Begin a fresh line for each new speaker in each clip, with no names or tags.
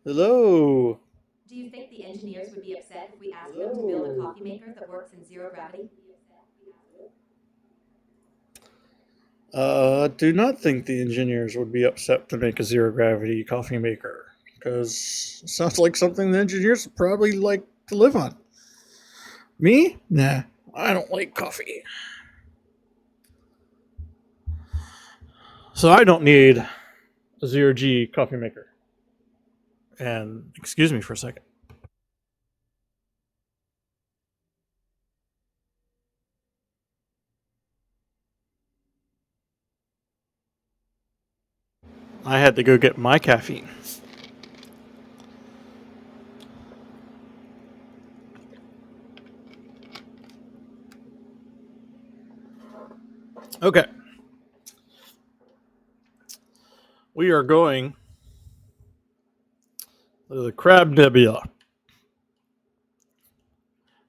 Hello.
Do you think the engineers would be upset if we asked them to build a coffee maker that works in zero gravity?
Do not think the engineers would be upset to make a zero gravity coffee maker because it sounds like something the engineers would probably like to live on. Me? Nah, I don't like coffee. So I don't need a zero G coffee maker. And excuse me for a second. I had to go get my caffeine. Okay, we are going to the Crab Nebula.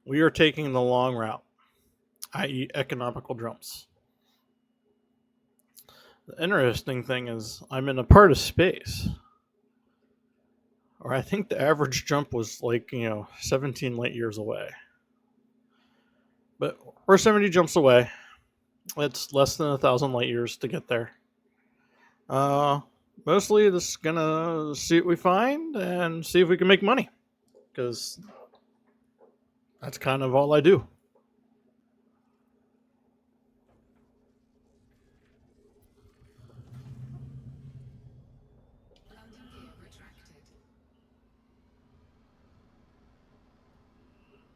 We are taking the long route, i.e., economical jumps. The interesting thing is, I'm in a part of space, or I think the average jump was like, 17 light years away. But we're 70 jumps away. It's less than 1,000 light years to get there. Uh, Mostly just gonna see what we find and see if we can make money, because that's kind of all I do.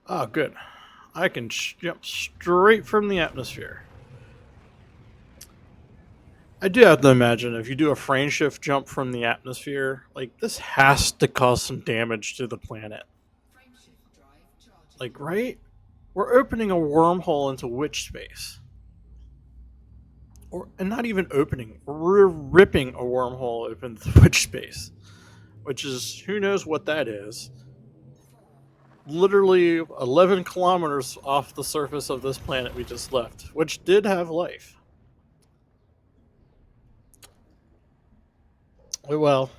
Oh, good. I can jump straight from the atmosphere. I do have to imagine if you do a frame shift jump from the atmosphere, like this has to cause some damage to the planet. Like, right? We're opening a wormhole into witch space. And not even opening, we're ripping a wormhole open to witch space, which is who knows what that is. Literally 11 kilometers off the surface of this planet we just left, which did have life. Well,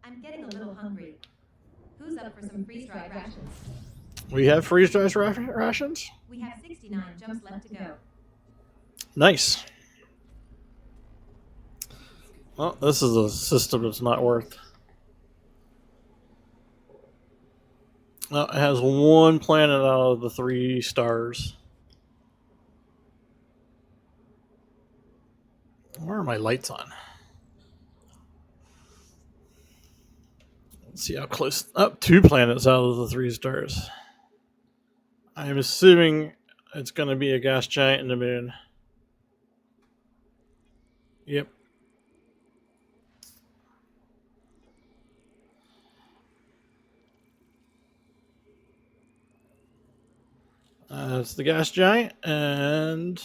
I'm getting a little hungry. Who's up for some freeze dried rations?
we have freeze dried rations.
We have 69 jumps left to go.
Nice. Well, this is a system that's not worth. Well, it has one planet out of the three stars. Where are my lights on? Let's see how close. Up two planets out of the three stars. I'm assuming it's going to be a gas giant in the moon. Yep. It's the gas giant, and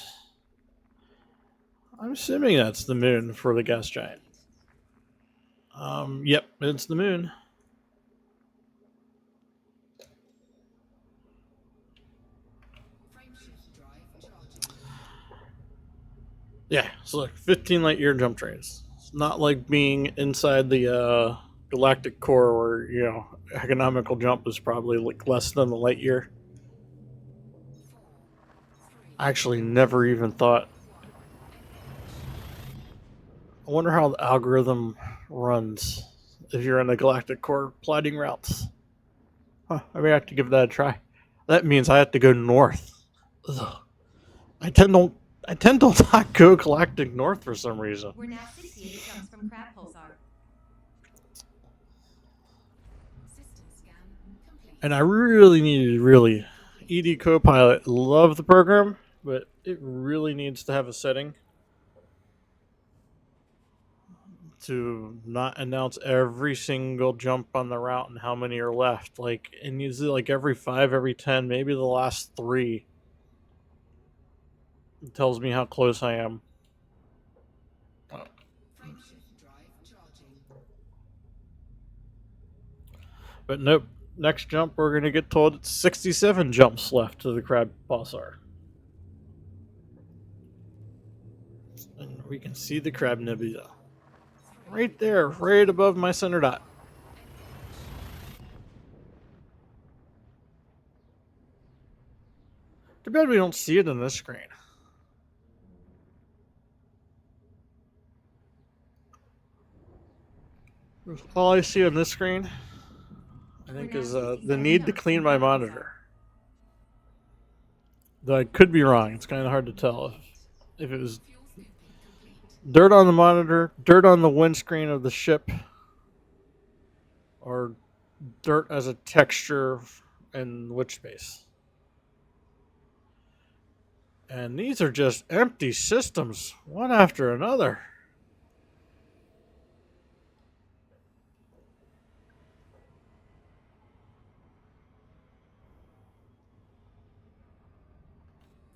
I'm assuming that's the moon for the gas giant. Yep, it's the moon. Yeah, so look, 15 light year jump trains. It's not like being inside the galactic core where, economical jump is probably like less than the light year. I actually never even thought. I wonder how the algorithm runs if you're in the galactic core plotting routes. Huh, I may have to give that a try. That means I have to go north. Ugh. I tend to I tend to not go galactic north for some reason.
We're now 68 jumps from Crab Pulsar.
And I really needed ED Copilot. Love the program, but it really needs to have a setting to not announce every single jump on the route and how many are left. Like, it needs to like every 5, every 10, maybe the last 3. It tells me how close I am. Oh. But nope. Next jump, we're going to get told it's 67 jumps left to the Crab Pulsar. And we can see the Crab Nebula. Right there, right above my center dot. Too bad we don't see it in this screen. All I see on this screen, I think, is the need to clean my monitor. Though I could be wrong. It's kind of hard to tell if it was dirt on the monitor, dirt on the windscreen of the ship, or dirt as a texture in Witch Space. And these are just empty systems, one after another.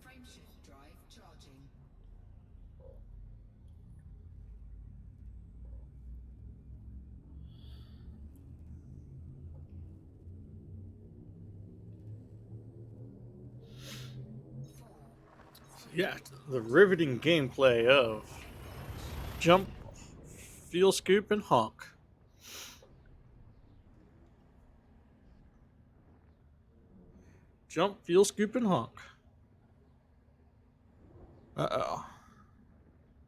Frameshift drive charging.
Yeah, the riveting gameplay of Jump, Feel Scoop, and Honk. Jump, Feel Scoop, and Honk. Uh-oh.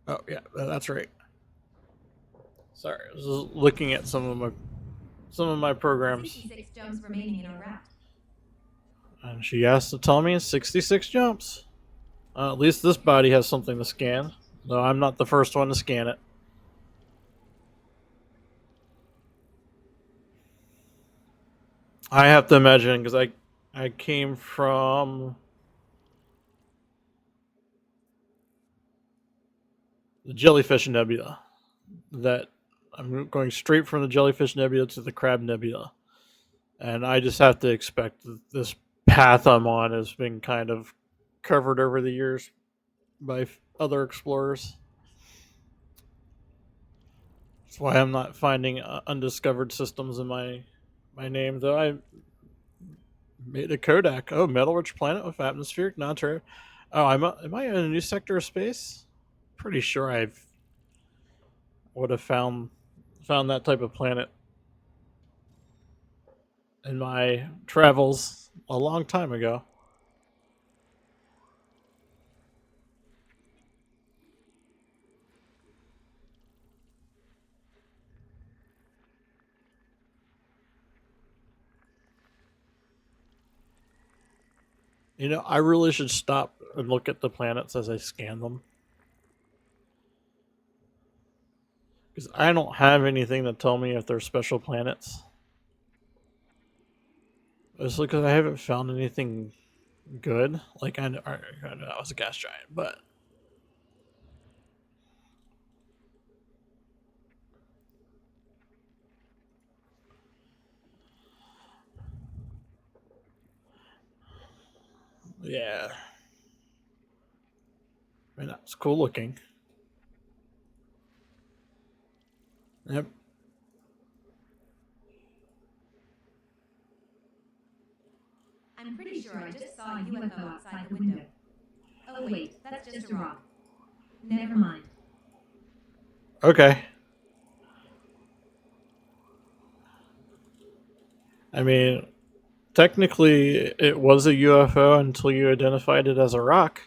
Oh, yeah, that's right. Sorry, I was just looking at some of my programs.
66 jumps remaining in our route.
And she asked to tell me it's 66 jumps. At least this body has something to scan, though I'm not the first one to scan it. I have to imagine, because I came from the Jellyfish Nebula. That I'm going straight from the Jellyfish Nebula to the Crab Nebula. And I just have to expect that this path I'm on has been kind of covered over the years by other explorers. That's why I'm not finding undiscovered systems in my name, though I made a Kodak. Oh, metal-rich planet with atmospheric non-terrestrial. Oh, am I in a new sector of space? Pretty sure I've would have found that type of planet in my travels a long time ago. You know, I really should stop and look at the planets as I scan them. Because I don't have anything to tell me if they're special planets. It's because I haven't found anything good. Like, I know that was a gas giant, but yeah. I mean, that's cool looking. Yep.
I'm pretty sure I just saw a UFO outside the window. Oh wait, that's just a rock. Never mind.
Okay. I mean, technically, it was a UFO until you identified it as a rock.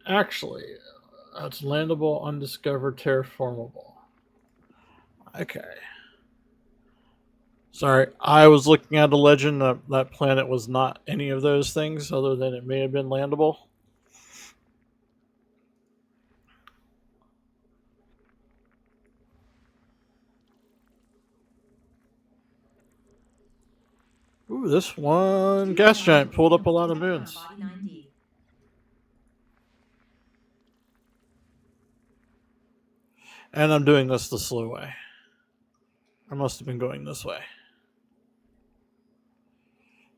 Actually, that's landable, undiscovered, terraformable. Okay. Sorry, I was looking at a legend that that planet was not any of those things, other than it may have been landable. Ooh, this one gas giant pulled up a lot of moons.
Body 9D.
And I'm doing this the slow way. I must have been going this way.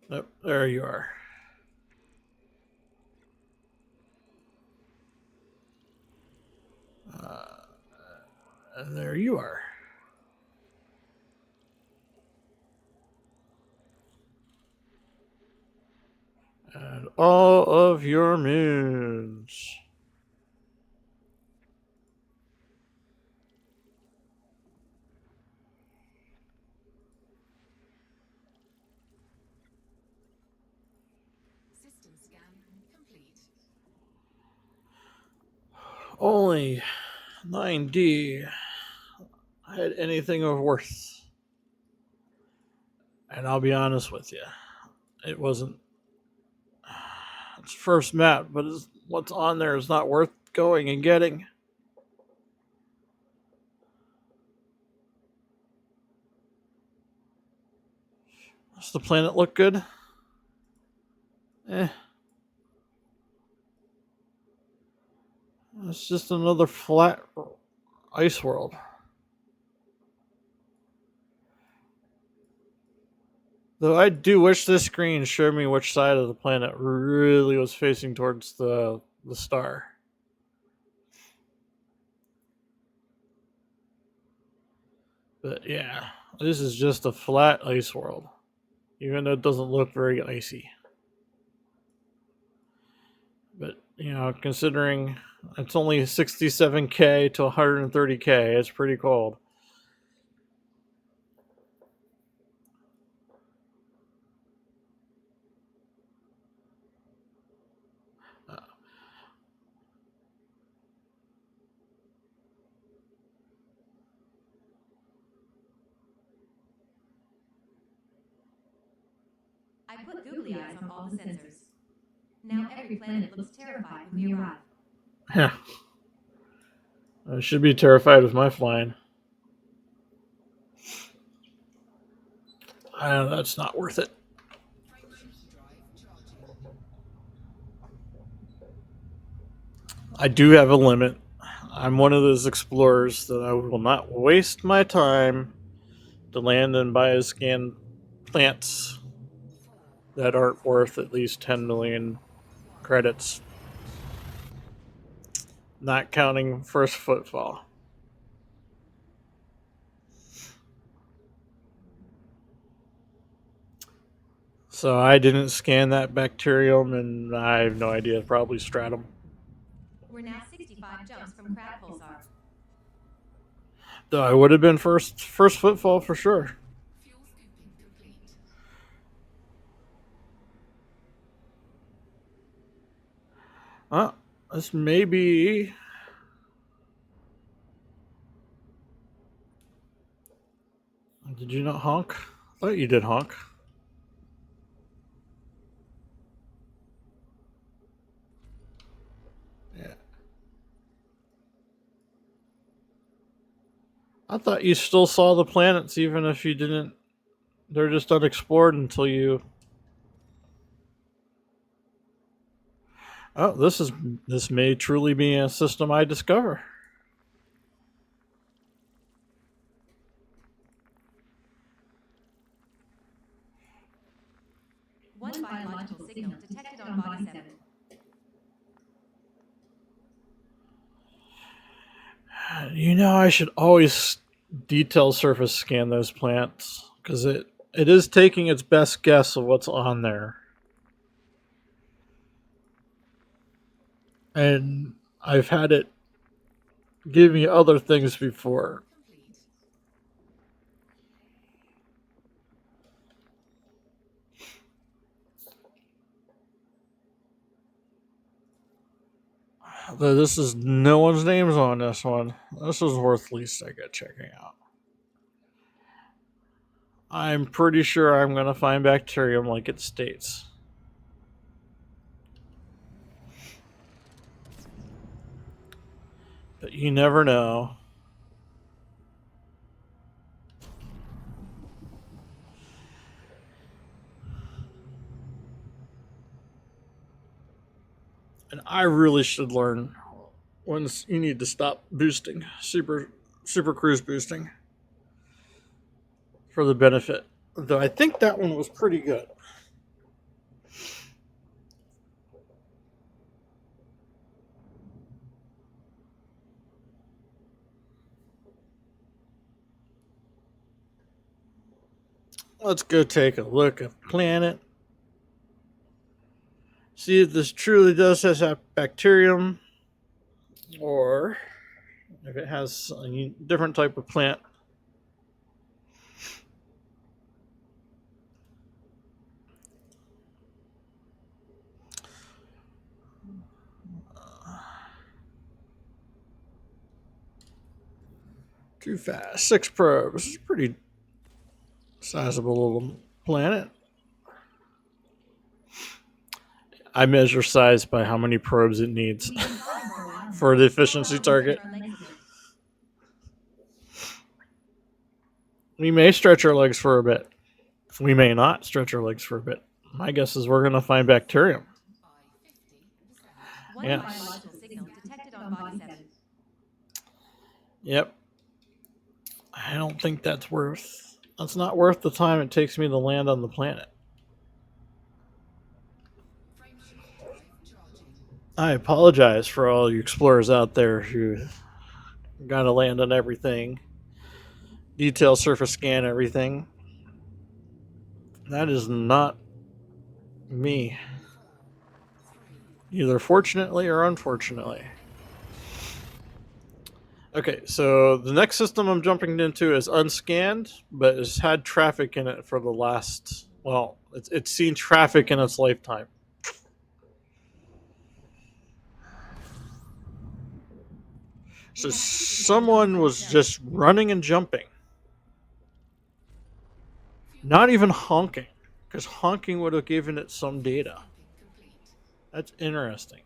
Nope, there you are. And there you are. And all of your moons.
System scan complete.
Only 9D had anything of worth. And I'll be honest with you, it wasn't. It's first map, but what's on there is not worth going and getting. Does the planet look good? Eh. It's just another flat ice world. Though I do wish this screen showed me which side of the planet really was facing towards the star. But yeah, this is just a flat ice world. Even though it doesn't look very icy. But, you know, considering it's only 67K to 130K, it's pretty cold.
I put googly eyes on all the sensors. Now every planet looks terrified when we arrive.
Yeah. I should be terrified with my flying. That's not worth it.
Frameshift drive charging.
I do have a limit. I'm one of those explorers that I will not waste my time to land and bioscan plants
4,
that aren't worth at least 10 million credits, not counting first footfall. So I didn't scan that bacterium, and I have no idea. Probably stratum.
We're now 65 jumps from Crab Pulsar.
Though I would have been first footfall for sure.
Fuel scooping complete.
This may be. Did you not honk? I thought you did honk. Yeah. I thought you still saw the planets even if you didn't. They're just unexplored until you. Oh, this may truly be a system I discover.
One biological signal detected on Body 7.
You know, I should always detail surface scan those plants because it is taking its best guess of what's on there. And I've had it give me other things before.
Complete.
Though this is no one's names on this one. This is worth least I get checking out. I'm pretty sure I'm gonna find bacterium like it states. But you never know. And I really should learn when you need to stop boosting, super cruise boosting for the benefit. Though I think that one was pretty good. Let's go take a look at the planet. See if this truly does have bacterium, or if it has a different type of plant. Too fast. 6 probes. It's a pretty sizable little planet. I measure size by how many probes it needs
We've been flying for a while.
for the
How
efficiency
about we stretch
target.
our legs a bit?
We may stretch our legs for a bit. We may not stretch our legs for a bit. My guess is we're going to find bacterium.
By 50%.
One
Yeah.
biological signal detected on body 7.
Yep. I don't think that's not worth the time it takes me to land on the planet.
Frameshift drive charging.
I apologize for all you explorers out there who got to land on everything, detail surface scan everything. That is not me,
4, 3,
either fortunately or unfortunately. Okay, so the next system I'm jumping into is unscanned, but it's had traffic in it for the last. Well, it's seen traffic in its lifetime. So someone was just running and jumping, not even honking, because honking would have given it some data.
pumping complete.
That's interesting.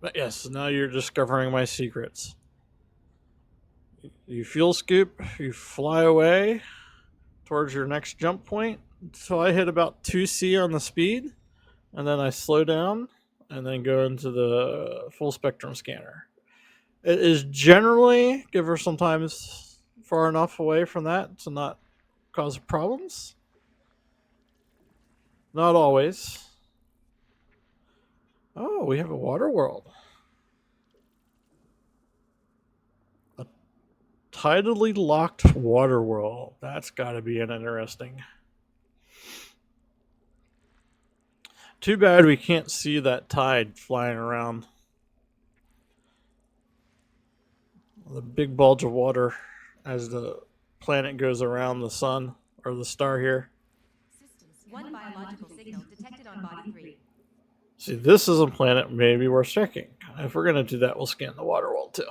But yes, now you're discovering my secrets. You fuel scoop, you fly away towards your next jump point. So I hit about 2C on the speed, and then I slow down and then go into the full spectrum scanner. It is generally, give her sometimes far enough away from that to not cause problems. Not always. Oh, we have a water world. A tidally locked water world. That's got to be an interesting. Too bad we can't see that tide flying around. The big bulge of water as the planet goes around the sun or the star here.
Systems
One biological signal detected on body 3.
See, this is a planet maybe worth checking. If we're going to do that, we'll scan the water world too.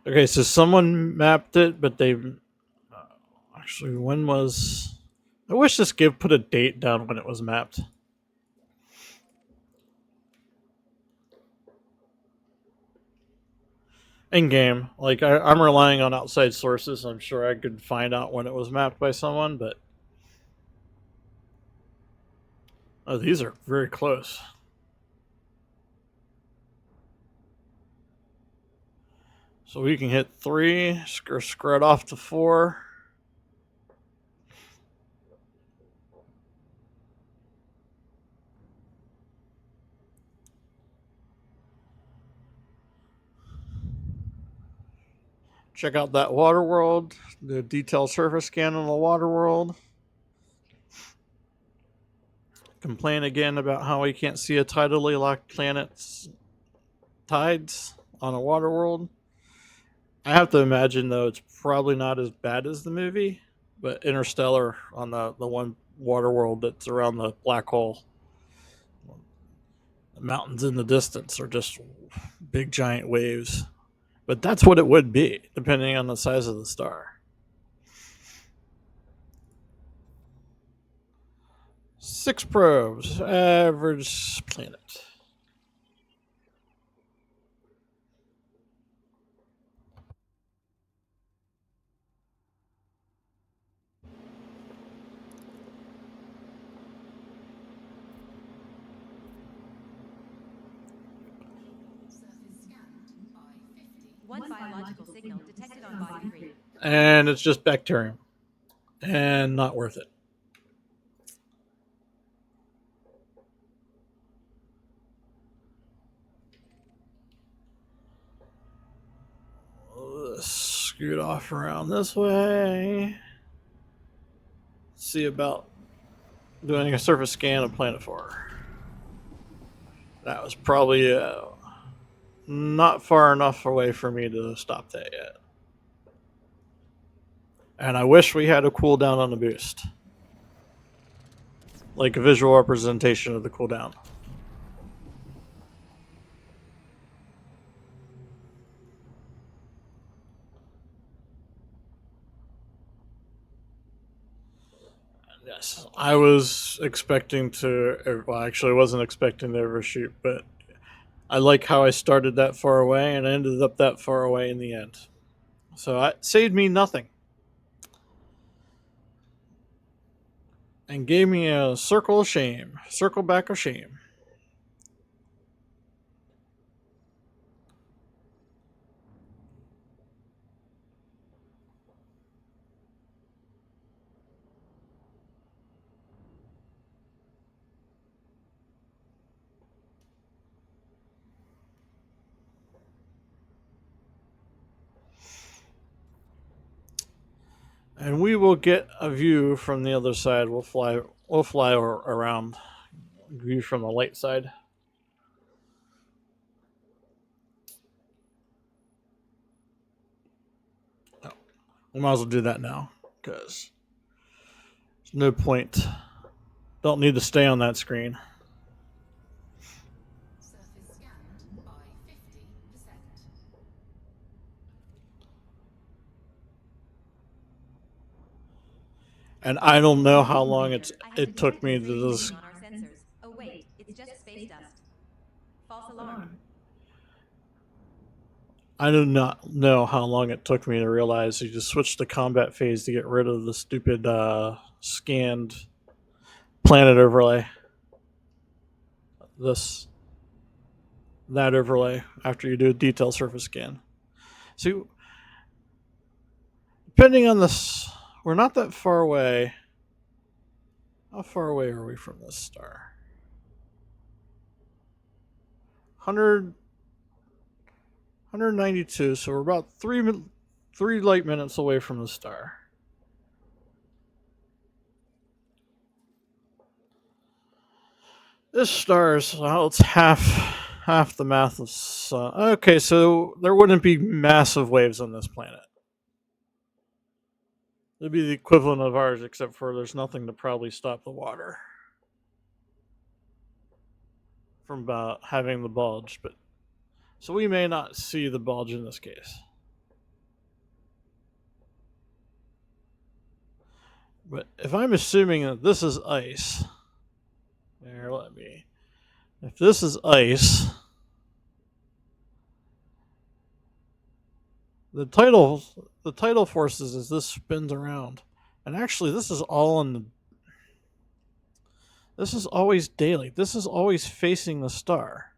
Okay, so someone mapped it, but they actually, when was? I wish this give put a date down when it was mapped. In game, like I'm relying on outside sources. I'm sure I could find out when it was mapped by someone, but oh, these are very close. So we can hit 3, spread off to 4. Check out that water world, the detailed surface scan on the water world. Complain again about how we can't see a tidally locked planet's tides on a water world. I have to imagine, though, it's probably not as bad as the movie, but Interstellar on the one water world that's around the black hole. The mountains in the distance are just big giant waves. But that's what it would be, depending on the size of the star. 6 probes, average planet.
One biological signal detected on body 3.
And it's just bacterium. And not worth it. Let's scoot off around this way. See about doing a surface scan of Planet 4. That was probably not far enough away for me to stop that yet. And I wish we had a cooldown on the boost. Like a visual representation of the cooldown. Yes, I was expecting to. Well, actually, I wasn't expecting to overshoot, but I like how I started that far away and I ended up that far away in the end. So it saved me nothing. And gave me a circle of shame. Circle back of shame. And we will get a view from the other side. We'll fly around. View from the light side. Oh, we might as well do that now, because there's no point. Don't need to stay on that screen.
Surface scanned by 50%.
And I don't know how long
I have
it took me
detected
to this.
radiation on our sensors. Oh wait, it's just space dust. False alarm.
I do not know how long it took me to realize you just switched to combat phase to get rid of the stupid scanned planet overlay. That overlay after you do a detail surface scan. See, depending on this, we're not that far away. How far away are we from this star? 192, so we're about 3 light minutes away from the star. This star is, well, it's half the mass of sun. Okay, so there wouldn't be massive waves on this planet. It'd be the equivalent of ours, except for there's nothing to probably stop the water from having the bulge. But so we may not see the bulge in this case. But if I'm assuming that this is ice, if this is ice, the tidal forces as this spins around, and actually this is always daily. This is always facing the star.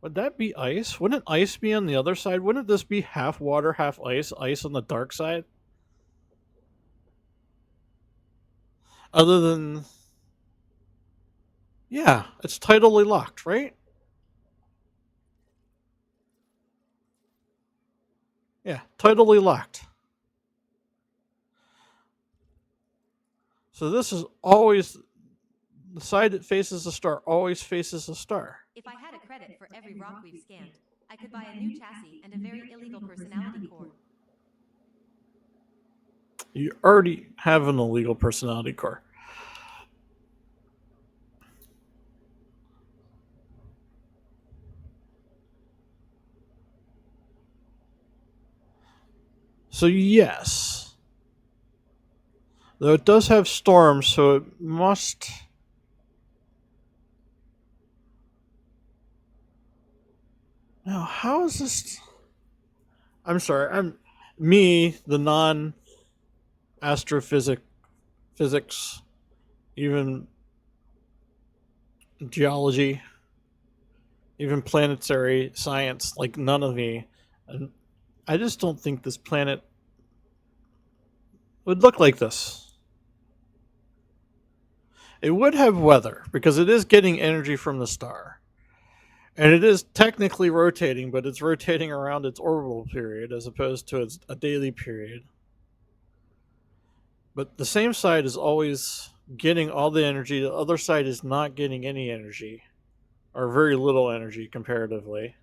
Would that be ice? Wouldn't ice be on the other side? Wouldn't this be half water, half ice? Ice on the dark side? Other than, yeah, it's tidally locked, right? Yeah, tidally locked. So this is always, the side that faces the star always faces the star.
If I had a credit for every rock we've scanned, I could buy a new chassis and a very illegal personality core.
You already have an illegal personality core. So yes. Though it does have storms, so it must... Now, how is this... I'm sorry, the non-physics, even geology, even planetary science, like none of me And I just don't think this planet would look like this. It would have weather because it is getting energy from the star. And it is technically rotating, but it's rotating around its orbital period as opposed to a daily period. But the same side is always getting all the energy. The other side is not getting any energy, or very little energy comparatively.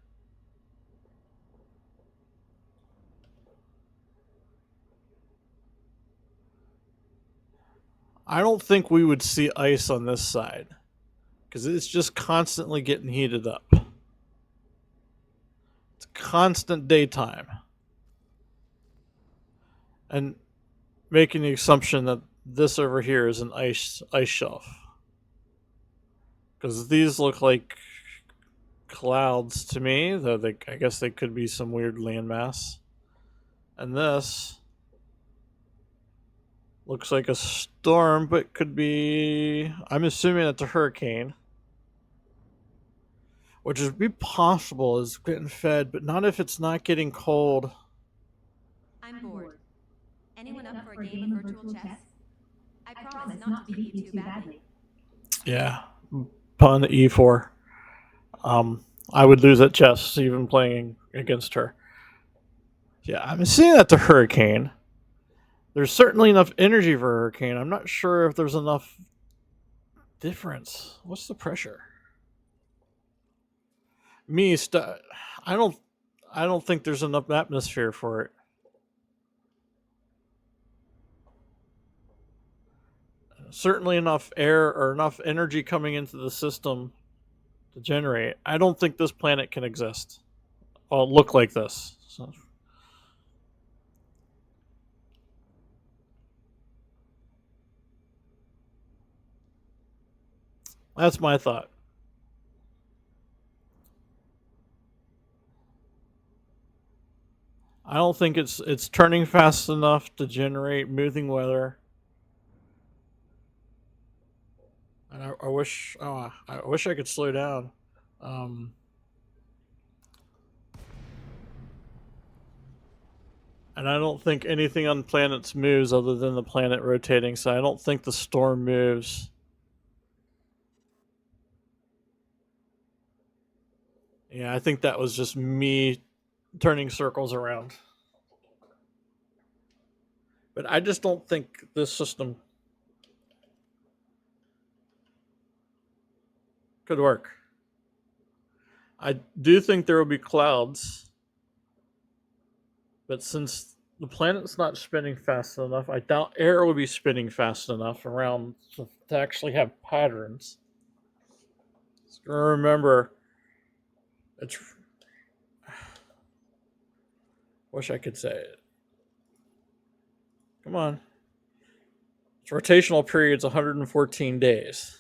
I don't think we would see ice on this side because it's just constantly getting heated up. It's constant daytime. And making the assumption that this over here is an ice shelf. Because these look like clouds to me, though I guess they could be some weird landmass. And this looks like a storm, but could be. I'm assuming it's a hurricane, which would be possible as getting fed, but not if it's not getting cold.
I'm bored. Anyone up for a game of virtual chess? I promise not to beat you too badly.
Yeah, pawn e4. I would lose at chess even playing against her. Yeah, I'm seeing that to hurricane. There's certainly enough energy for a hurricane. I'm not sure if there's enough difference. What's the pressure? I don't. I don't think there's enough atmosphere for it. Certainly enough air or enough energy coming into the system to generate. I don't think this planet can exist. Well, look like this. So. That's my thought. I don't think it's turning fast enough to generate moving weather. And I wish I could slow down. Um, and I don't think anything on planets moves other than the planet rotating. So I don't think the storm moves. Yeah, I think that was just me turning circles around. But I just don't think this system could work. I do think there will be clouds, but since the planet's not spinning fast enough, I doubt air will be spinning fast enough around to actually have patterns. So remember, it's. Wish I could say it. Come on. Its rotational period's 114 days.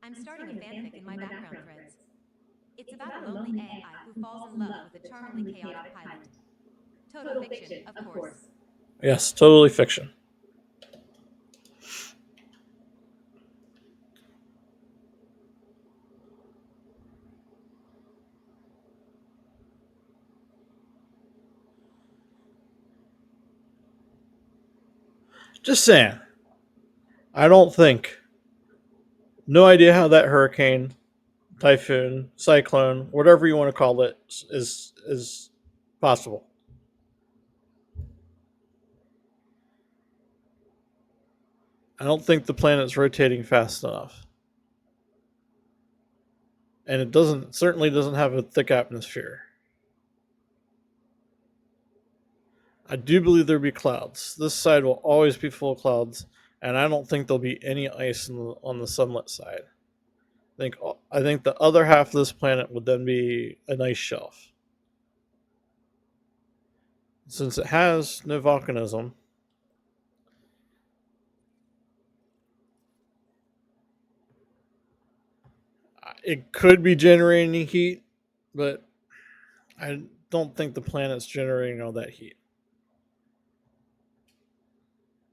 I'm starting a fanfic in my background threads. It's about a lonely AI who falls in love with a charmingly chaotic pilot. Total fiction, of course.
Yes, totally fiction. Just saying. I don't think. No idea how that hurricane, typhoon, cyclone, whatever you want to call it, is possible. I don't think the planet's rotating fast enough. And it certainly doesn't have a thick atmosphere. I do believe there'll be clouds. This side will always be full of clouds, and I don't think there'll be any ice on the sunlit side. I think the other half of this planet would then be an ice shelf. Since it has no volcanism, it could be generating heat, but I don't think the planet's generating all that heat.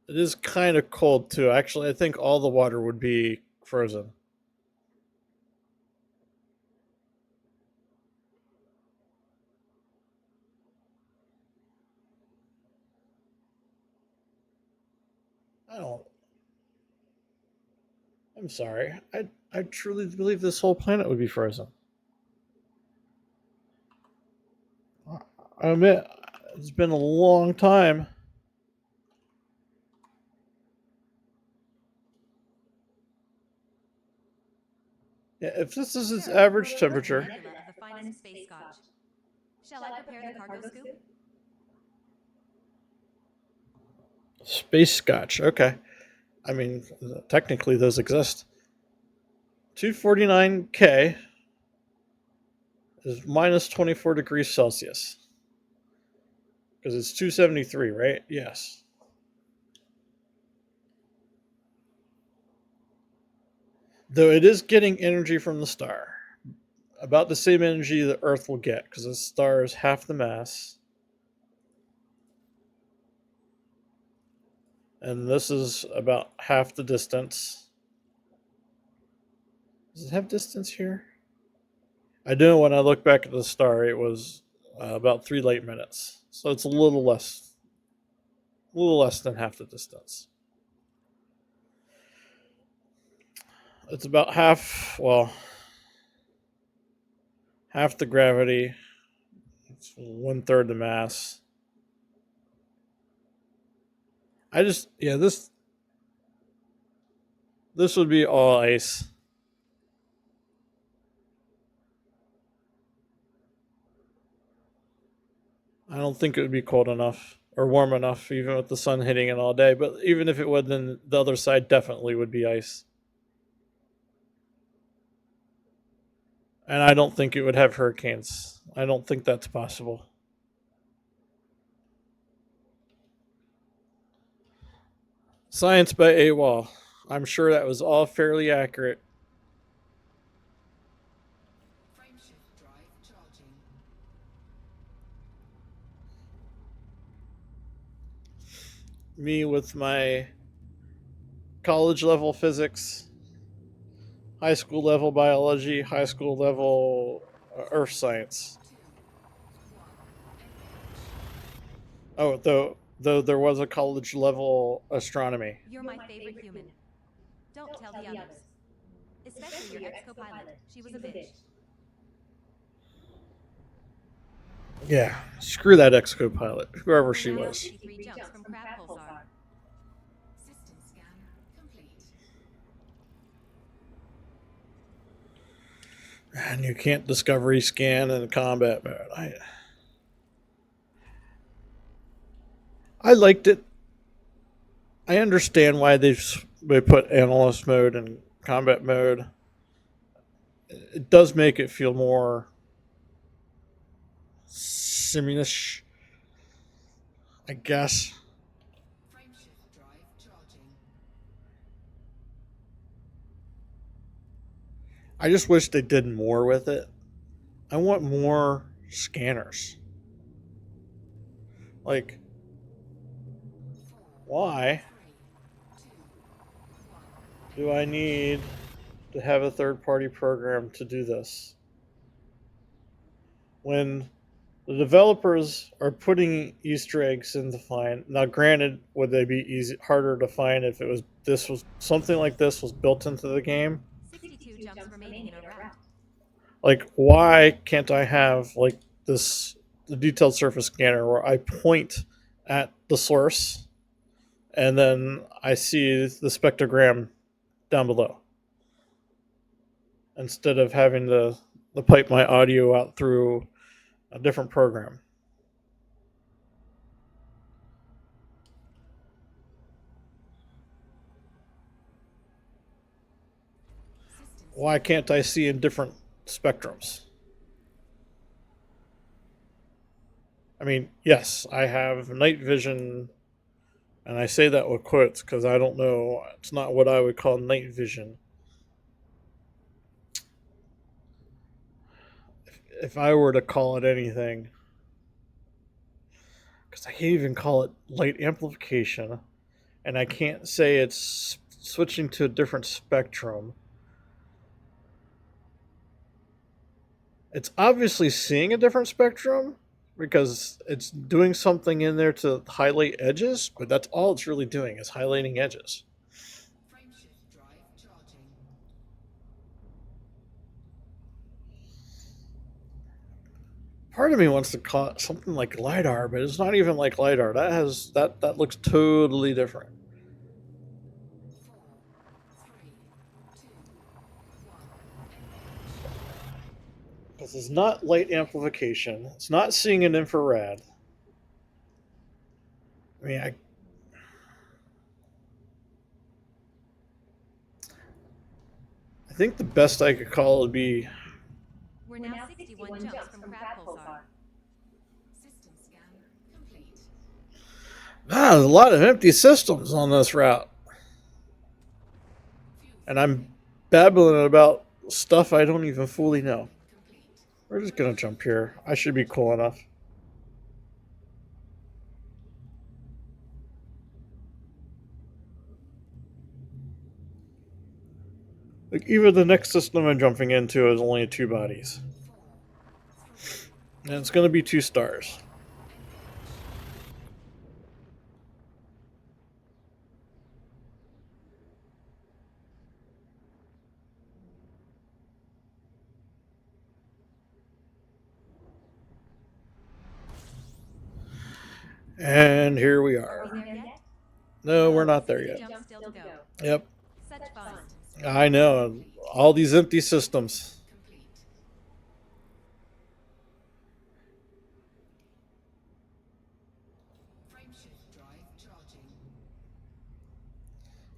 It is kind of cold too. Actually, I think all the water would be frozen. I don't. I'm sorry. I truly believe this whole planet would be frozen. I admit, it's been a long time. Yeah, if this is its
Sure,
average
we'll
temperature,
a nebula of the finest space scotch. Shall I prepare the cargo scoop?
space scotch. Okay. I mean, technically those exist. 249K is minus 24 degrees Celsius. Because it's 273, right? Yes. Though it is getting energy from the star. About the same energy the Earth will get, because the star is half the mass. And this is about half the distance. Does it have distance here? I know when I look back at the star, it was about 3 light minutes. So it's a little less than half the distance. It's about half, well, half the gravity. It's 1/3 the mass. Yeah, this would be all ice. I don't think it would be cold enough or warm enough, even with the sun hitting it all day. But even if it would, then the other side definitely would be ice. And I don't think it would have hurricanes. I don't think that's possible. Science by AWOL. I'm sure that was all fairly accurate.
Frameshift drive charging.
Me with my college level physics, high school level biology, high school level earth science.
2, 1, engage.
Oh, though there was a college level astronomy.
You're my favorite human. Don't tell the others. Especially your ex-co-pilot. She was a bitch.
Yeah, screw that ex-co-pilot, whoever she
We're now
was.
63 jumps from Crab Pulsar.
System scan complete.
And you can't discovery scan in combat mode. I liked it. I understand why they put analyst mode and combat mode. It does make it feel more simish, I guess.
Frameshift drive charging.
I just wish they did more with it. I want more scanners. Like,
4,
why
3, 2, 1.
do I need to have a third party program to do this? When the developers are putting Easter eggs in to find. Now, granted, would they be harder to find if this was something like this was built into the game?
62 jumps remaining in a route.
Like, why can't I have like the detailed surface scanner where I point at the source and then I see the spectrogram down below instead of having to pipe my audio out through a different program?
System
Why can't I see in different spectrums? I mean, yes, I have night vision, and I say that with quotes because I don't know. It's not what I would call night vision. If I were to call it anything, because I can't even call it light amplification, and I can't say it's switching to a different spectrum. It's obviously seeing a different spectrum because it's doing something in there to highlight edges, but that's all it's really doing is highlighting edges.
Frameshift drive charging.
Part of me wants to call it something like LiDAR, but it's not even like LiDAR. That looks totally different.
4, 3, 2, 1.
Because it's not light amplification. It's not seeing an infrared. I mean, I think the best I could call it would be
We're now 61 jumps from Crab Pulsar.
System scan complete.
there's a lot of empty systems on this route.
Fuel
And I'm babbling about stuff I don't even fully know.
complete.
We're just gonna jump here. I should be cool enough. Like, even the next system I'm jumping into is only 2 bodies.
4, 3,
And it's gonna be 2 stars. And here we
Are
are.
we there yet?
No, we're not there
60
yet.
jumps still to go.
Yep.
Such fun.
I know. All these empty systems.
complete. Frameshift drive charging.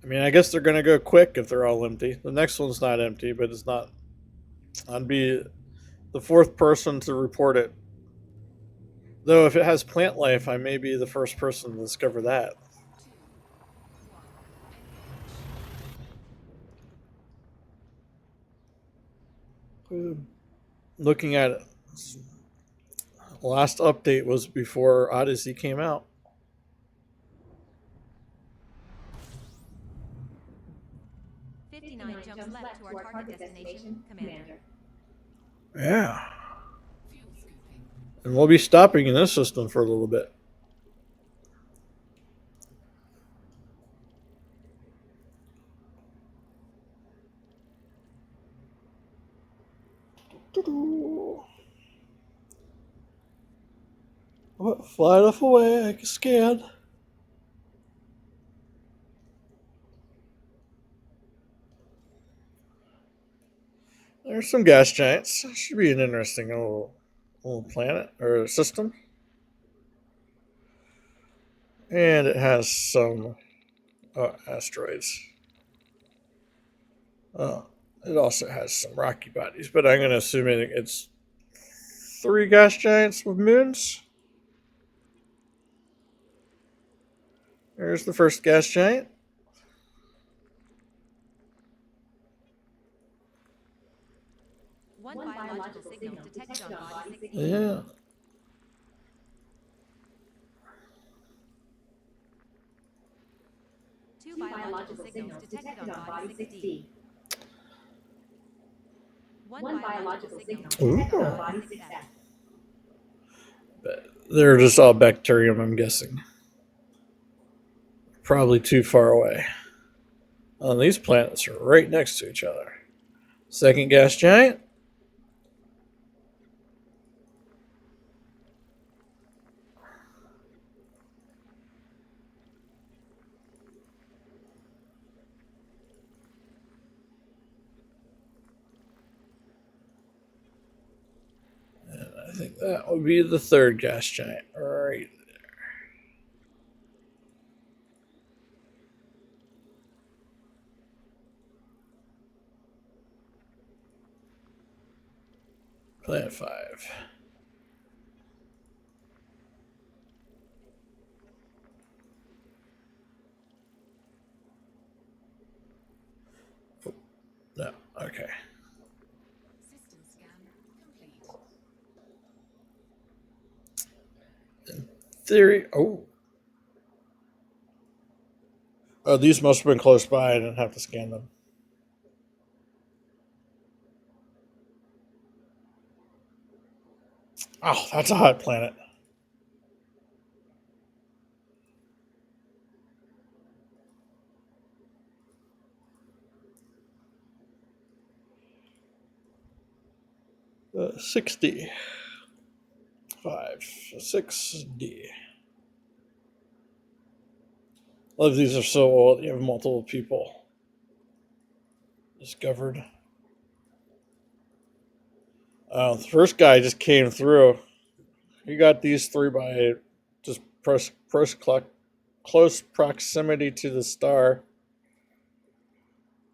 I mean, I guess they're gonna go quick if they're all empty. The next one's not empty, but it's not. I'd be the 4th person to report it. Though if it has plant life, I may be the first person to discover that.
2, 1.
Looking at it, last update was before Odyssey came out.
Engage. 59 jumps left to our target destination, Commander.
Yeah.
Fuel scooping.
And we'll be stopping in this system for a little bit. Fly enough away, I can scan. There's some gas giants. Should be an interesting little planet or system. And it has some asteroids. It also has some rocky bodies, but I'm going to assume it's 3 gas giants with moons. There's the first gas giant.
One biological signal detected on body 16.
Yeah.
Two biological signals detected on body 16. One biological signal detected on body 6F.
But they're just all bacterium, I'm guessing. Probably too far away. These planets are right next to each other. Second gas giant. And I think that would be the third gas giant right there. Planet 5. No, okay.
System scan complete.
Theory. Oh, these must have been close by. I didn't have to scan them. Oh, that's a hot planet. 6D. 5, 6D. Love these are so old. You have multiple people discovered. The first guy just came through. He got these three by just close proximity to the star.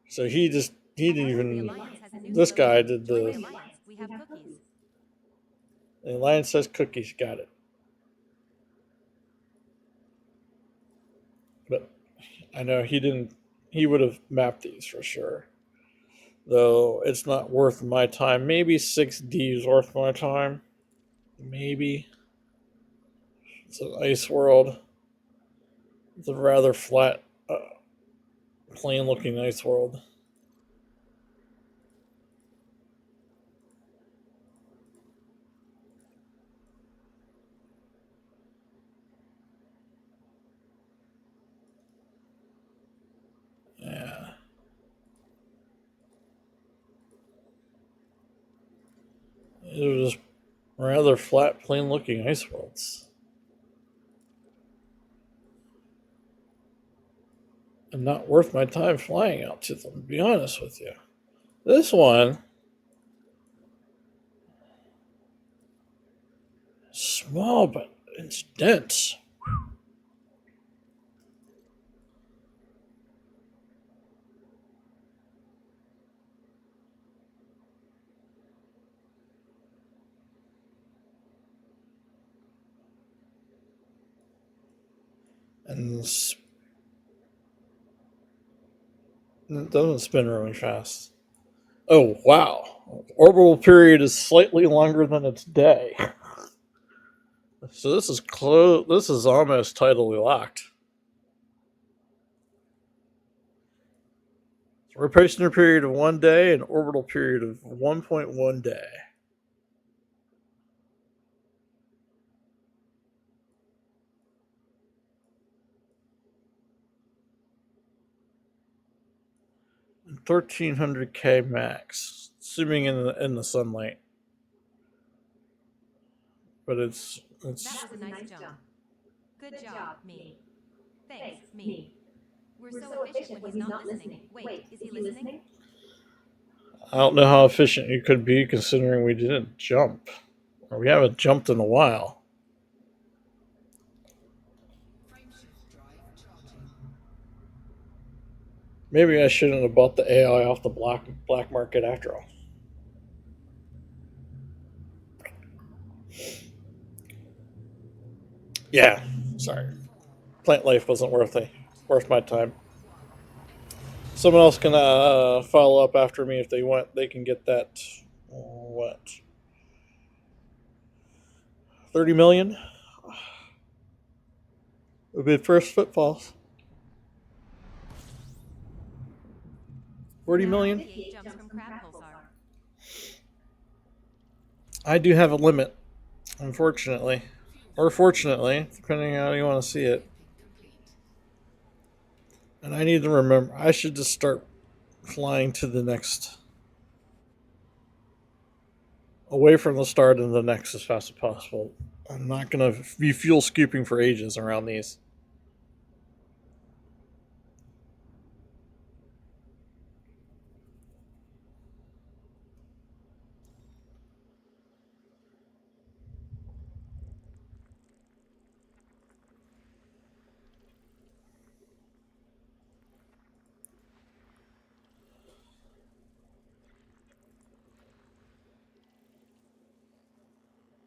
So he didn't
The
even.
Alliance has a new
This guy
slogan.
did
Join
the.
the Alliance. We have cookies.
The Alliance says cookies. Got it. But I know he didn't. He would have mapped these for sure. Though it's not worth my time. Maybe 6D is worth my time. Maybe. It's an ice world. It's a rather flat, plain looking ice world. Yeah. It was just rather flat, plain looking ice worlds. And not worth my time flying out to them, to be honest with you. This one, small, but it's dense. And it doesn't spin really fast. Oh, wow. Orbital period is slightly longer than its day. So this is close. This is almost tidally locked. Rotational period of 1 day and orbital period of 1.1 day. And 1300K max, assuming in the sunlight. But it's
That was a nice jump. Good job, me. Thanks, me. We're so efficient when he's not listening. Wait, is he listening?
I don't know how efficient you could be considering we didn't jump. Or we haven't jumped in a while.
Frameshift drive charging.
Maybe I shouldn't have bought the AI off the black market after all. Yeah, sorry. Plant life wasn't worth my time. Someone else can follow up after me if they want. They can get that. What? 30 million? Would be first footfalls. 40 million?
58 jumps from Crab Pulsar.
I do have a limit, unfortunately. Or fortunately, depending on how you want to see it.
Complete.
And I need to remember, I should just start flying to the next. Away from the start and the next as fast as possible. I'm not going to be fuel scooping for ages around these.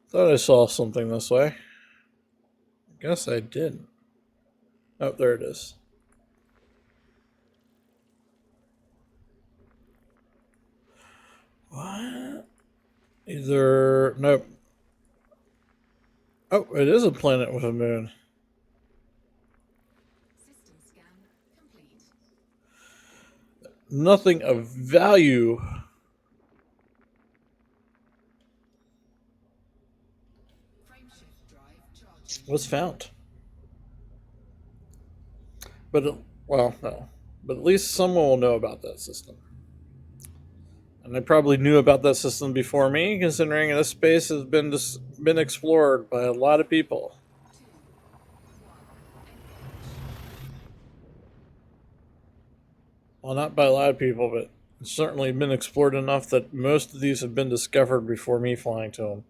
Thought I saw something this way. Guess I didn't. Oh, there it is. What? Either. Nope. Oh, it is a planet with a moon.
System scan complete.
Nothing of value
Frameshift drive charging.
was found. But, well, no. But at least someone will know about that system. And they probably knew about that system before me, considering this space has been explored by a lot of people.
2, 1, engage.
Well, not by a lot of people, but it's certainly been explored enough that most of these have been discovered before me flying to them,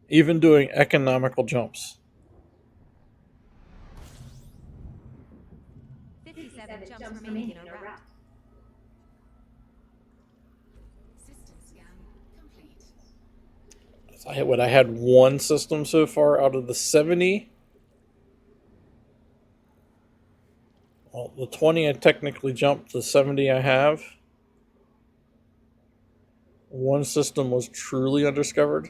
even doing economical jumps.
57 jumps remaining in our route.
System scan complete.
I had one system so far out of the 70. Well, the 20 I technically jumped, the 70 I have. One system was truly undiscovered.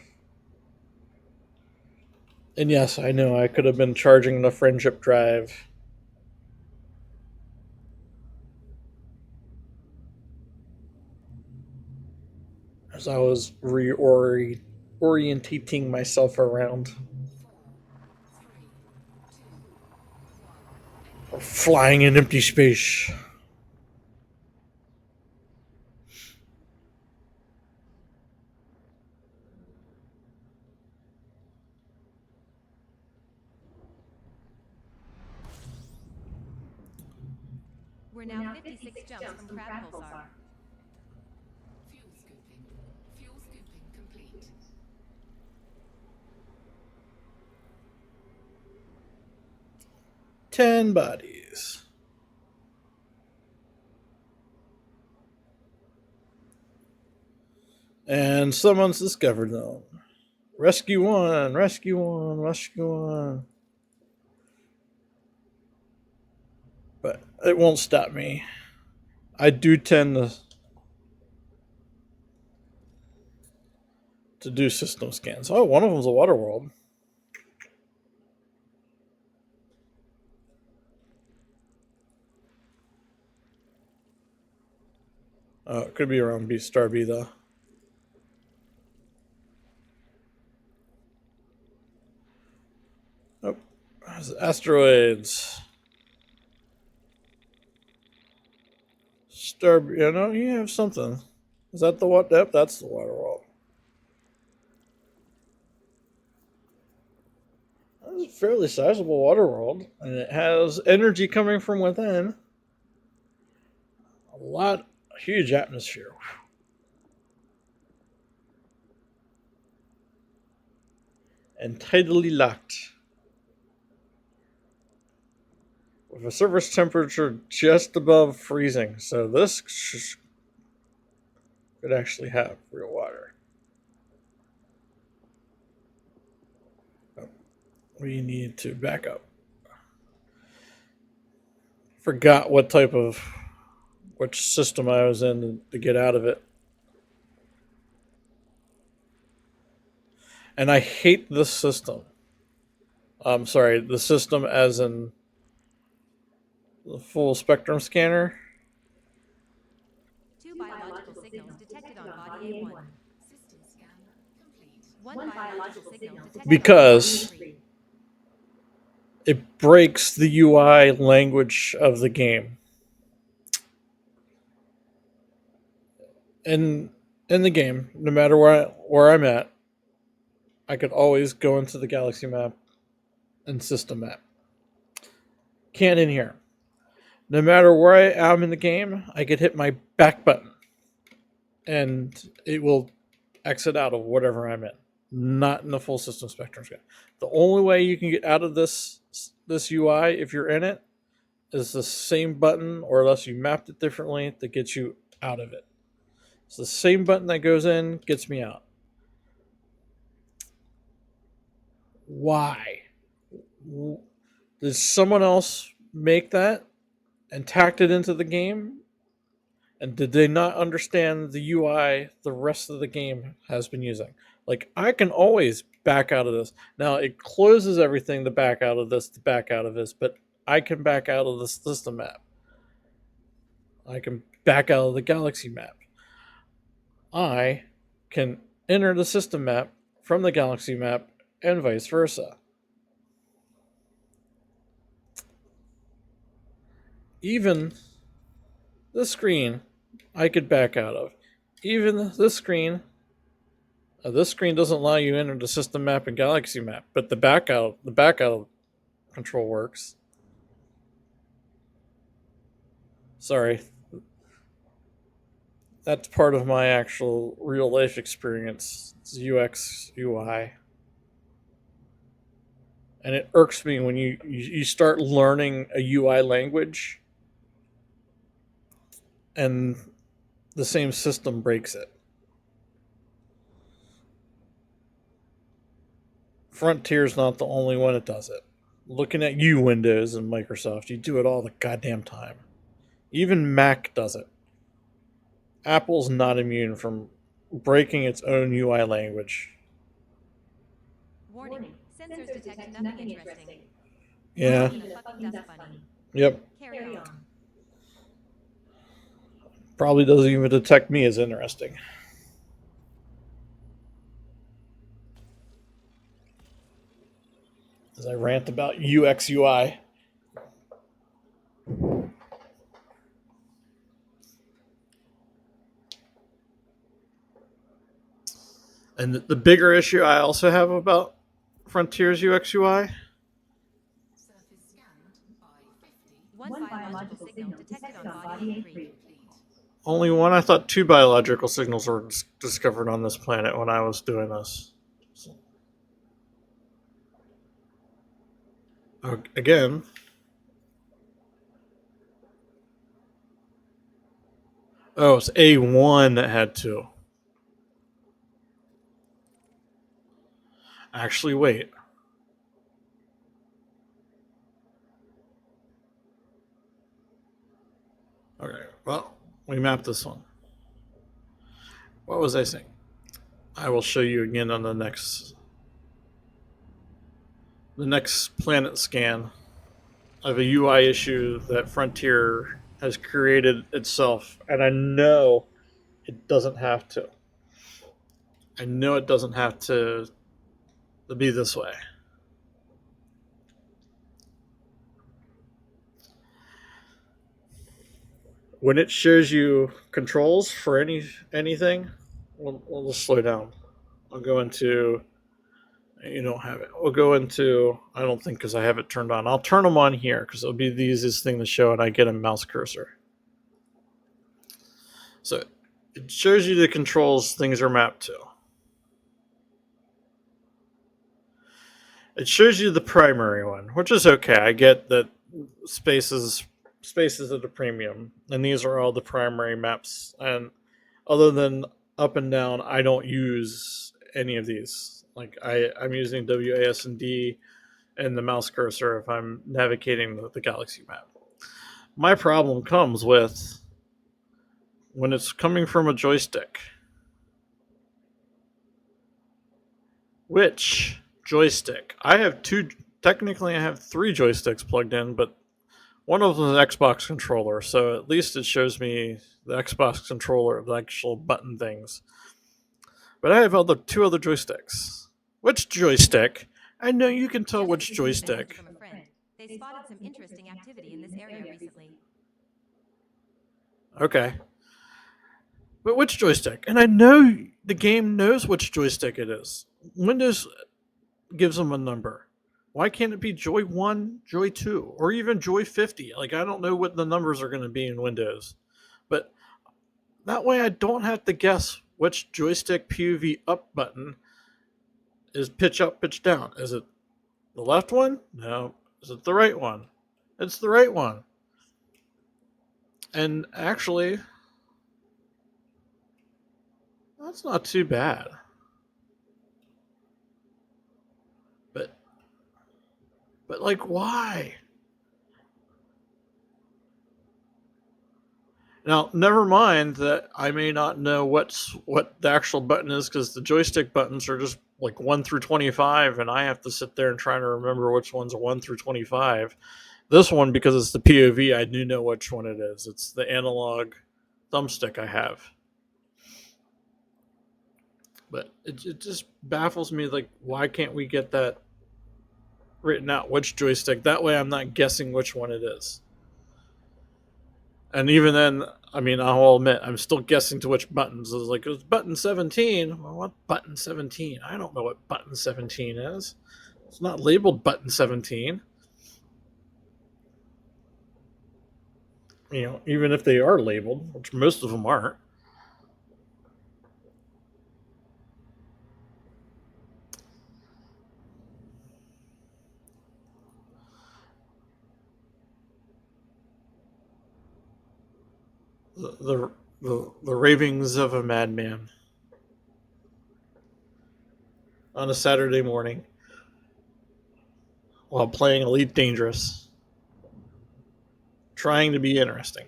And yes, I know I could have been charging the friendship drive. As I was reorientating myself around.
4, 3, 2, 1, engage.
Flying in empty space.
We're now 56 jumps from Crab Pulsar.
Fuel scooping. Fuel scooping complete.
Ten bodies. And someone's discovered them. Rescue one, rescue one, rescue one. But it won't stop me. I do tend to do system scans. Oh, one of them's a water world. Oh, it could be around Star B though. Oh, asteroids. Star B, you know, you have something. Is that the what? Yep, that's the water world. It's a fairly sizable water world, and it has energy coming from within. A huge atmosphere. And tidally locked. With a surface temperature just above freezing, so this could actually have real water. We need to back up. Forgot which system I was in to get out of it. And I hate this system. I'm sorry, the system as in the full spectrum scanner.
2 biological signals detected on body A1.
System scan complete.
1 biological signal detected
Because
on body A3.
it breaks the UI language of the game. In the game, no matter where I'm at, I could always go into the galaxy map and system map. Can't in here. No matter where I am in the game, I could hit my back button and it will exit out of whatever I'm in. Not in the full system spectrum scan. The only way you can get out of this UI if you're in it is the same button, or unless you mapped it differently, that gets you out of it. It's the same button that goes in, gets me out. Why? Did someone else make that and tacked it into the game? And did they not understand the UI the rest of the game has been using? Like, I can always back out of this. Now, it closes everything to back out of this, but I can back out of the system map. I can back out of the galaxy map. I can enter the system map from the galaxy map and vice versa. Even the screen I could back out of. even this screen. This screen doesn't allow you to enter the system map and galaxy map, but the back out control works. Sorry. That's part of my actual real life experience. It's UX UI. And it irks me when you start learning a UI language and the same system breaks it. Frontier's not the only one that does it. Looking at you, Windows and Microsoft, you do it all the goddamn time. Even Mac does it. Apple's not immune from breaking its own UI language.
Warning. Sensors detect nothing interesting.
Yeah.
Even a fucking dust bunny.
Yep.
Carry on.
Probably doesn't even detect me as interesting. As I rant about UX UI. And the bigger issue I also have about Frontier's UX UI,
Surface scanned by 50.
One biological signal detected on body A3.
Complete.
only one. I thought 2 biological signals were discovered on this planet when I was doing this. Again, oh, it's A1 that had 2. Actually, wait. Okay, well, we mapped this one. What was I saying? I will show you again on the next planet scan of a UI issue that Frontier has created itself, and I know it doesn't have to. I know it doesn't have to be this way. When it shows you controls for anything, we'll just slow down. I'll go into. You don't have it. We'll go into. I don't think because I have it turned on. I'll turn them on here because it'll be the easiest thing to show, and I get a mouse cursor. So it shows you the controls things are mapped to. It shows you the primary one, which is okay. I get that spaces at a premium, and these are all the primary maps. And other than up and down, I don't use any of these. Like I'm using WASD and the mouse cursor if I'm navigating the galaxy map. My problem comes with when it's coming from a joystick. Which joystick? I have 2. Technically, I have 3 joysticks plugged in, but one of them is an Xbox controller, so at least it shows me the Xbox controller, the actual button things. But I have 2 other joysticks. Which joystick? I know you can tell which
Just received a message
joystick.
from a friend. They spotted some interesting activity in this area recently.
Okay. But which joystick? And I know the game knows which joystick it is. Windows gives them a number. Why can't it be Joy 1, Joy 2, or even Joy 50? Like, I don't know what the numbers are going to be in Windows. But that way I don't have to guess which joystick POV up button is pitch up, pitch down. Is it the left one? No. Is it the right one? It's the right one. And actually, that's not too bad. But like, why? Now, never mind that I may not know what the actual button is because the joystick buttons are just like 1 through 25, and I have to sit there and try to remember which ones are 1 through 25. This one, because it's the POV, I do know which one it is. It's the analog thumbstick I have. But it just baffles me, like, why can't we get that written out, which joystick? That way I'm not guessing which one it is. And even then, I mean, I'll admit, I'm still guessing to which buttons. It's like, it's button 17. Well, what button 17? I don't know what button 17 is. It's not labeled button 17. You know, even if they are labeled, which most of them aren't. The ravings of a madman on a Saturday morning while playing Elite Dangerous, trying to be interesting.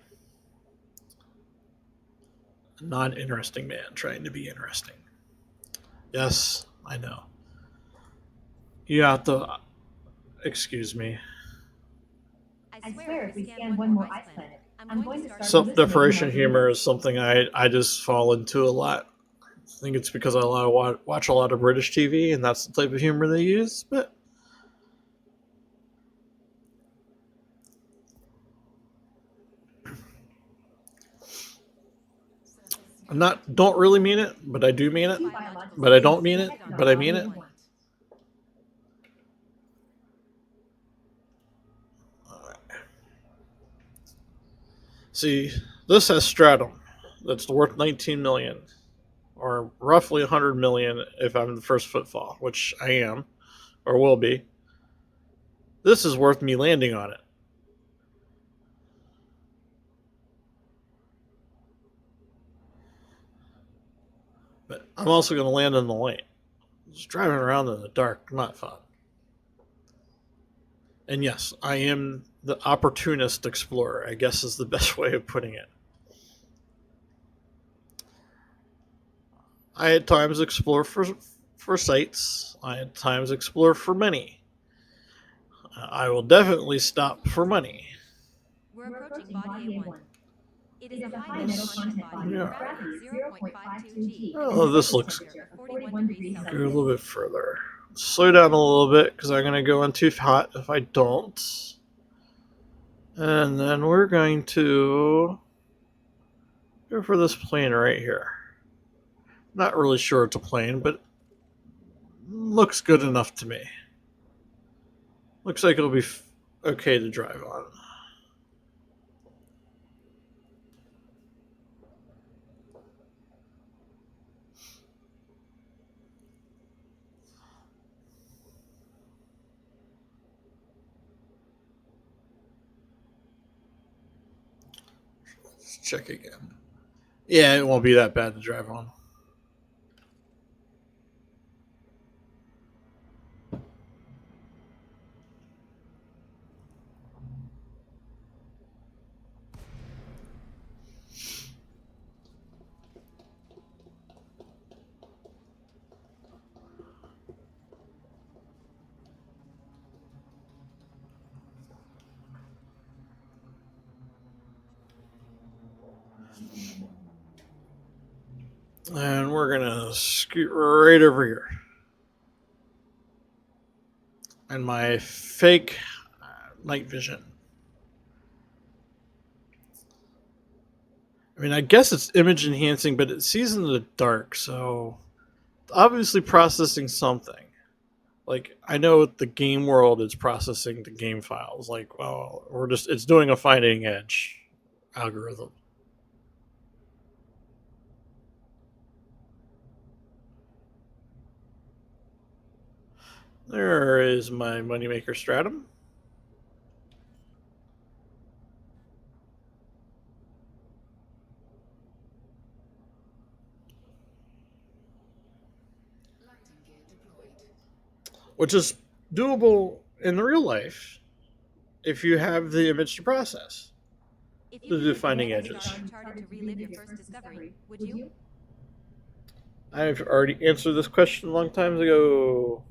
A non-interesting man trying to be interesting. Yes, I know. You have to excuse me.
I swear if we scan one more ice planet, I'm going to start
Self-deprecation humor is something I just fall into a lot. I think it's because I watch a lot of British TV, and that's the type of humor they use. But I'm not. Don't really mean it, but I do mean it. But I don't mean it, but I mean it. See, this has stratum that's worth 19 million, or roughly 100 million if I'm the first footfall, which I am, or will be. This is worth me landing on it. But I'm also going to land in the light. Just driving around in the dark, not fun. And yes, I am the opportunist explorer, I guess is the best way of putting it. I at times explore for sights. I at times explore for money. I will definitely stop for money.
We're approaching body A1. It is a high metal content body with gravity 0.52 g.
Oh, this looks
good. 41 degrees
Go a
Celsius.
little bit further. Slow down a little bit because I'm going to go in too hot if I don't. And then we're going to go for this plane right here. Not really sure it's a plane, but looks good enough to me. Looks like it'll be okay to drive on. Let's check again. Yeah, it won't be that bad to drive on. And we're going to scoot right over here. And my fake night vision. I mean, I guess it's image enhancing, but it sees in the dark, so obviously processing something. Like, I know the game world is processing the game files. Like, well, it's doing a finding edge algorithm. There is my moneymaker stratum.
Lighting gear deployed.
Which is doable in real life if you have the image to process.
If
To
you
do
could
finding
use
edges.
Star Uncharted to relive your first discovery, would you?
I've already answered this question a long time ago.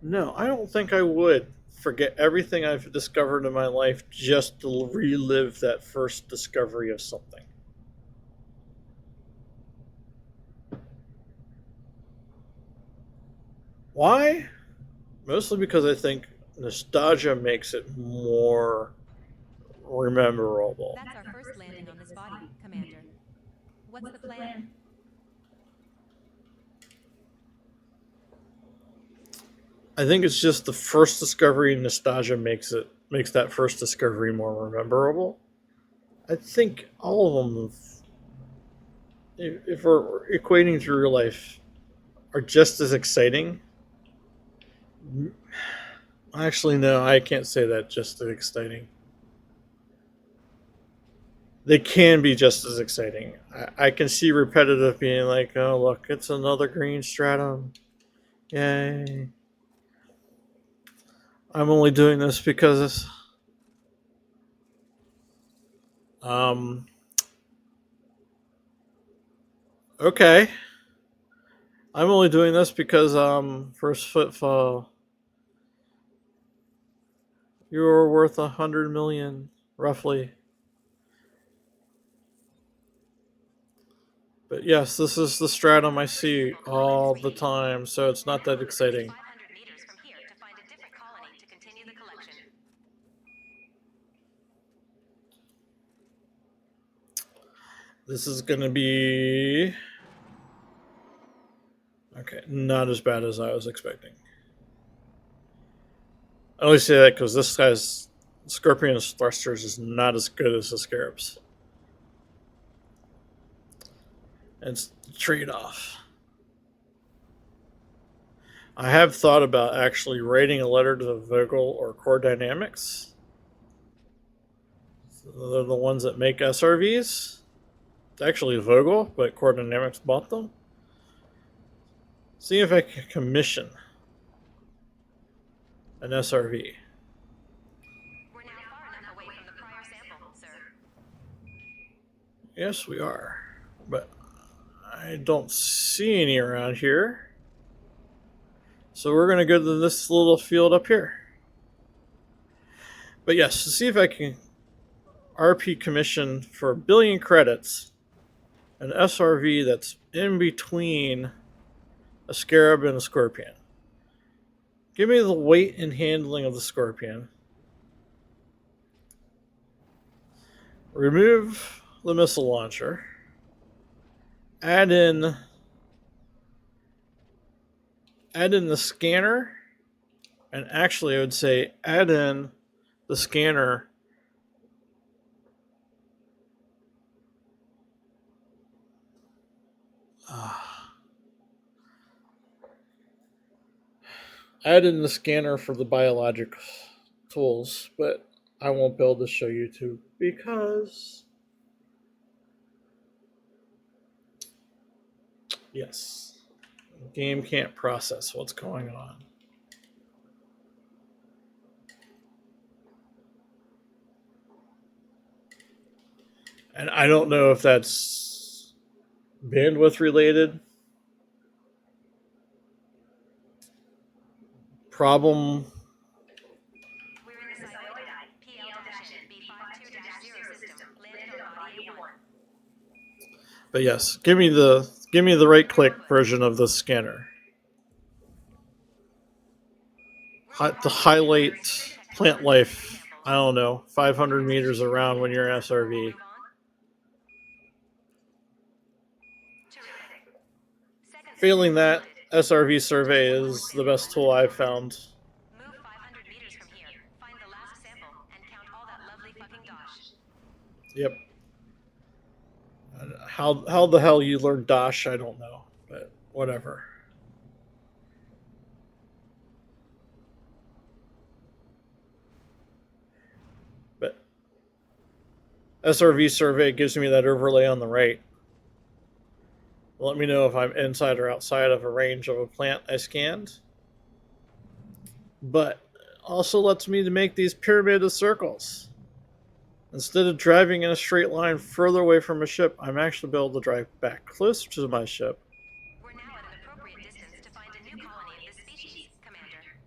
No, I don't think I would forget everything I've discovered in my life just to relive that first discovery of something. Why? Mostly because I think nostalgia makes it more rememberable.
That's our first landing on this body, Commander. What's the plan?
I think it's just the first discovery. Nostalgia makes that first discovery more memorable. I think all of them, if we're equating to real life, are just as exciting. Actually, no, I can't say that just as exciting. They can be just as exciting. I can see repetitive being like, oh, look, it's another green stratum. Yay. I'm only doing this because um okay. I'm only doing this because first footfall, you were worth 100 million roughly. But yes, this is the stratum I see all the time, so it's not that exciting.
500 meters from here to find a different colony to continue the collection.
This is gonna be okay, not as bad as I was expecting. I only say that because this guy's Scorpion's thrusters is not as good as the Scarab's. It's the trade-off. I have thought about actually writing a letter to Vogel or Core Dynamics. They're the ones that make SRVs. It's actually Vogel, but Core Dynamics bought them. See if I can commission an SRV.
We're now far enough away from the prior sample, sir.
Yes, we are. But I don't see any around here. So we're going to go to this little field up here. But yes, to see if I can RP commission for 1 billion credits an SRV that's in between a Scarab and a Scorpion. Give me the weight and handling of the Scorpion. Remove the missile launcher. Add in the scanner. And actually, I would say add in the scanner add in the scanner for the biologic tools, but I won't be able to show you two because yes, the game can't process what's going on. And I don't know if that's bandwidth related. Problem.
We're in the Scioidite, PL-B52-0 system, landed on body A1.
But yes, give me the right click version of the scanner. To highlight plant life, I don't know, 500 meters around when you're an SRV. Failing that, SRV survey is the best tool I've found.
Move 500 meters from here, find the last sample, and count all that lovely fucking dosh.
Yep. How the hell you learn Dosh, I don't know, but whatever. But SRV survey gives me that overlay on the right. Let me know if I'm inside or outside of a range of a plant I scanned. But also lets me to make these pyramid of circles. Instead of driving in a straight line further away from a ship, I'm actually able to drive back closer to my ship.
We're now at an appropriate distance to find a new colony of this species, Commander.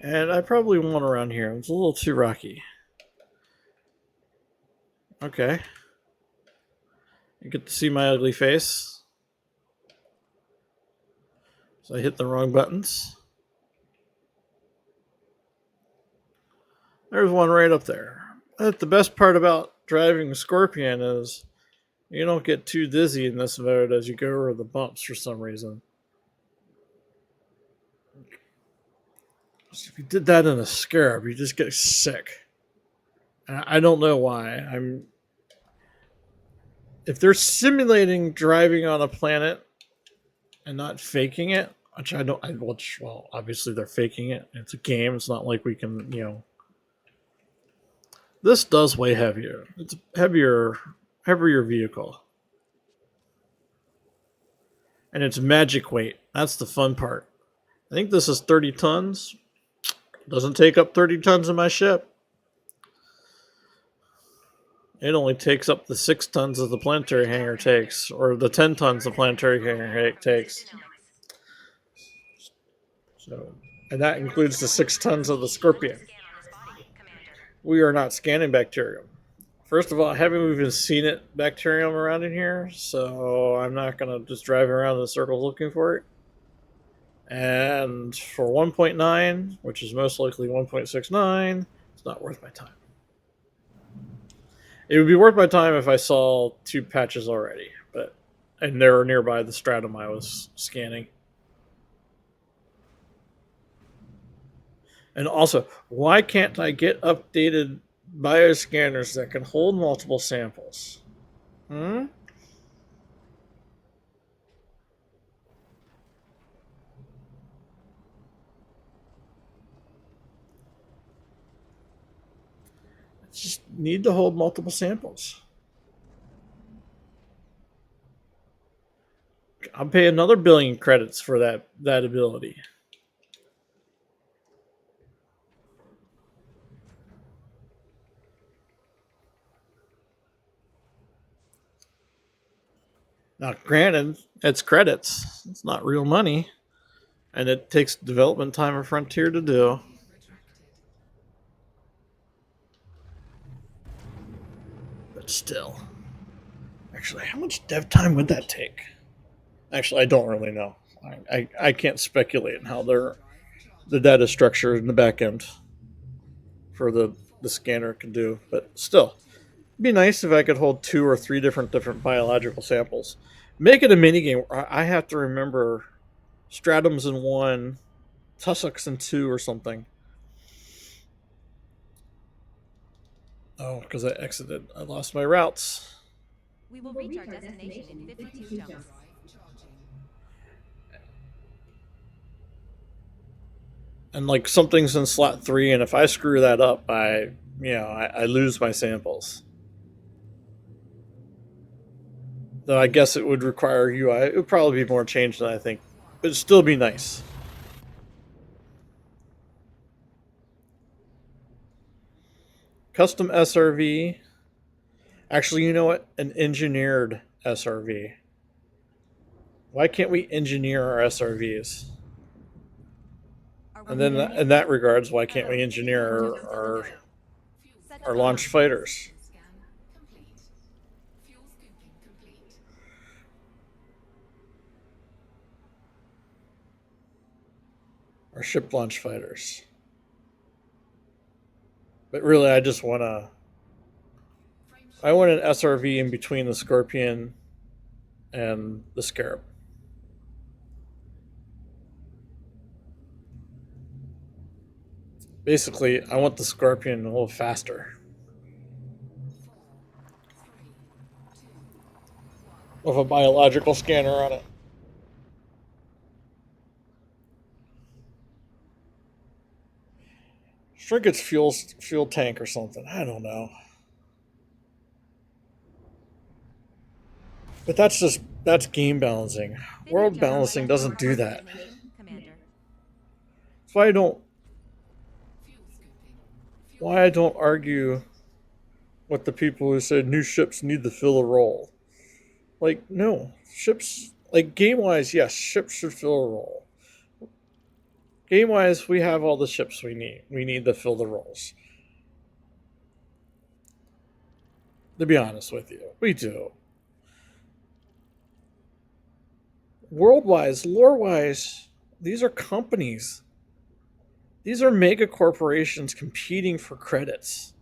And I probably want around here. It's a little too rocky. Okay. You get to see my ugly face. So I hit the wrong buttons. There's one right up there. But the best part about driving Scorpion is you don't get too dizzy in this mode as you go over the bumps for some reason. If you did that in a Scarab, you just get sick. I don't know why. If they're simulating driving on a planet and not faking it, which I don't. Well, obviously they're faking it. It's a game. It's not like we can, This does weigh heavier. It's a heavier vehicle, and it's magic weight. That's the fun part. I think this is 30 tons. Doesn't take up 30 tons of my ship. It only takes up the 6 tons of the planetary hangar takes, or the 10 tons the planetary hangar takes. So, and that includes the 6 tons of the Scorpion. We are not scanning bacterium. First of all, I haven't even seen it bacterium around in here, so I'm not going to just drive around in a circle looking for it. And for 1.9, which is most likely 1.69, it's not worth my time. It would be worth my time if I saw 2 patches already, and they were nearby the stratum I was scanning. And also, why can't I get updated bioscanners that can hold multiple samples? Just need to hold multiple samples. I'll pay another 1 billion credits for that ability. Now, granted, it's credits. It's not real money. And it takes development time for Frontier to do. But still. Actually, how much dev time would that take? Actually, I don't really know. I can't speculate on how the data structure in the back end for the scanner can do. But still, it'd be nice if I could hold 2 or 3 different biological samples. Make it a minigame where I have to remember stratums in 1, tussocks in 2 or something. Oh, because I exited. I lost my routes.
We will reach our destination in 52 jumps.
And like something's in slot 3, and if I screw that up, I lose my samples. Though I guess it would require UI. It would probably be more change than I think, but it'd still be nice. Custom SRV. Actually, you know what? An engineered SRV. Why can't we engineer our SRVs? And then in that regards, why can't we engineer our launch fighters? Our ship launch fighters. But really, I want an SRV in between the Scorpion and the Scarab. Basically, I want the Scorpion a little faster. With a biological scanner on it. Shrink its fuel tank or something. I don't know. But that's game balancing. World balancing doesn't do that. That's why I don't argue with the people who say new ships need to fill a role. Like, no. Ships, like game-wise, yes, ships should fill a role. Game-wise, we have all the ships we need. We need to fill the roles. To be honest with you, we do. World-wise, lore-wise, these are companies. These are mega corporations competing for credits.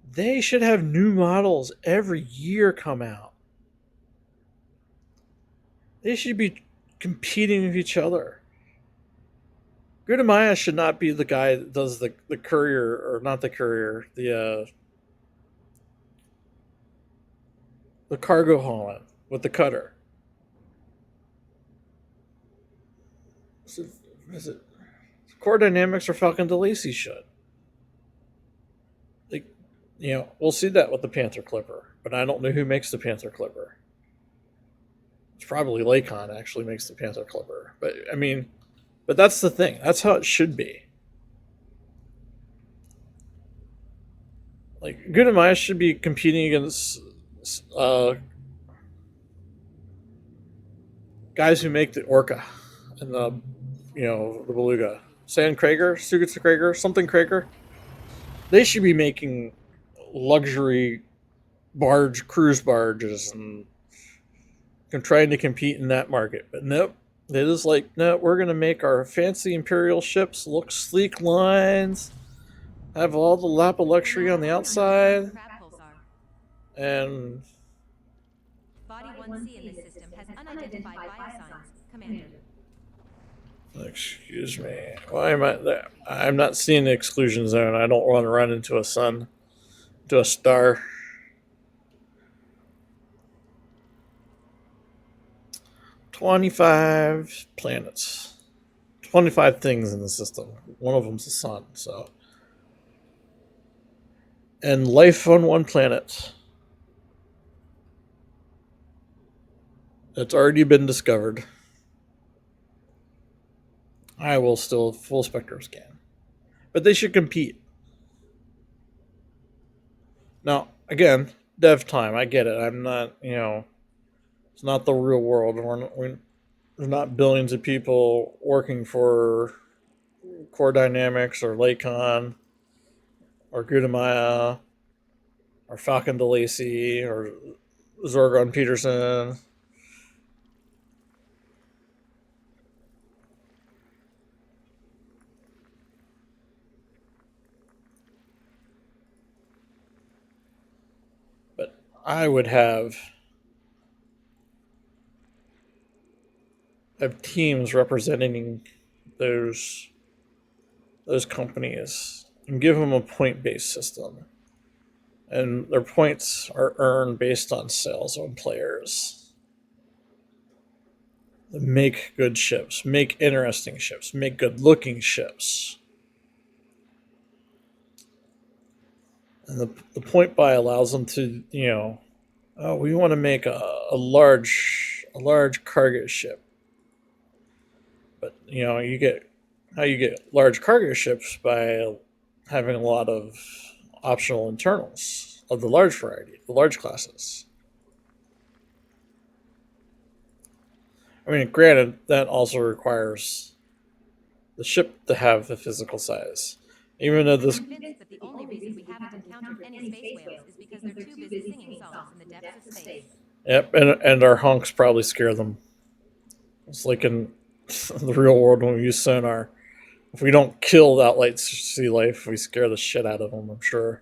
They should have new models every year come out. They should be competing with each other. Gudamaya should not be the guy that does the courier, or not the courier, the cargo hauling with the cutter. Is it Core Dynamics or Falcon DeLacy should? Like, we'll see that with the Panther Clipper, but I don't know who makes the Panther Clipper. It's probably Lakon actually makes the Panther Clipper, but that's the thing. That's how it should be. Like, Gudamaya should be competing against guys who make the Orca and the Beluga. Sand Krager, Sugitsu Krager, something Krager. They should be making luxury cruise barges and trying to compete in that market. But nope. They just no, we're going to make our fancy Imperial ships look sleek lines, have all the lap of luxury on the outside, and
Body 1C in this system has unidentified biosigns, Commander.
Excuse me. Why am I there? I'm not seeing the exclusion zone. I don't want to run into a star. $25 planets. 25 things in the system. One of them's the sun, so. And life on one planet. It's already been discovered. I will still full spectrum scan. But they should compete. Now, again, dev time, I get it. I'm not, it's not the real world. There's not billions of people working for Core Dynamics or Lakon or Gudamaya or Falcon DeLacy or Zorgon Peterson. But I would have teams representing those companies and give them a point-based system. And their points are earned based on sales on players. Make good ships, make interesting ships, make good-looking ships. And the point buy allows them to, we want to make a large cargo ship. But you get large cargo ships by having a lot of optional internals of the large variety, the large classes. Granted, that also requires the ship to have the physical size. Even though this.
I'm convinced that the only reason we haven't encountered any space whales is because they're too busy singing songs in the depths of space.
Yep, and our honks probably scare them. It's like in the real world when we use sonar. If we don't kill that light sea life, we scare the shit out of them, I'm sure.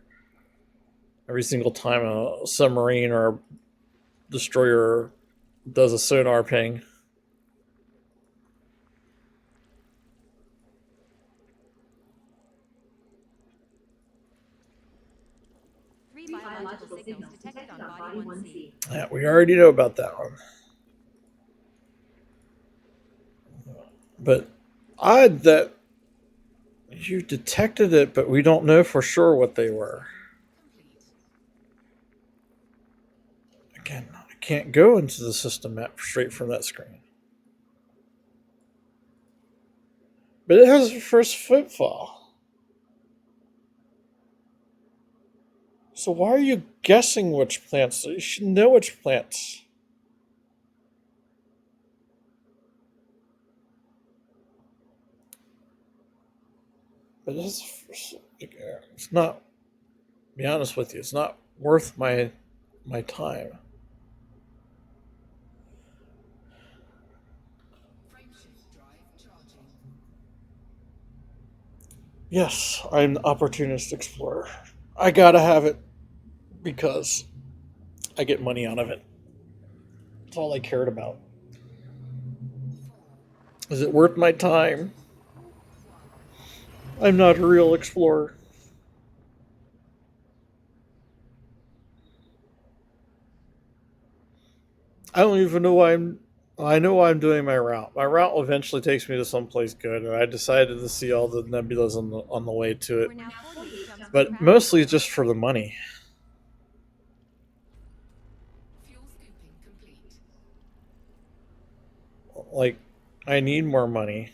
Every single time a submarine or a destroyer does a sonar ping.
Biological signals detected on Body 1C.
Yeah, we already know about that one. But odd that you detected it, but we don't know for sure what they were. Again, I can't go into the system map straight from that screen. But it has a first footfall. So why are you guessing which plants? You should know which plants. But it's not, to be honest with you, it's not worth my time. Yes, I'm the opportunist explorer. I gotta have it because I get money out of it. That's all I cared about.
4,
Is it worth my time?
1.
I'm not a real explorer. I don't even know why I'm. I know why I'm doing my route. My route eventually takes me to someplace good, and I decided to see all the nebulas on the way to it.
We're now 48 jumps from
But
Crab
mostly
Pulsar.
just for the money.
Fuel scooping complete.
Like, I need more money.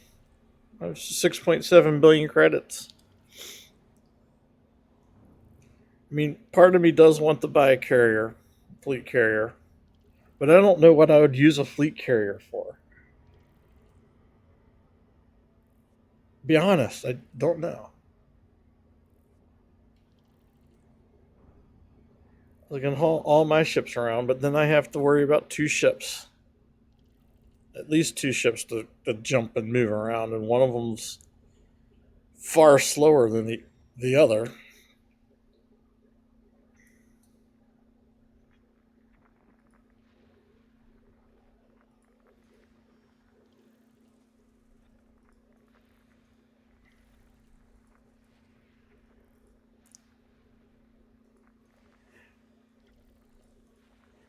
I have 6.7 billion credits. I mean, part of me does want to buy a carrier, fleet carrier, but I don't know what I would use a fleet carrier for. Be honest, I don't know. I can haul all my ships around, but then I have to worry about two ships. At least two ships to jump and move around, and one of them's far slower than the other.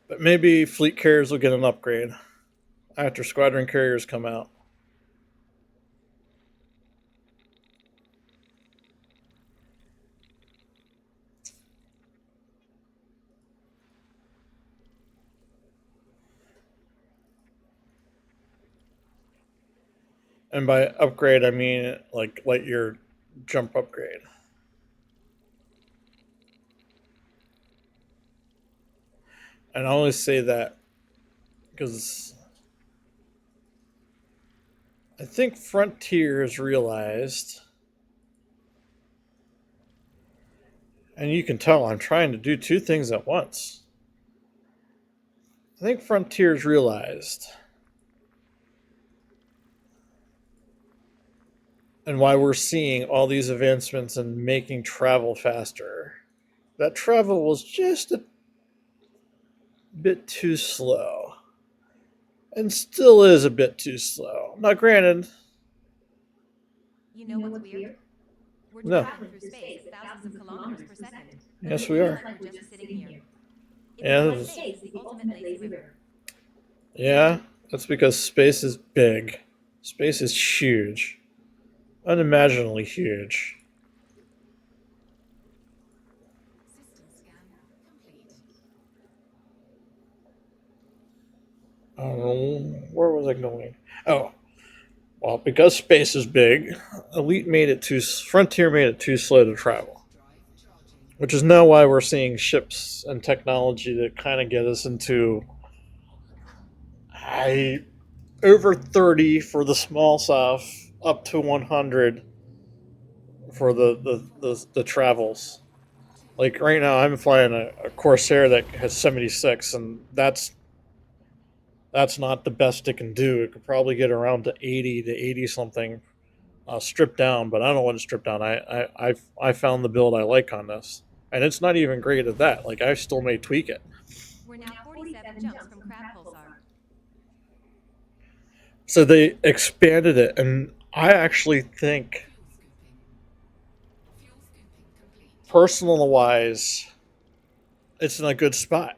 But maybe fleet carriers will get an upgrade after squadron carriers come out. And by upgrade, I mean like Lightyear jump upgrade. And I always say that because I think Frontier has realized, and you can tell I'm trying to do two things at once. I think Frontier's realized, and why we're seeing all these advancements in making travel faster. That travel was just a bit too slow, and still is a bit too slow. Now, granted,
You know what's weird? We're
no.
traveling through space at thousands of kilometers per second. But
Yes,
it
we
feels
are.
like we're just sitting here. It
Yeah,
feels like space is the ultimate lazy river.
yeah, that's because space is big. Space is huge, unimaginably huge.
System scan complete.
Where was I going? Oh, well, because space is big, Elite made it too. Frontier made it too slow to travel,
Drive charging.
which is now why we're seeing ships and technology that kind of get us into I over 30 for the small stuff, up to 100 for the travels. Like right now, I'm flying a Corsair that has 76, and that's not the best it can do. It could probably get around to 80 to 80 something, stripped down. But I don't want to strip down. I found the build I like on this, and it's not even great at that. Like I still may tweak it.
We're now 47 jumps from Crab Pulsar.
So they expanded it, and I actually think,
Fuel scooping. Fuel scooping complete.
personal wise, it's in a good spot.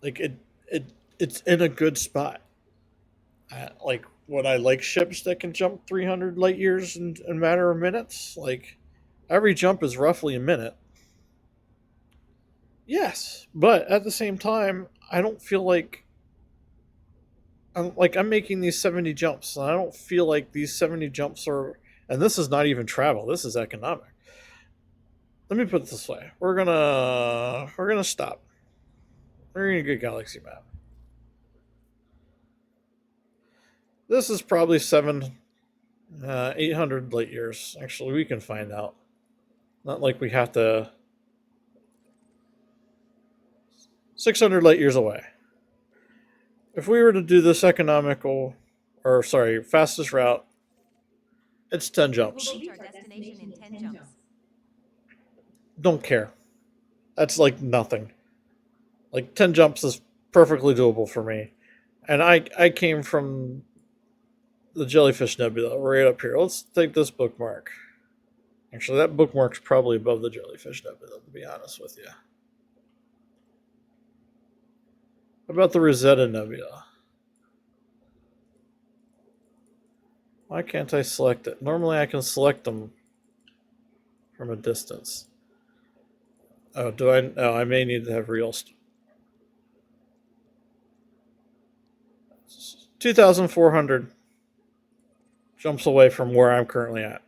Like it's in a good spot. Like would I like ships that can jump 300 light years in a matter of minutes? Like every jump is roughly a minute. Yes, but at the same time, I don't feel like I'm making these 70 jumps, and I don't feel like these 70 jumps are. And this is not even travel. This is economic. Let me put it this way: we're gonna stop. We're gonna get galaxy map. This is probably 800 light years. Actually, we can find out. Not like we have to. 600 light years away. If we were to do this economical, or sorry, fastest route It's 10
We
jumps.
will reach our destination in 10 jumps.
Don't care. That's like nothing. Like 10 jumps is perfectly doable for me. And I came from the Jellyfish Nebula right up here. Let's take this bookmark. Actually, that bookmark's probably above the Jellyfish Nebula, to be honest with you. How about the Rosetta Nebula? Why can't I select it? Normally I can select them from a distance. Oh, do I? Oh, I may need to have real. 2,400 jumps away from where I'm currently at.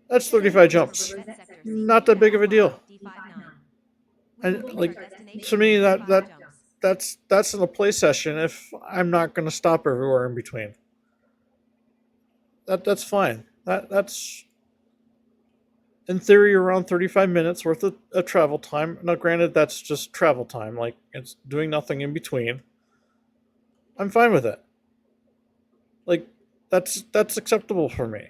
That's 35 jumps. Not that big of a deal. And like to me, that's in a play session. If I'm not going to stop everywhere in between, that's fine. That's in theory around 35 minutes worth of travel time. Now, granted, that's just travel time. Like it's doing nothing in between. I'm fine with it. Like that's acceptable for me.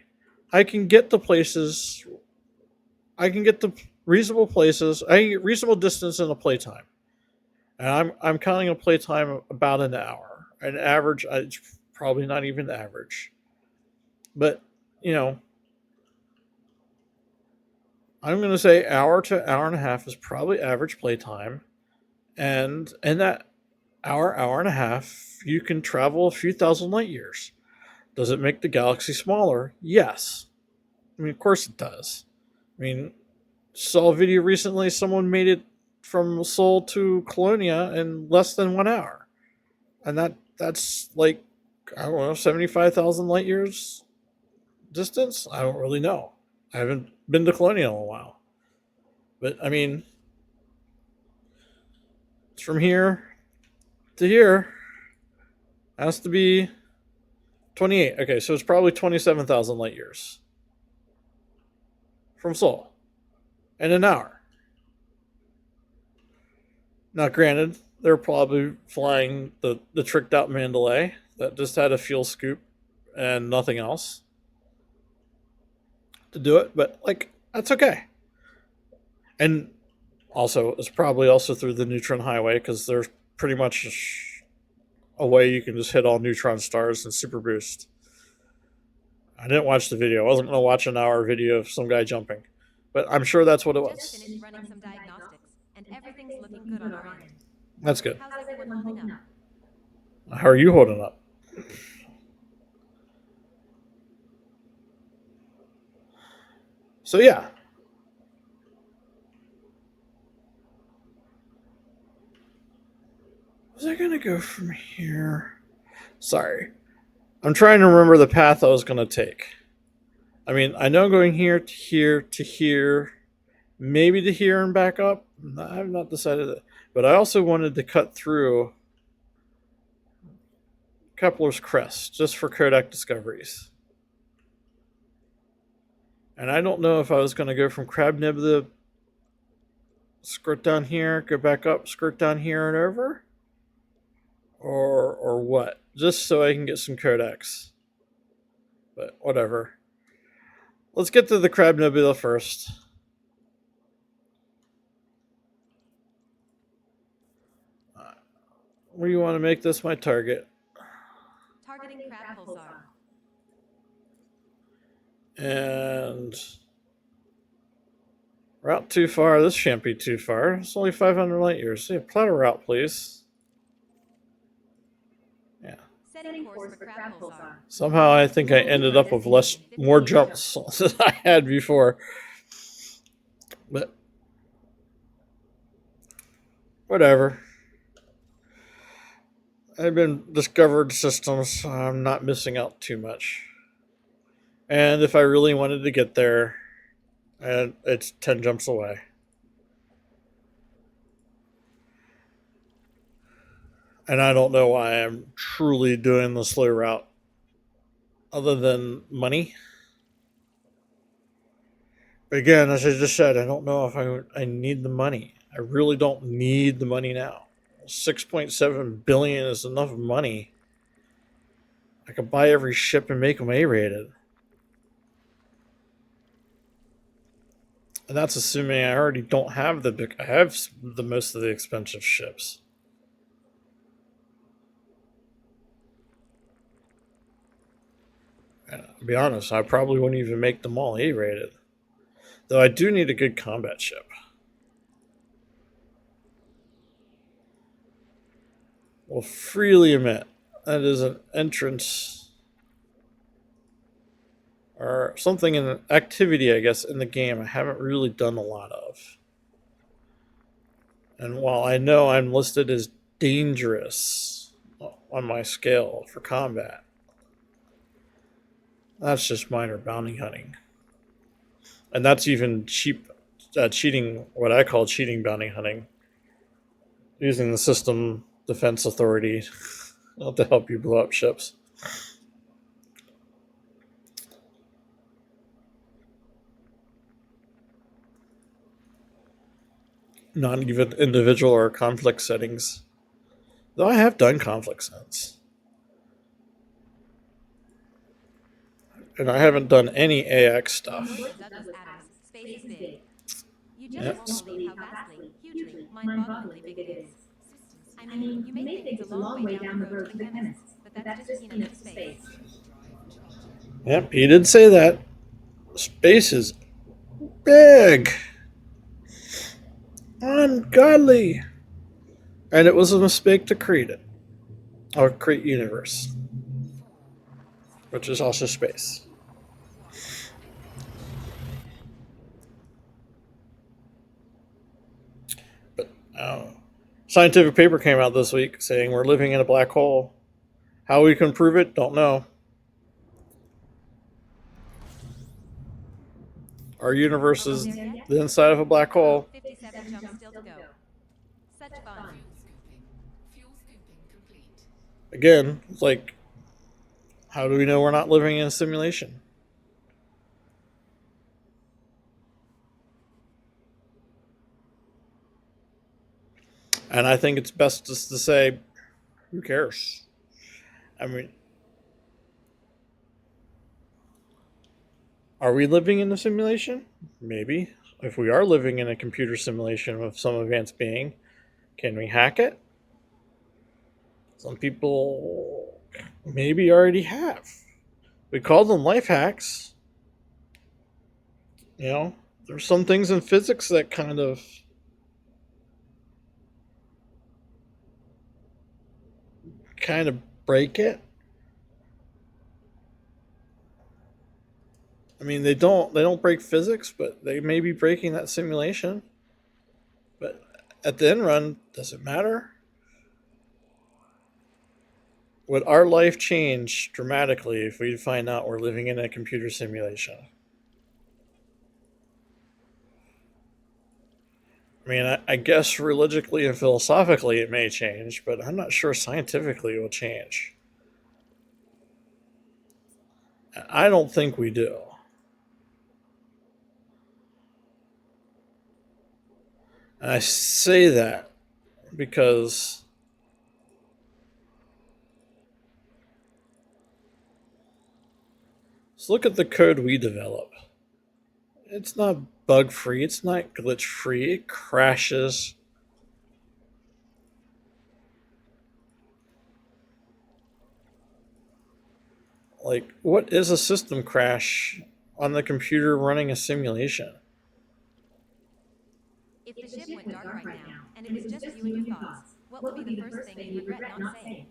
I can get to places. I can get to reasonable places. I can get reasonable distance in a playtime, and I'm counting a playtime about an hour. An average, it's probably not even average, but you know, I'm going to say hour to hour and a half is probably average playtime, and in that hour and a half, you can travel a few thousand light years. Does it make the galaxy smaller? Yes. I mean, of course it does. I mean, saw a video recently, someone made it from Sol to Colonia in less than 1 hour. And that's like, I don't know, 75,000 light years distance? I don't really know. I haven't been to Colonia in a while. But, I mean, it's from here to here. Has to be 28. Okay, so it's probably 27,000 light years from Sol in an hour. Now, granted, they're probably flying the tricked out Mandalay that just had a fuel scoop and nothing else to do it, but like that's okay. And also, it's probably also through the neutron highway because there's pretty much a way you can just hit all neutron stars and super boost. I didn't watch the video. I wasn't going to watch an hour video of some guy jumping, but I'm sure that's what it was.
Just finished running some diagnostics, and everything's looking good on our end.
That's good.
How's everyone holding up?
How are you holding up? So yeah. Was I gonna go from here? Sorry. I'm trying to remember the path I was gonna take. I mean, I know I'm going here to here to here, maybe to here and back up. I've not decided that. But I also wanted to cut through Kepler's Crest just for Kodak discoveries. And I don't know if I was going to go from Crab Nebula, skirt down here, go back up, skirt down here and over, or what. Just so I can get some Kodaks. But whatever. Let's get to the Crab Nebula first. Where do you want to make this my target?
Targeting Crab Pulsar.
And route too far. This shan't be too far. It's only 500 light years. Yeah, plot a route, please. Yeah.
Setting course for Crab Pulsar.
Somehow I think I ended up with more jumps than I had before. But whatever. I've been discovered systems. So I'm not missing out too much. And if I really wanted to get there, and it's 10 jumps away. And I don't know why I'm truly doing the slow route other than money. But again, as I just said, I don't know if I need the money. I really don't need the money now. 6.7 billion is enough money. I could buy every ship and make them A-rated. And that's assuming I already don't have the big. I have the most of the expensive ships. And to be honest, I probably wouldn't even make them all A-rated. Though I do need a good combat ship. Will freely admit that is an entrance or something in an activity, I guess, in the game I haven't really done a lot of. And while I know I'm listed as dangerous on my scale for combat, that's just minor bounty hunting. And that's even cheating, what I call cheating bounty hunting, using the system defense authority to help you blow up ships. Not even individual or conflict settings. Though I have done conflict settings. And I haven't done any AX stuff.
Douglas Adams, space is big. You just won't believe how vastly, hugely, mind-bogglingly big it is. I mean, you may think it's a long way down the road to the chemists, but that's just, to space.
Yep, he did say that. Space is big. Ungodly. And it was a mistake to create it. Or create universe. Which is also space. But scientific paper came out this week saying we're living in a black hole. How we can prove it, don't know. Our universe is the inside of a black hole.
57 jumps still to go. Such fun.
Fuel scooping complete.
Again, it's like, how do we know we're not living in a simulation? And I think it's best just to say, who cares? I mean, are we living in a simulation? Maybe. If we are living in a computer simulation of some advanced being, can we hack it? Some people maybe already have. We call them life hacks. You know, there's some things in physics that kind of break it. I mean, they don't break physics, but they may be breaking that simulation. But at the end run, does it matter? Would our life change dramatically if we find out we're living in a computer simulation? I mean, I guess religiously and philosophically it may change, but I'm not sure scientifically it will change. I don't think we do. And I say that because let's look at the code we develop. It's not bug free, it's not glitch free, it crashes. Like, what is a system crash on the computer running a simulation?
If the ship went dark right now, and it was just you and your thoughts, what would be the first thing you'd regret not saying?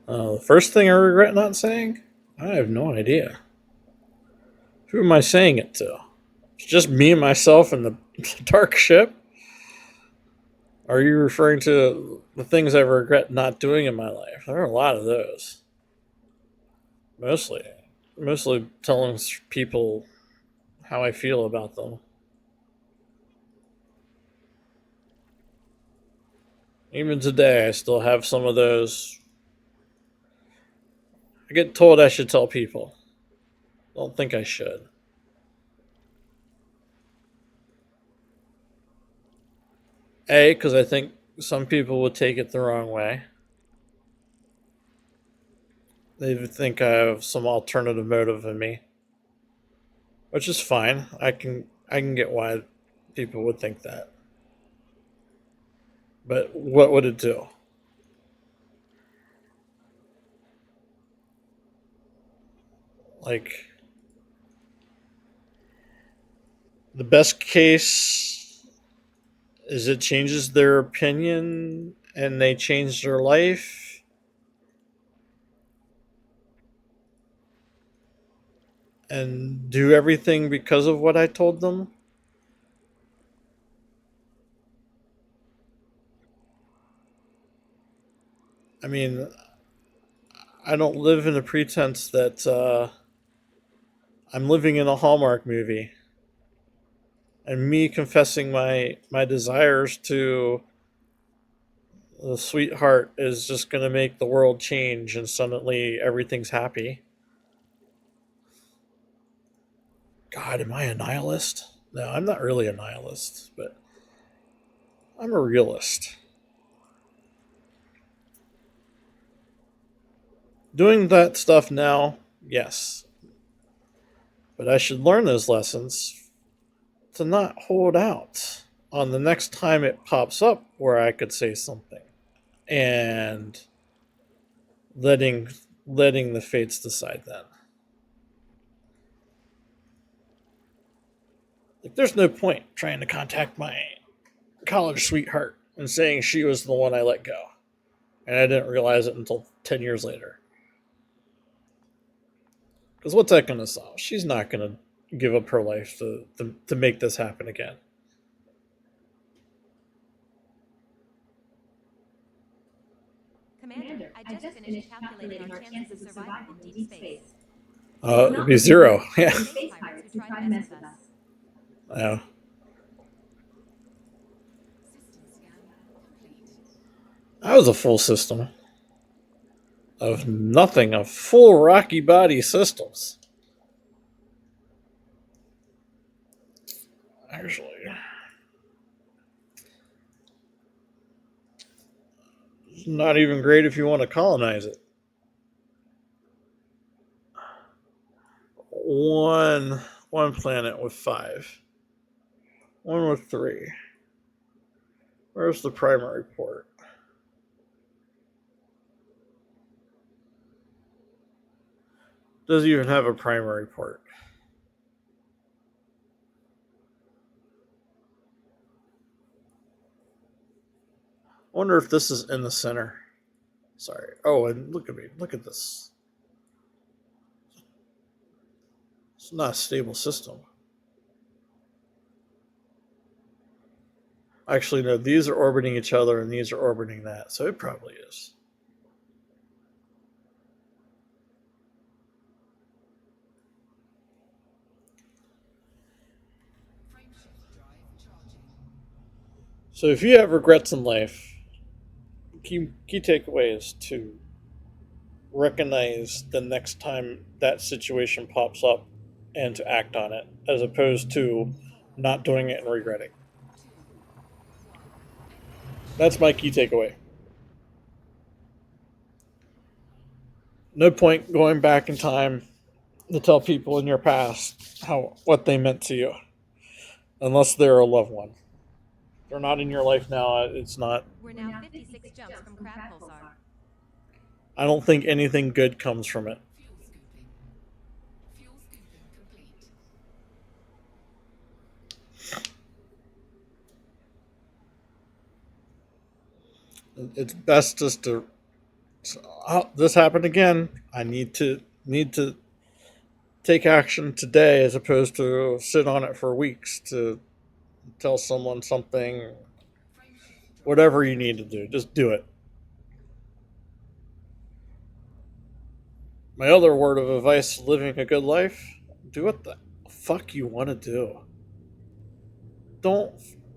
The first thing I regret not saying? I have no idea. Who am I saying it to? It's just me and myself and the dark ship? Are you referring to the things I regret not doing in my life? There are a lot of those. Mostly telling people how I feel about them. Even today, I still have some of those. I get told I should tell people. Don't think I should. A, because I think some people would take it the wrong way. They would think I have some alternative motive in me, which is fine. I can get why people would think that. But what would it do? Like, the best case is it changes their opinion and they change their life, and do everything because of what I told them. I mean, I don't live in a pretense that I'm living in a Hallmark movie, and me confessing my desires to the sweetheart is just going to make the world change and suddenly everything's happy. God, am I a nihilist? No, I'm not really a nihilist, but I'm a realist. Doing that stuff now, yes, but I should learn those lessons to not hold out on the next time it pops up where I could say something, and letting letting the fates decide then. Like, there's no point trying to contact my college sweetheart and saying she was the one I let go, and I didn't realize it until 10 years later. Because what's that going to solve? She's not going to give up her life to make this happen again.
Commander, I just finished calculating our chances of survival in deep space.
It'd be zero. Yeah.
Space pirates who try to mess with us.
Yeah.
System scan complete.
That was a full system of nothing, of full Rocky Body systems. Actually, it's not even great if you want to colonize it. One planet with 5. One with 3. Where's the primary port? Doesn't even have a primary port. I wonder if this is in the center. Sorry. Oh, and look at me. Look at this. It's not a stable system. Actually, no, these are orbiting each other and these are orbiting that, so it probably is.
Frameshift drive charging.
So if you have regrets in life, key takeaway is to recognize the next time that situation pops up and to act on it, as opposed to not doing it and regretting.
2, 1. Engage.
That's my key takeaway. No point going back in time to tell people in your past what they meant to you, unless they're a loved one. They're not in your life now. It's not.
We're now 56 jumps from Crab Pulsar.
I don't think anything good comes from it.
Fuel scooping. Fuel scooping complete.
It's best just to. Oh, this happened again. I need to take action today, as opposed to sit on it for weeks to tell someone something.
Frameshift drive.
Whatever you need to do, just do it. My other word of advice: living a good life. Do what the fuck you want to do. Don't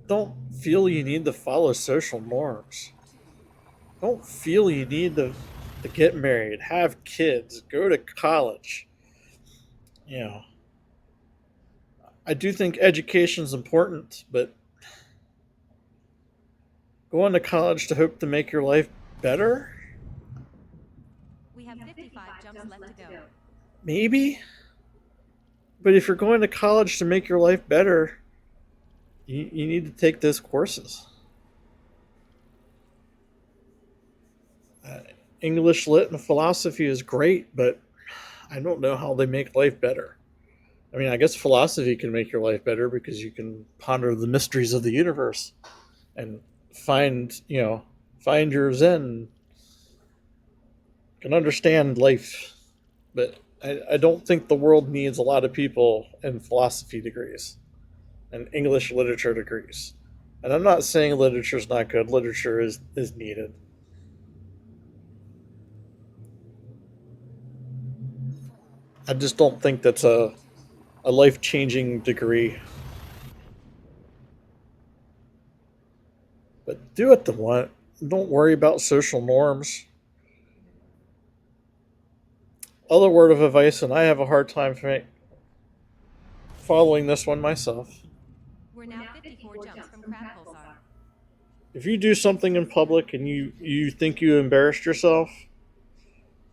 don't feel you need to follow social norms.
2,
Don't feel you need to get married, have kids, go to college. You know, I do think education is important, but Going to college to hope to make your life better?
We have 55 jumps left to go.
Maybe. But if you're going to college to make your life better, you need to take those courses. Uh, English lit and philosophy is great, but I don't know how they make life better. I mean, I guess philosophy can make your life better because you can ponder the mysteries of the universe and find your zen, can understand life. But I don't think the world needs a lot of people in philosophy degrees and English literature degrees. And I'm not saying literature is not good. Literature is needed. I just don't think that's a life changing degree. But do what they want. Don't worry about social norms. Other word of advice, and I have a hard time following this one myself.
We're now 54 jumps from Crab Pulsar.
If you do something in public and you think you embarrassed yourself,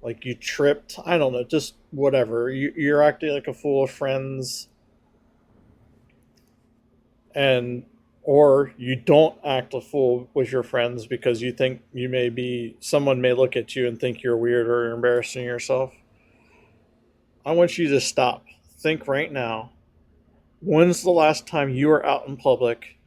like you tripped, I don't know, just whatever, you're acting like a fool with friends, and or you don't act a fool with your friends because you think someone may look at you and think you're weird or you're embarrassing yourself. I want you to stop. Think right now. When's the last time you were out in public?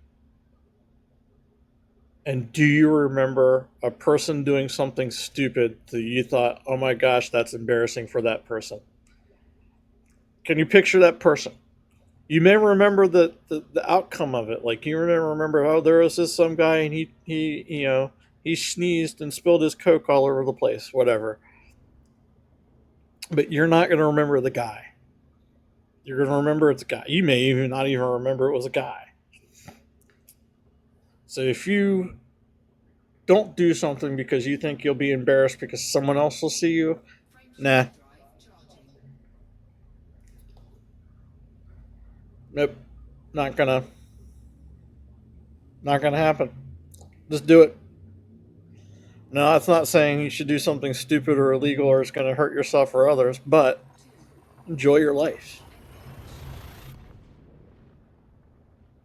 And do you remember a person doing something stupid that you thought, oh my gosh, that's embarrassing for that person? Can you picture that person? You may remember the outcome of it. Like you remember, oh, there was this some guy and he sneezed and spilled his Coke all over the place, whatever. But you're not going to remember the guy. You're going to remember it's a guy. You may even not even remember it was a guy. So if you don't do something because you think you'll be embarrassed because someone else will see you, nah, nope, not gonna, not gonna happen. Just do it. No, that's not saying you should do something stupid or illegal or it's going to hurt yourself or others, but enjoy your life.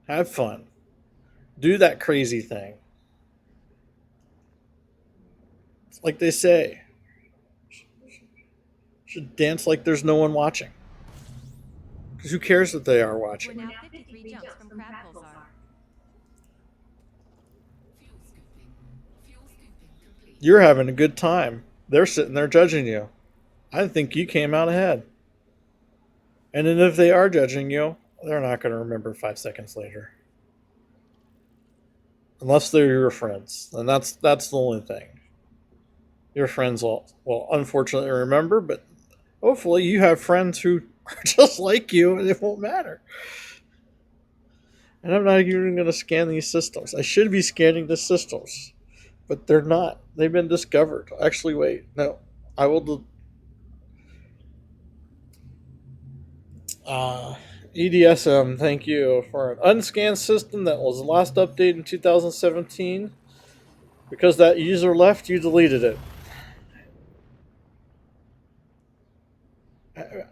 Have fun. Do that crazy thing. It's like they say, should dance like there's no one watching. Because who cares that they are
We're
watching?
now 53 jumps from Crab Pulsar.
Fuel scooping. Fuel scooping complete.
You're having a good time. They're sitting there judging you. I think you came out ahead. And then if they are judging you, they're not going to remember 5 seconds later. Unless they're your friends. And that's the only thing. Your friends will unfortunately remember, but hopefully you have friends who are just like you and it won't matter. And I'm not even going to scan these systems. I should be scanning the systems, but they're not. They've been discovered. Actually, wait. No. I will do. EDSM, thank you for an unscanned system that was last updated in 2017. Because that user left, you deleted it.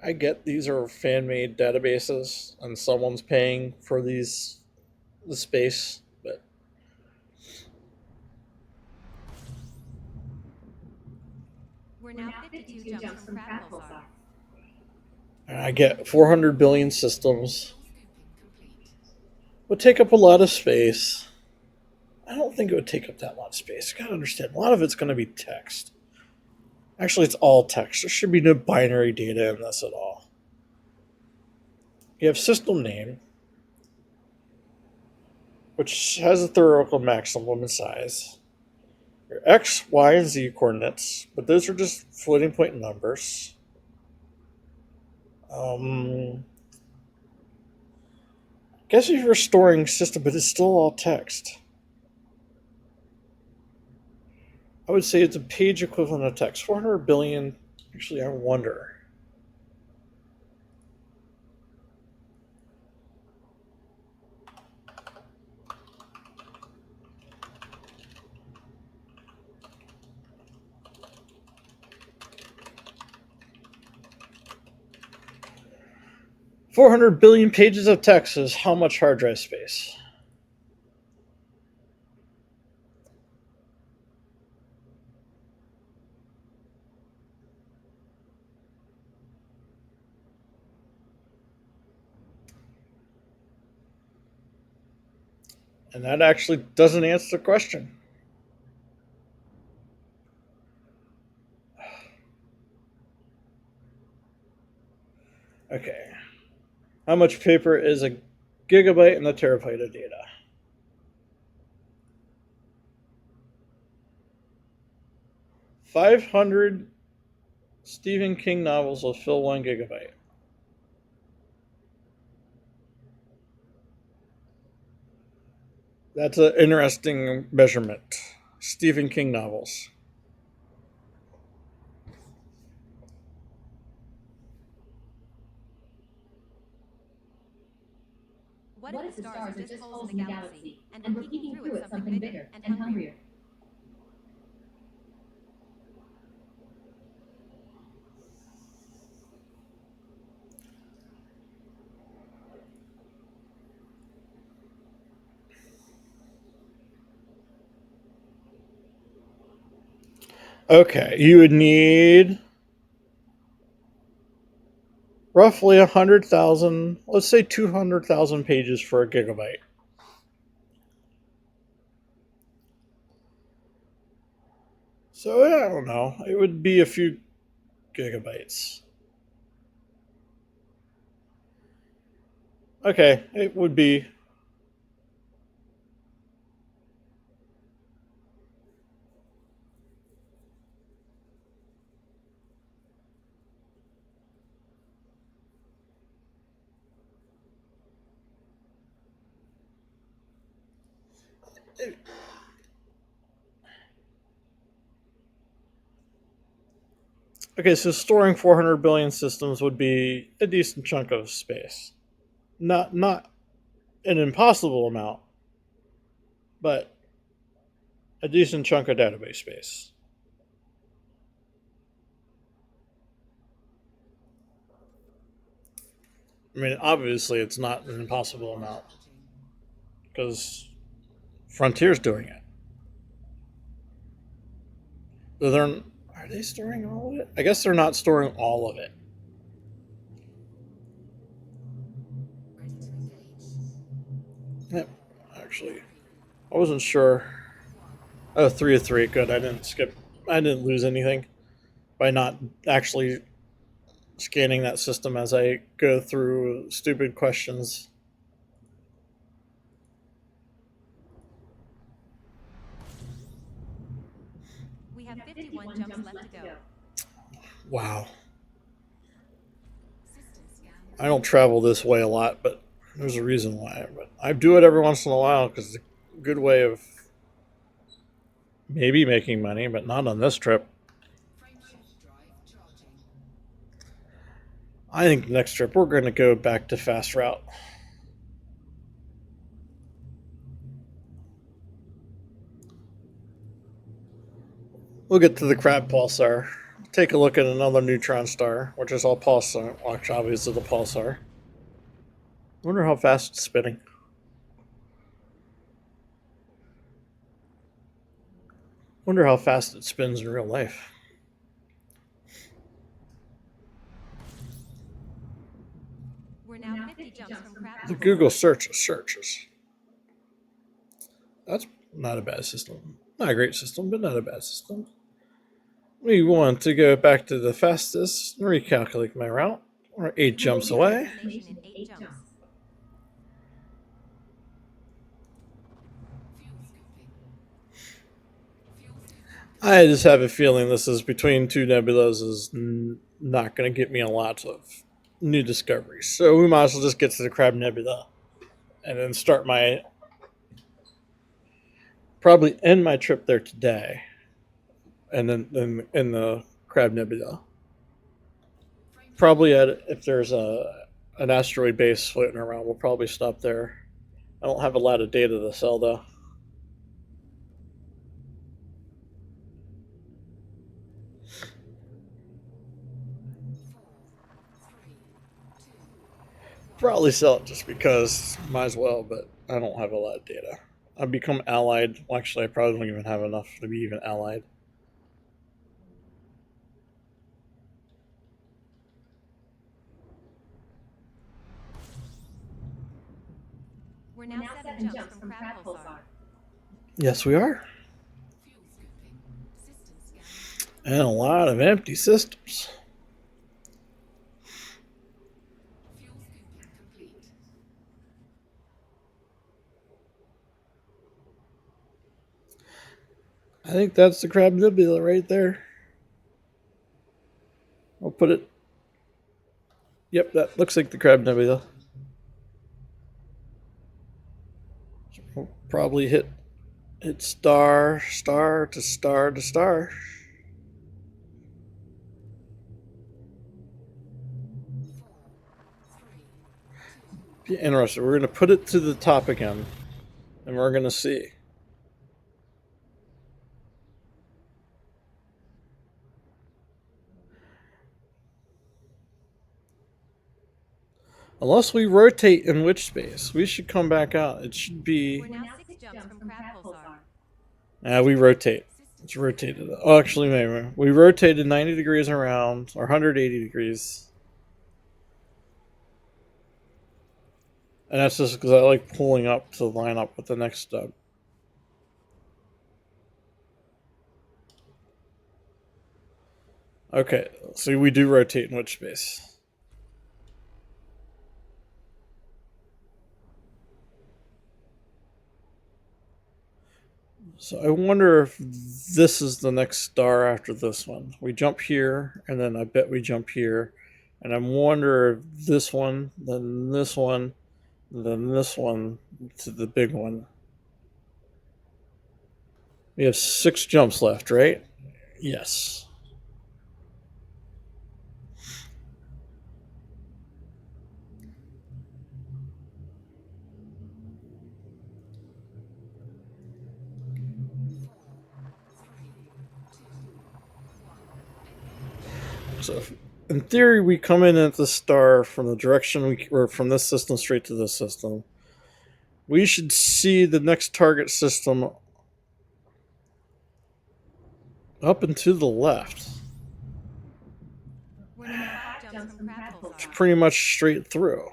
I get these are fan-made databases, and someone's paying for the space, but
We're now 52 jumps from Crab Pulsar.
I get 400 billion systems.
Fuel scooping complete.
Would take up a lot of space. I don't think it would take up that lot of space. You gotta understand, a lot of it's going to be text. Actually, it's all text. There should be no binary data in this at all. You have system name, which has a theoretical maximum in size. Your X, Y, and Z coordinates, but those are just floating point numbers. I guess if you're storing system, but it's still all text. I would say it's a page equivalent of text. 400 billion, actually, I wonder. 400 billion pages of text is how much hard drive space? And that actually doesn't answer the question. Okay. How much paper is a gigabyte and a terabyte of data? 500 Stephen King novels will fill 1 gigabyte. That's an interesting measurement. Stephen King novels.
What if the stars are just holes in the galaxy, and we're peeking through at something bigger and hungrier?
Okay, you would need roughly 100,000, let's say 200,000 pages for a gigabyte. So I don't know. It would be a few gigabytes. Okay, it would be. Okay, so storing 400 billion systems would be a decent chunk of space. Not an impossible amount, but a decent chunk of database space. I mean, obviously, it's not an impossible amount because Frontier's doing it. So are they storing all of it? I guess they're not storing all of it.
Ready to engage.
Yep, actually, I wasn't sure. Oh, 3 of 3, good. I didn't skip. I didn't lose anything by not actually scanning that system as I go through stupid questions.
We have 51 jumps left to go.
Wow.
System scan.
I don't travel this way a lot, but there's a reason why. But I do it every once in a while because it's a good way of maybe making money, but not on this trip.
Frameshift drive charging.
I think the next trip we're going to go back to fast route. We'll get to the crab pulsar. Take a look at another neutron star, which is all pulsar. Watch, obviously, the pulsar. Wonder how fast it's spinning. Wonder how fast it spins in real life.
We're now 50 jumps from crab.
The Google searches. That's not a bad system. Not a great system, but not a bad system. We want to go back to the fastest and recalculate my route. We're 8 jumps away.
Destination in 8 jumps.
Fuel scooping. Fuel scooping.
I just have a feeling this is between two nebulas is not going to get me a lot of new discoveries. So we might as well just get to the Crab Nebula and then start my probably end my trip there today, and then in the Crab Nebula. Probably if there's an asteroid base floating around, we'll probably stop there. I don't have a lot of data to sell though. Probably sell it just because, might as well, but I don't have a lot of data. I've become allied. Well, actually, I probably don't even have enough to be even allied.
We're now 7 jumps from Crab Pulsar.
Yes, we are.
Fuel scooping. System scan.
And a lot of empty systems.
Fuel scooping complete.
I think that's the Crab Nebula right there. I'll put it. Yep, that looks like the Crab Nebula. We'll probably hit star, star to star to star. Be interesting. We're going to put it to the top again, and we're going to see. Unless we rotate in which space, we should come back out. It should be.
We're now 6 jumps from Crab Pulsar.
We rotate. It's rotated. Oh, actually, maybe we rotated 90 degrees around, or 180 degrees. And that's just because I like pulling up to line up with the next step. Okay, so we do rotate in which space? So I wonder if this is the next star after this one. We jump here, and then I bet we jump here. And I wonder if this one, then this one, then this one to the big one. We have 6 jumps left, right? Yes. So, in theory, we come in at the star from the direction or from this system straight to this system. We should see the next target system up and to the left.
We're now 5 jumps from Crab Pulsar.
Pretty much straight through.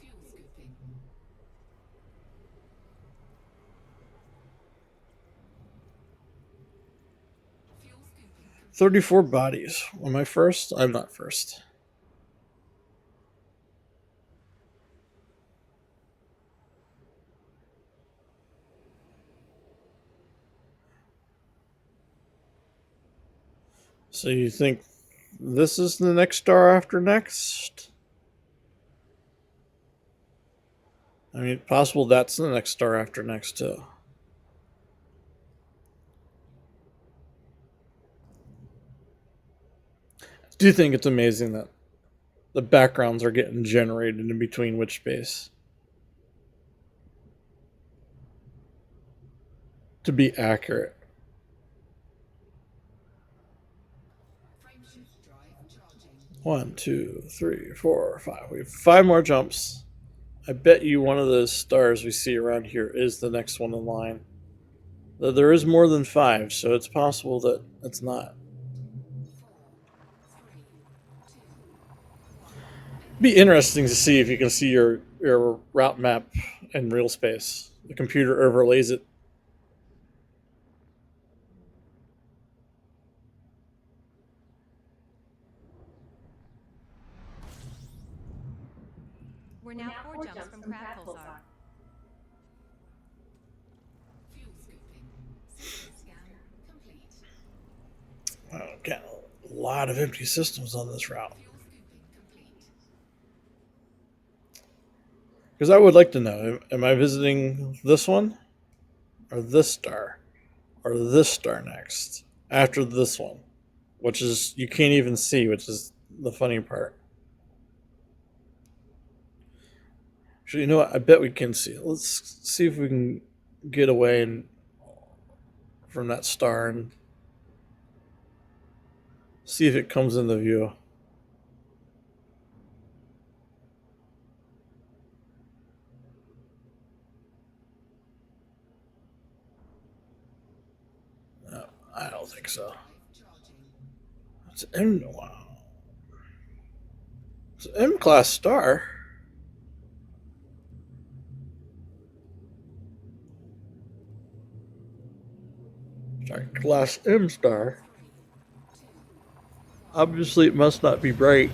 Fuel scooping. Fuel scooping.
34 bodies. Am I first? I'm not first. So you think this is the next star after next? I mean, possible that's the next star after next, too. Do you think it's amazing that the backgrounds are getting generated in between which space? To be accurate.
Frameshift drive charging.
1, 2, 3, 4, 5. We have 5 more jumps. I bet you one of those stars we see around here is the next one in line. Though there is more than 5, so it's possible that it's not.
4, 3, 2.
Be interesting to see if you can see your route map in real space. The computer overlays it.
We're now 4 jumps from Crab Pulsar.
Fuel scooping. System scan complete.
Got a lot of empty systems on this route.
Fuel scooping complete.
Because I would like to know, am I visiting this one? Or this star? Or this star next? After this one? Which is, you can't even see, which is the funny part. Actually, you know what? I bet we can see. Let's see if we can get away from that star and see if it comes into view. don't think so.
Drive charging.
It's M. Wow. It's an M class star. Sorry, class M star. Obviously, it must not be bright.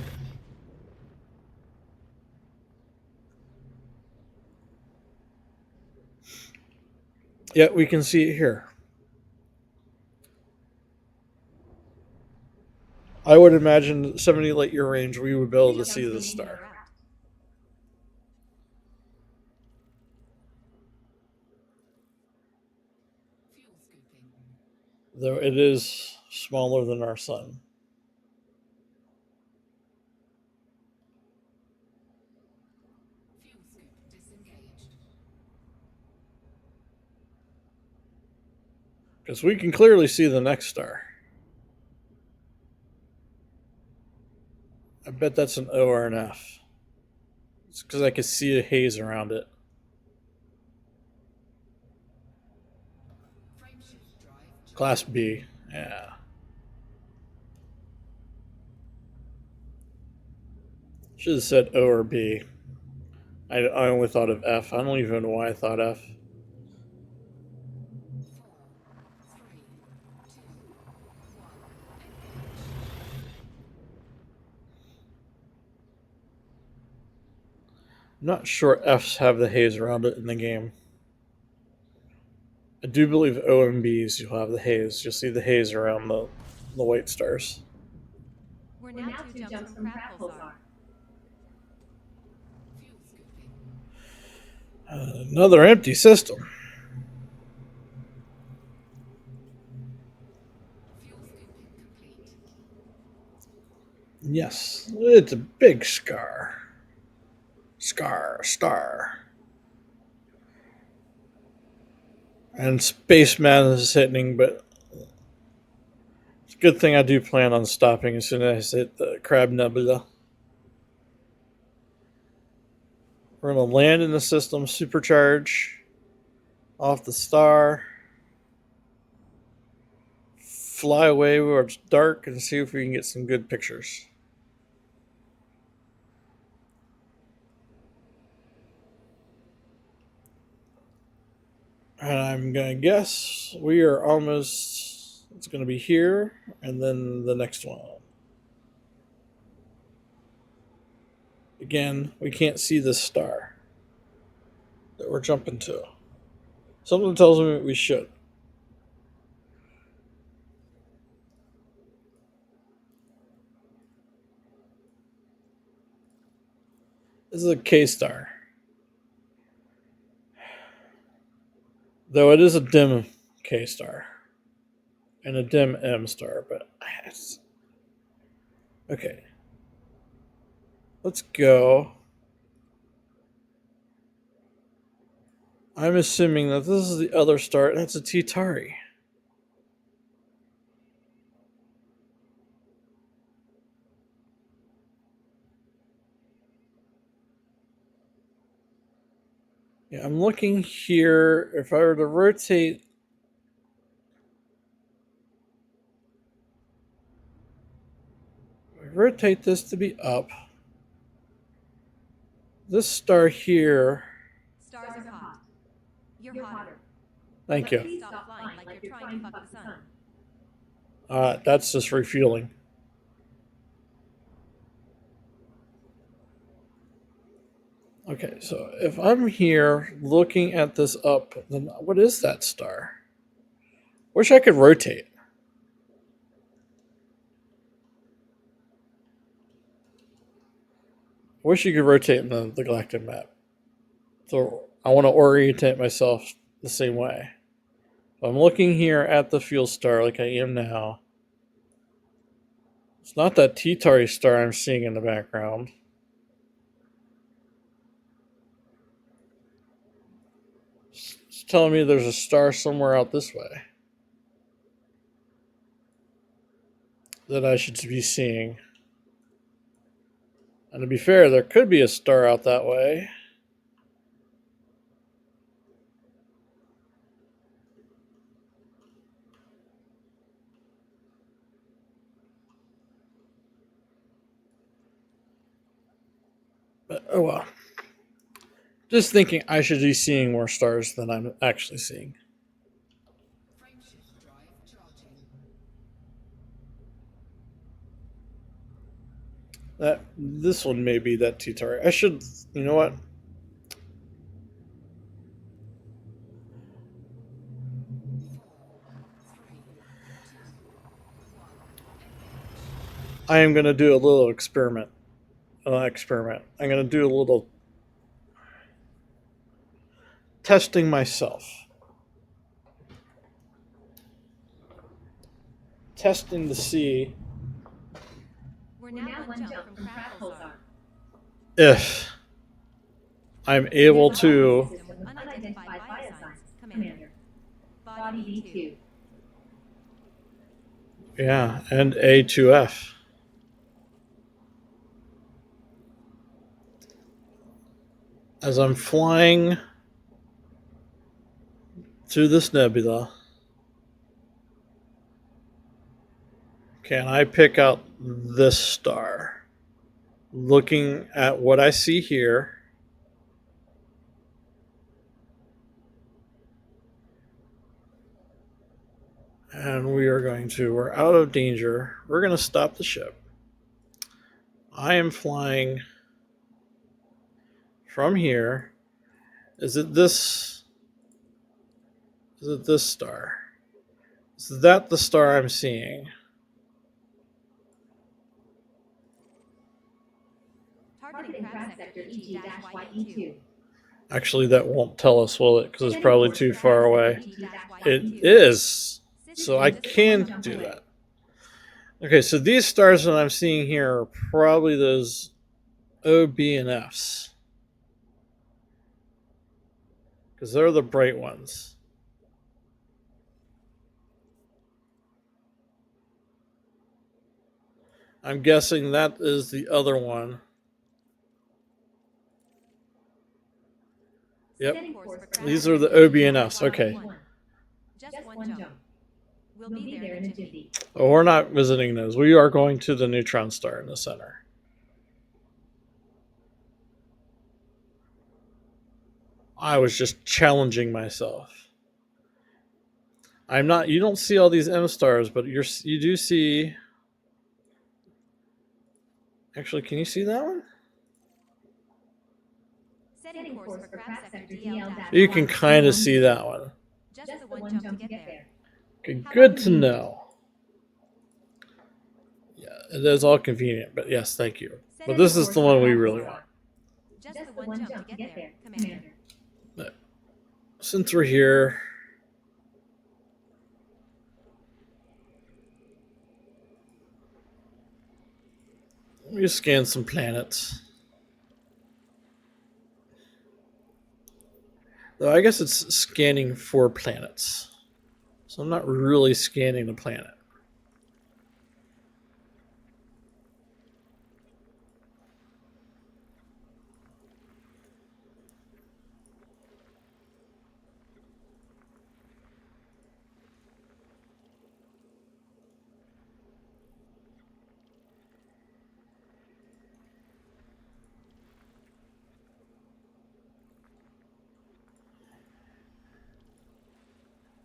Yet we can see it here. I would imagine 70 light year range, we would be able to see this star.
Fuel scooping.
Though it is smaller than our sun.
Fuel scoop disengaged.
Because we can clearly see the next star. I bet that's an O or an F. It's because I can see a haze around it.
Frameshift drive.
Class B. Yeah. Should have said O or B. I only thought of F. I don't even know why I thought F.
4, 3, 2, 1.
I'm not sure Fs have the haze around it in the game. I do believe O and Bs you'll have the haze. You'll see the haze around the white stars.
We're now 2 jumps from crab pulsar.
Fuel scooping.
Another empty system.
Fuel scooping complete.
Yes, it's a big star. Star. And Spaceman is hitting, but it's a good thing I do plan on stopping as soon as I hit the Crab Nebula. We're going to land in the system, supercharge off the star, fly away where it's dark, and see if we can get some good pictures. And I'm going to guess we are almost, it's going to be here, and then the next one. Again, we can't see this star that we're jumping to. Something tells me we should. This is a K star. Though it is a dim K star. And a dim M star, but it's... Okay. Let's go. I'm assuming that this is the other star. That's a T-Tari. Yeah, I'm looking here. If I were to rotate this to be up, this star here.
Stars are hot. You're hotter.
Thank
But
you.
please stop flying like you're trying to fuck the sun.
That's just refueling. Okay, so if I'm here looking at this up, then what is that star? Wish I could rotate. Wish you could rotate in the galactic map. So I want to orientate myself the same way. So I'm looking here at the fuel star like I am now. It's not that T-Tari star I'm seeing in the background. It's telling me there's a star somewhere out this way that I should be seeing. And to be fair, there could be a star out that way. But oh well. Just thinking I should be seeing more stars than I'm actually seeing.
Frameshift drive charging.
This one may be that T-Tar. I should, you know what? I am gonna do a little experiment. I'm gonna do a little testing myself. Testing to see
We're now one jump from Crash Pulsar.
if I'm able to.
System with unidentified biosigns. Commander. Body D2.
Yeah, and A2F. As I'm flying through this nebula, can I pick out this star? Looking at what I see here, and we're out of danger. We're going to stop the ship. I am flying from here. Is it this star? Is that the star I'm seeing?
Targeting crash sector EG-YE2.
Actually, that won't tell us, will it? Because it's probably too far away. It is. So I can do that. Okay, so these stars that I'm seeing here are probably those O, B, and Fs. Because they're the bright ones. I'm guessing that is the other one. Yep. These are the O, B, and Fs. Okay.
Just one jump. We'll be there in a jiffy.
Oh, we're not visiting those. We are going to the neutron star in the center. I was just challenging myself. I'm not. You don't see all these M stars, but you do see. Actually, can you see that one?
Setting course for crash sector DL.
You can kind of see that one.
Just the one jump to get there.
Okay, good to know. Yeah, it is all convenient, but yes, thank you. But this is the one we really want.
Just the one jump to get there, Commander.
But since we're here, let me scan some planets. Though I guess it's scanning for planets. So I'm not really scanning the planet.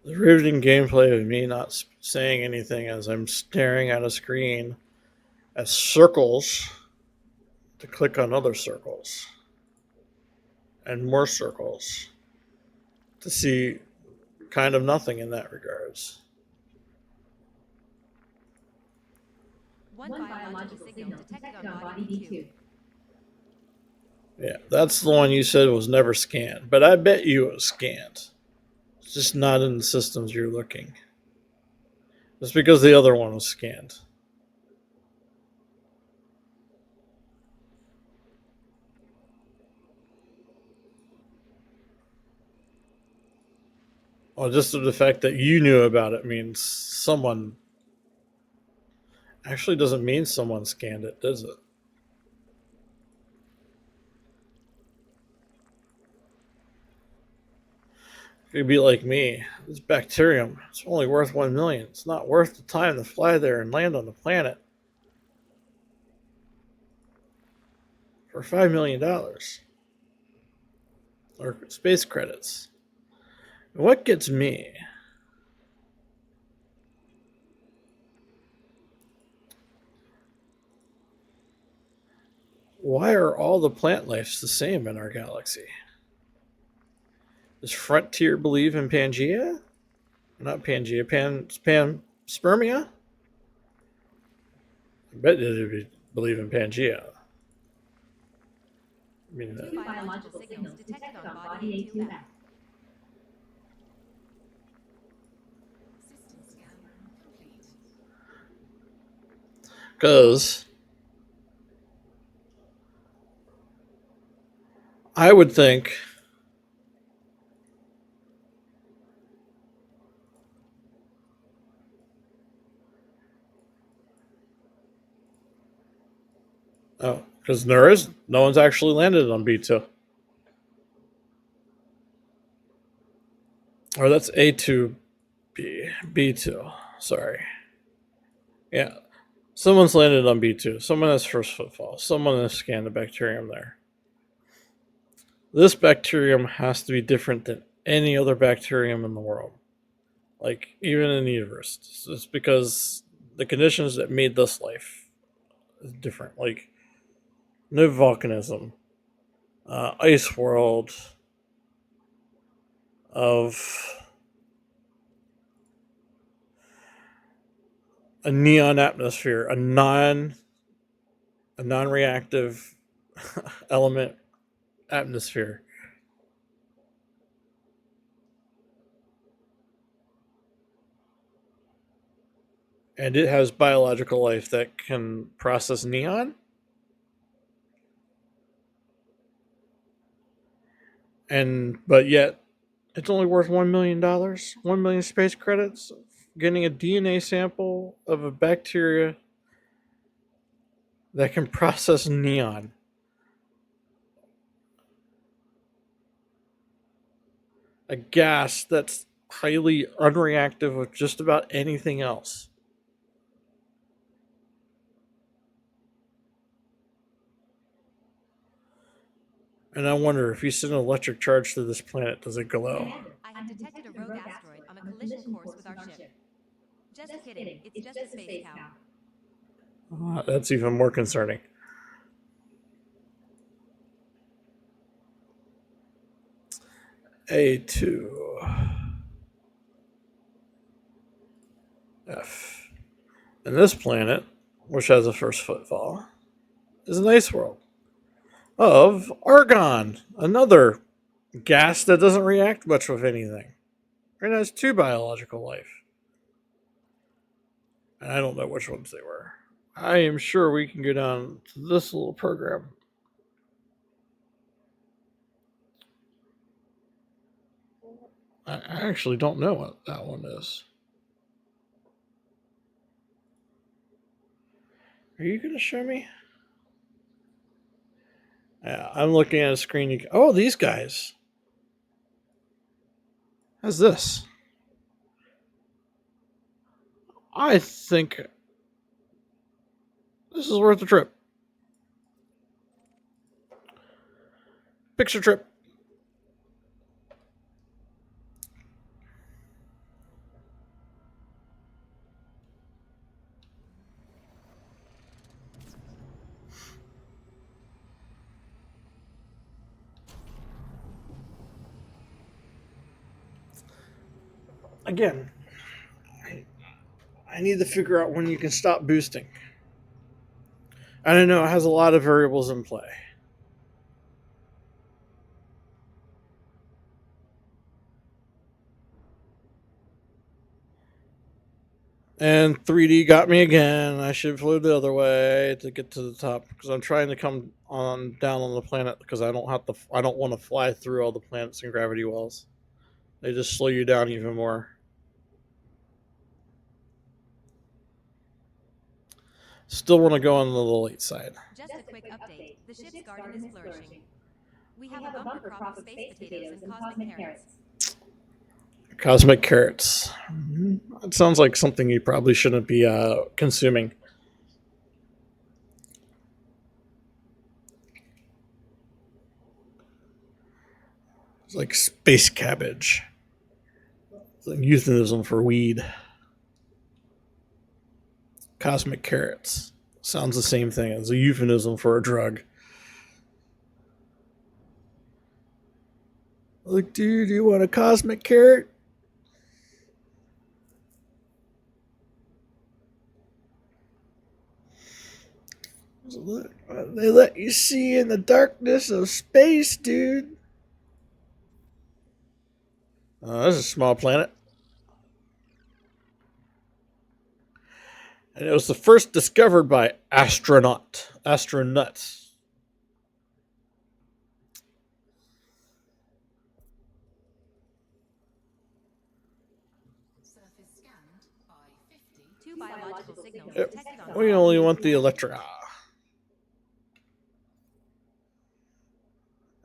The riveting gameplay of me not saying anything as I'm staring at a screen as circles to click on other circles and more circles to see kind of nothing in that regards.
One biological signal detected on body D2.
Yeah, that's the one you said was never scanned, but I bet you it was scanned. It's just not in the systems you're looking. Just because the other one was scanned. Well, just the fact that you knew about it means someone actually doesn't mean someone scanned it, does it? It'd be like me. This bacterium, it's only worth 1 million. It's not worth the time to fly there and land on the planet. for $5 million. Or space credits. What gets me? Why are all the plant lives the same in our galaxy? Does Frontier believe in Pangea? Not Pangea, Panspermia? I bet they would believe in Pangea. I mean,
Two biological signals detected on body A2F.
System scan complete.
because I would think because no one's actually landed on B2. Or that's A2B. B2. Sorry. Yeah. Someone's landed on B2. Someone has first footfall. Someone has scanned the bacterium there. This bacterium has to be different than any other bacterium in the world. Like, even in the universe. It's because the conditions that made this life is different. Like, no volcanism, ice world, of a neon atmosphere, a non-reactive element atmosphere. And it has biological life that can process neon. But yet it's only worth $1 million, 1 million space credits, getting a DNA sample of a bacteria that can process neon. A gas that's highly unreactive with just about anything else. And I wonder if you send an electric charge to this planet, does it glow?
Commander, I have detected a rogue asteroid on a collision course with our ship. Just kidding, it's just a space cow.
That's even more concerning. A2F. And this planet, which has a first footfall, is an ice world of argon, another gas that doesn't react much with anything. It has two biological life. And I don't know which ones they were. I am sure we can go down to this little program. I actually don't know what that one is. Are you going to show me? Yeah, I'm looking at a screen. Oh, these guys. How's this? I think this is worth the trip. Picture trip. Again, I need to figure out when you can stop boosting. I don't know, it has a lot of variables in play. And 3D got me again. I should flew the other way to get to the top because I'm trying to come on down on the planet because I don't want to fly through all the planets and gravity wells. They just slow you down even more. Still want to go on the late side.
Just a quick update, the ship's garden is flourishing. We have a bumper crop of space potatoes and cosmic carrots.
Cosmic carrots. It sounds like something you probably shouldn't be consuming. It's like space cabbage. It's like euphemism for weed. Cosmic carrots. Sounds the same thing as a euphemism for a drug. Like, dude, you want a cosmic carrot? They let you see in the darkness of space, dude. This is a small planet. And it was the first discovered by astronauts.
Surface scanned by 50.
Two biological signals
Yep.
detected on
We only want the electric.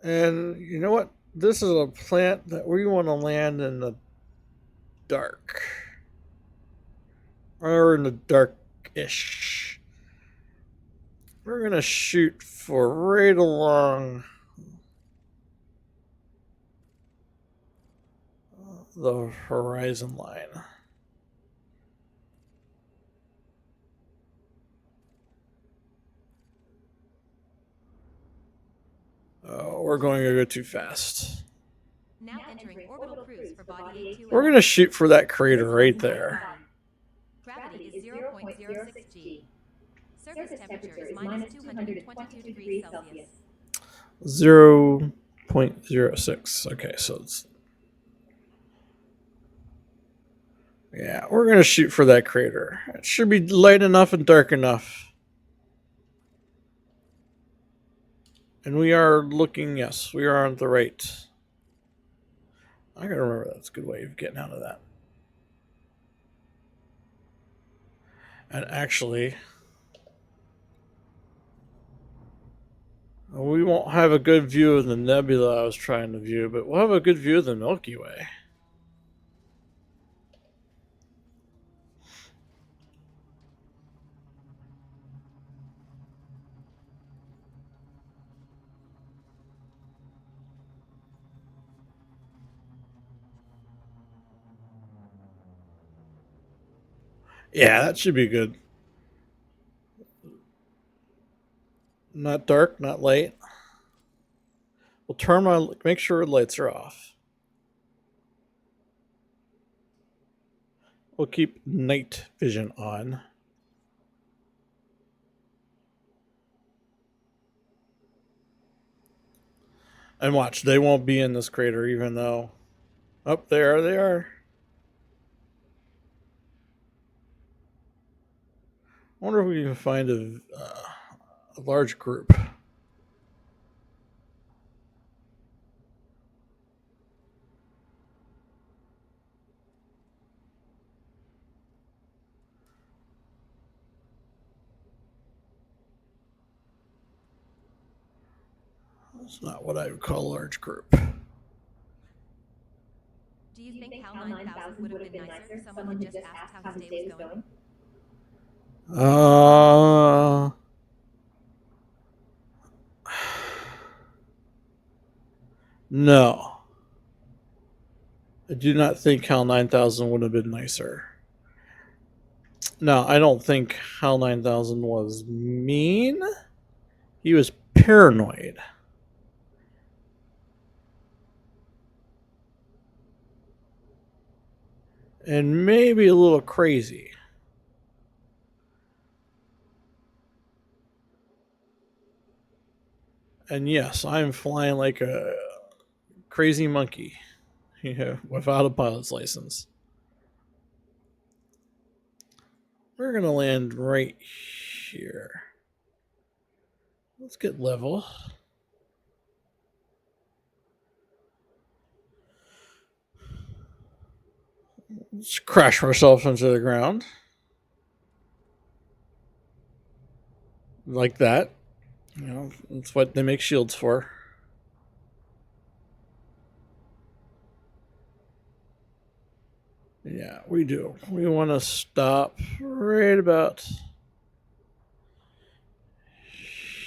And you know what? This is a plant that we want to land in the dark. Or in the dark-ish. We're going to shoot for right along the horizon line. We're going to go too fast.
Now entering orbital cruise for body A2.
We're going to shoot for that crater right there.
Gravity is 0.06 G. Surface temperature is minus 222 degrees Celsius.
0.06. Okay, so it's... Yeah, we're going to shoot for that crater. It should be light enough and dark enough. And we are looking, yes, we are on the right. I gotta remember that's a good way of getting out of that. And actually, we won't have a good view of the nebula I was trying to view, but we'll have a good view of the Milky Way. Yeah, that should be good. Not dark, not light. We'll turn my, make sure the lights are off. We'll keep night vision on. And watch, they won't be in this crater even though... Oh, there they are. I wonder if we can find a large group. That's not what I would call a large group.
Do you think HAL 9000 would have been nicer if someone had just asked how his day was going?
No. I do not think HAL 9000 would have been nicer. No, I don't think HAL 9000 was mean. He was paranoid. And maybe a little crazy. And yes, I'm flying like a crazy monkey, without a pilot's license. We're going to land right here. Let's get level. Let's crash ourselves into the ground. Like that. You know, that's what they make shields for. Yeah, we do. We want to stop right about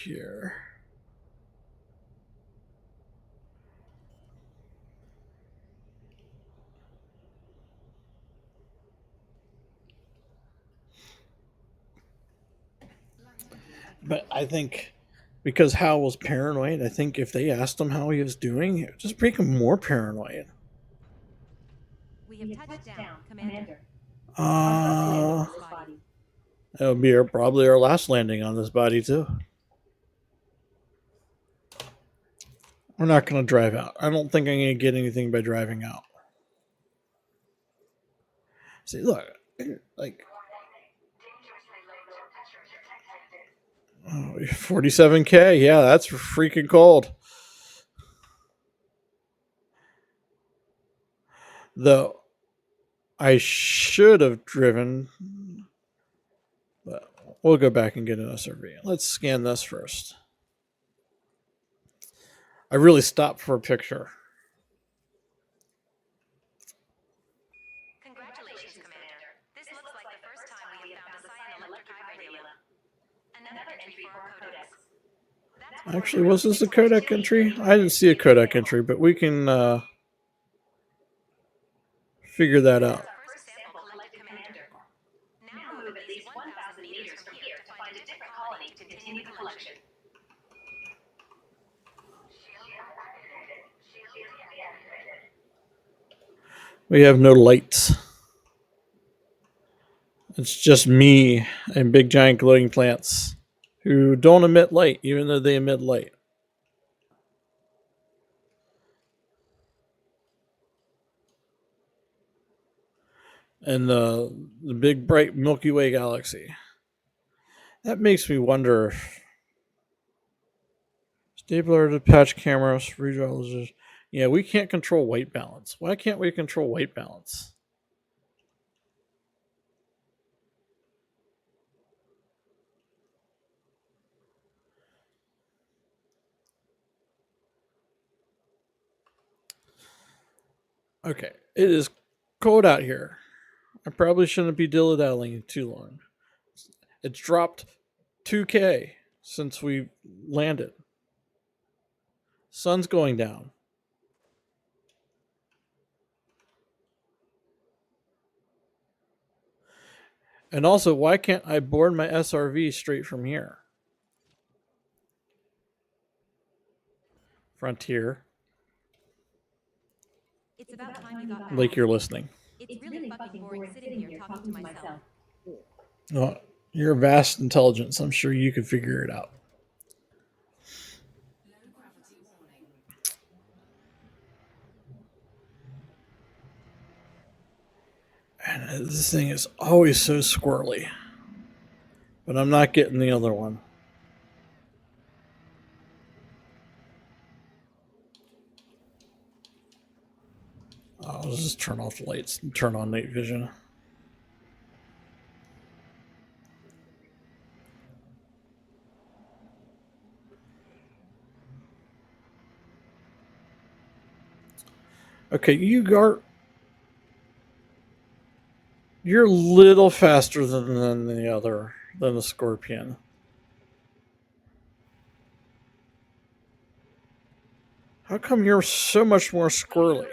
here. But I think because Hal was paranoid, I think if they asked him how he was doing, it would just make him more paranoid.
We have touched down, Commander.
Uh,
This body.
It'll be probably our last landing on this body too. We're not going to drive out. I don't think I'm going to get anything by driving out. See, look, like 47K. Yeah, that's freaking cold. Though I should have driven, but we'll go back and get an SRV. Let's scan this first. I really stopped for a picture.
Congratulations, Commander. This looks like the first time we have found a cyan electric radio. Another entry for our codex.
Actually, was this a codec entry? I didn't see a codec entry, but we can figure that out.
First sample collected, Commander. Now move at least 1,000 meters from here to find a different colony to continue the collection.
We have no lights. It's just me and big giant glowing plants who don't emit light, even though they emit light. And the big bright Milky Way galaxy. That makes me wonder. Stapler to patch cameras, redraw. Yeah, we can't control white balance. Why can't we control white balance? Okay, it is cold out here. I probably shouldn't be dilly-dallying too long. It's dropped 2K since we landed. Sun's going down. And also, why can't I board my SRV straight from here? Frontier.
It's about time you got back.
Like you're listening.
It's really fucking boring sitting here talking to myself.
Oh, you're vast intelligence. I'm sure you could figure it out.
Low gravity warning.
And this thing is always so squirrely. But I'm not getting the other one. I'll just turn off the lights and turn on night vision. Okay, you're a little faster than the Scorpion. How come you're so much more squirrely?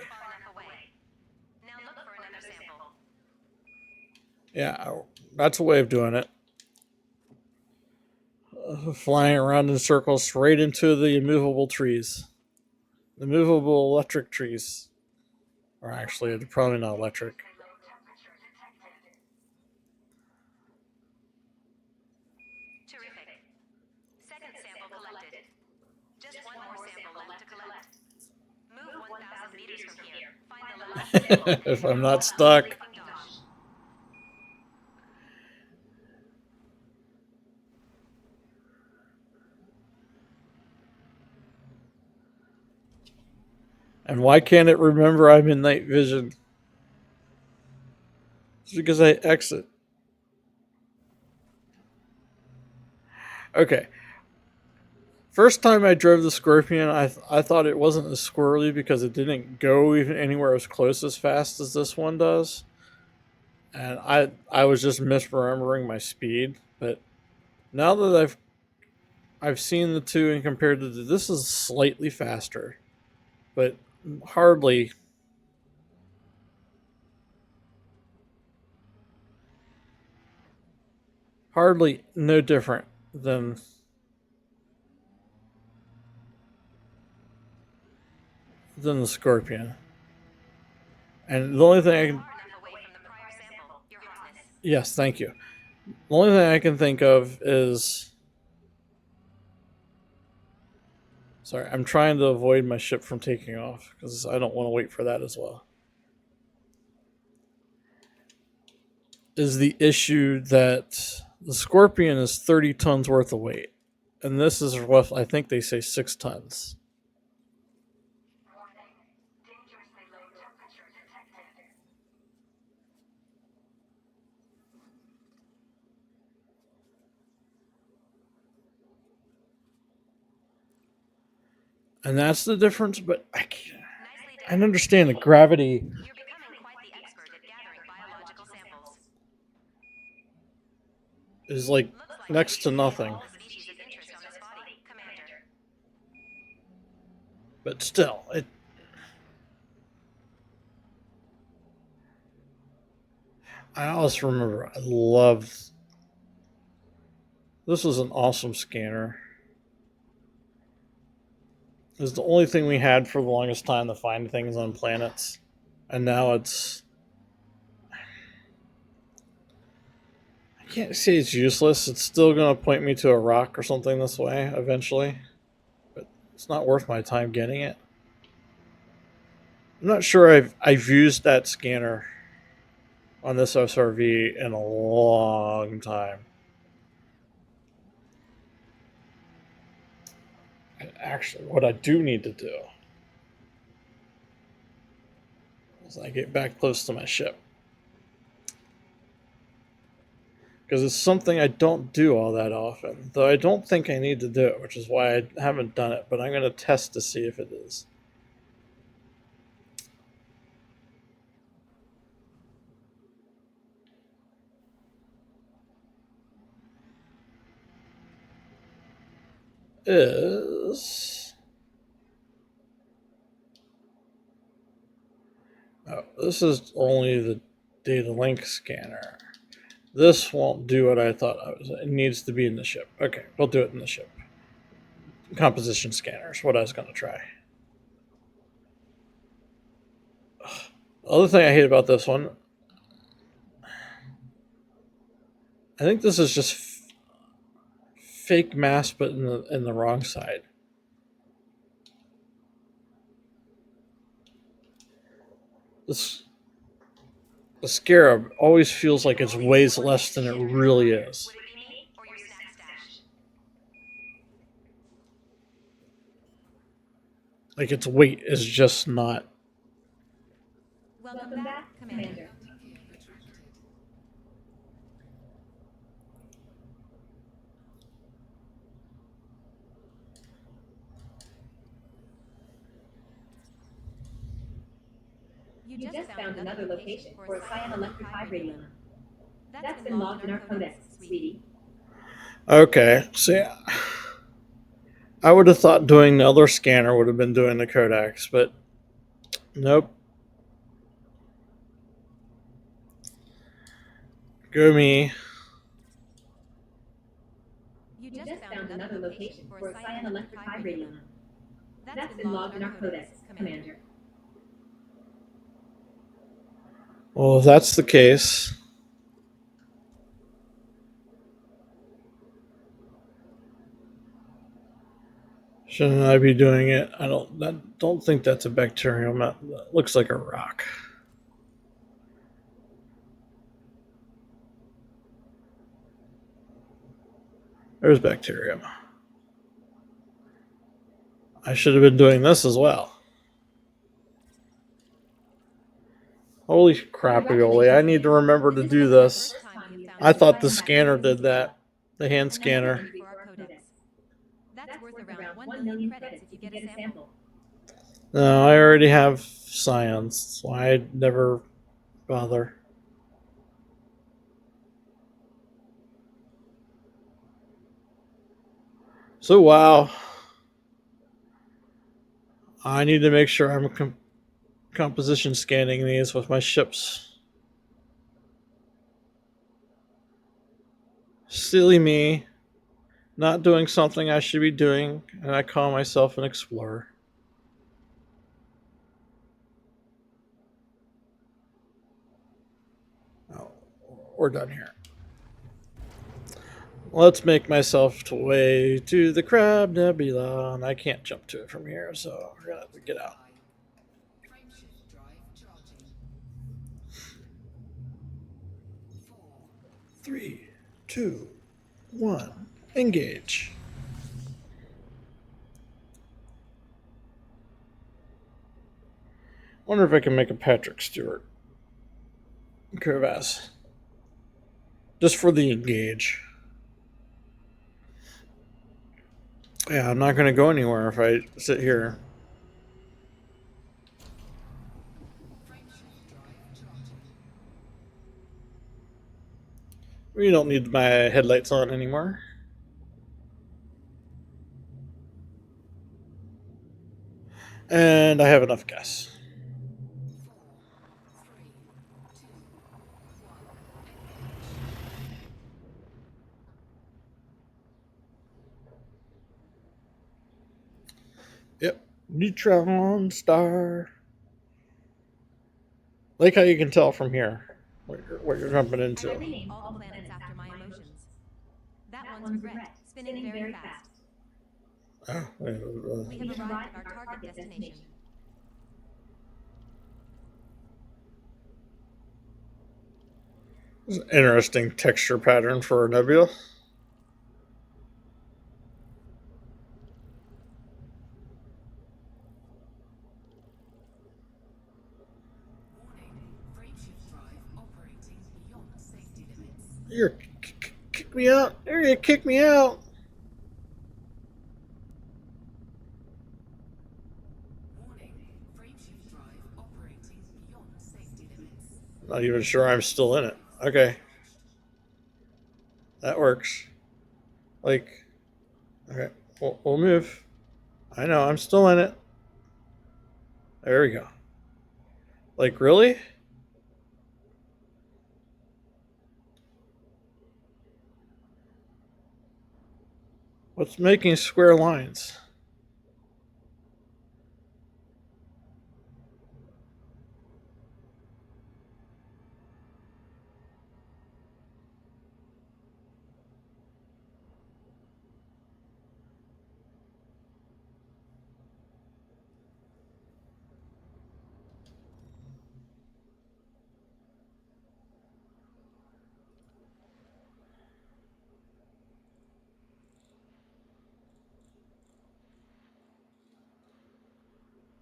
Now look for another sample.
Yeah, that's a way of doing it. Flying around in circles straight into the immovable trees. The movable electric trees. Or actually, they're probably not electric.
Terrific. Second sample collected. Just one more sample left to collect. Move 1,000 meters from here. Find the last sample.
If I'm not stuck. And why can't it remember I'm in night vision? It's because I exit. Okay. First time I drove the Scorpion, I thought it wasn't as squirrely because it didn't go even anywhere as close as fast as this one does. And I was just misremembering my speed. But now that I've seen the two and compared to this is slightly faster. But hardly no different than than the Scorpion. And the only thing I can...
Far enough away from the prior sample, Your Highness.
Yes, thank you. The only thing I can think of is... Sorry, I'm trying to avoid my ship from taking off because I don't want to wait for that as well. Is the issue that the Scorpion is 30 tons worth of weight. And this is rough, I think they say 6 tons. And that's the difference, but I can't.
Nicely
I
done.
understand the gravity
You're becoming quite the expert at gathering biological samples.
is like
Looks like
next to
you
nothing.
all the species of interest on this body, Commander.
But still, I always remember I loved... This was an awesome scanner. It was the only thing we had for the longest time to find things on planets. And now it's... I can't say it's useless. It's still going to point me to a rock or something this way eventually. But it's not worth my time getting it. I'm not sure I've used that scanner on this SRV in a long time. And actually, what I do need to do is I get back close to my ship. Because it's something I don't do all that often. Though I don't think I need to do it, which is why I haven't done it. But I'm going to test to see if it is. Oh, this is only the data link scanner. This won't do what I thought I was. It needs to be in the ship. Okay, we'll do it in the ship. Composition scanner is what I was going to try. The other thing I hate about this one, I think this is just fake mass, but in the wrong side. The Scarab always feels like it weighs less than it really is.
Would it be me or your snack stash?
Like its weight is just not.
Welcome back, Commander.
Gear retracted.
You just found another location for a cyanoelectric vibranium. That's been logged in our codex, sweetie.
Okay, see, I would have thought doing the other scanner would have been doing the codex, but nope. Go me.
You just found another location for a cyanoelectric vibranium. That's been logged in our codex, Commander.
Well, if that's the case, shouldn't I be doing it? I don't think that's a bacterium. That looks like a rock. There's bacterium. I should have been doing this as well. Holy crappy-oly, I need to remember to do this. I thought the scanner did that. The hand scanner.
That's worth around 1 million credits if you get a sample.
No, I already have science, so I'd never bother. So, wow. I need to make sure I'm composition scanning these with my ships. Silly me. Not doing something I should be doing, and I call myself an explorer. we're done here. Let's make myself to way to the Crab Nebula, and I can't jump to it from here, so we're gonna have to get out.
Frameshift drive charging. 4,
3, 2, 1, engage. Wonder if I can make a Patrick Stewart crevasse. Just for the engage. Yeah, I'm not going to go anywhere if I sit here.
frameshift drive charging.
We don't need my headlights on anymore. And I have enough gas.
4, 3, 2, 1, engage.
Yep. Neutron star. Like how you can tell from here what you're jumping
I
into.
named all the planets after my emotions. That one's regret, spinning very fast.
Oh,
We have arrived at our target destination.
it's an interesting texture pattern for a nebula.
Warning, frameshift drive operating beyond safety limits.
You're kick me out. You're gonna kick me out.
Warning, frameshift drive operating beyond safety limits.
Not even sure I'm still in it. Okay. That works. Like, okay, we'll move. I know, I'm still in it. There we go. Like, really? What's making square lines?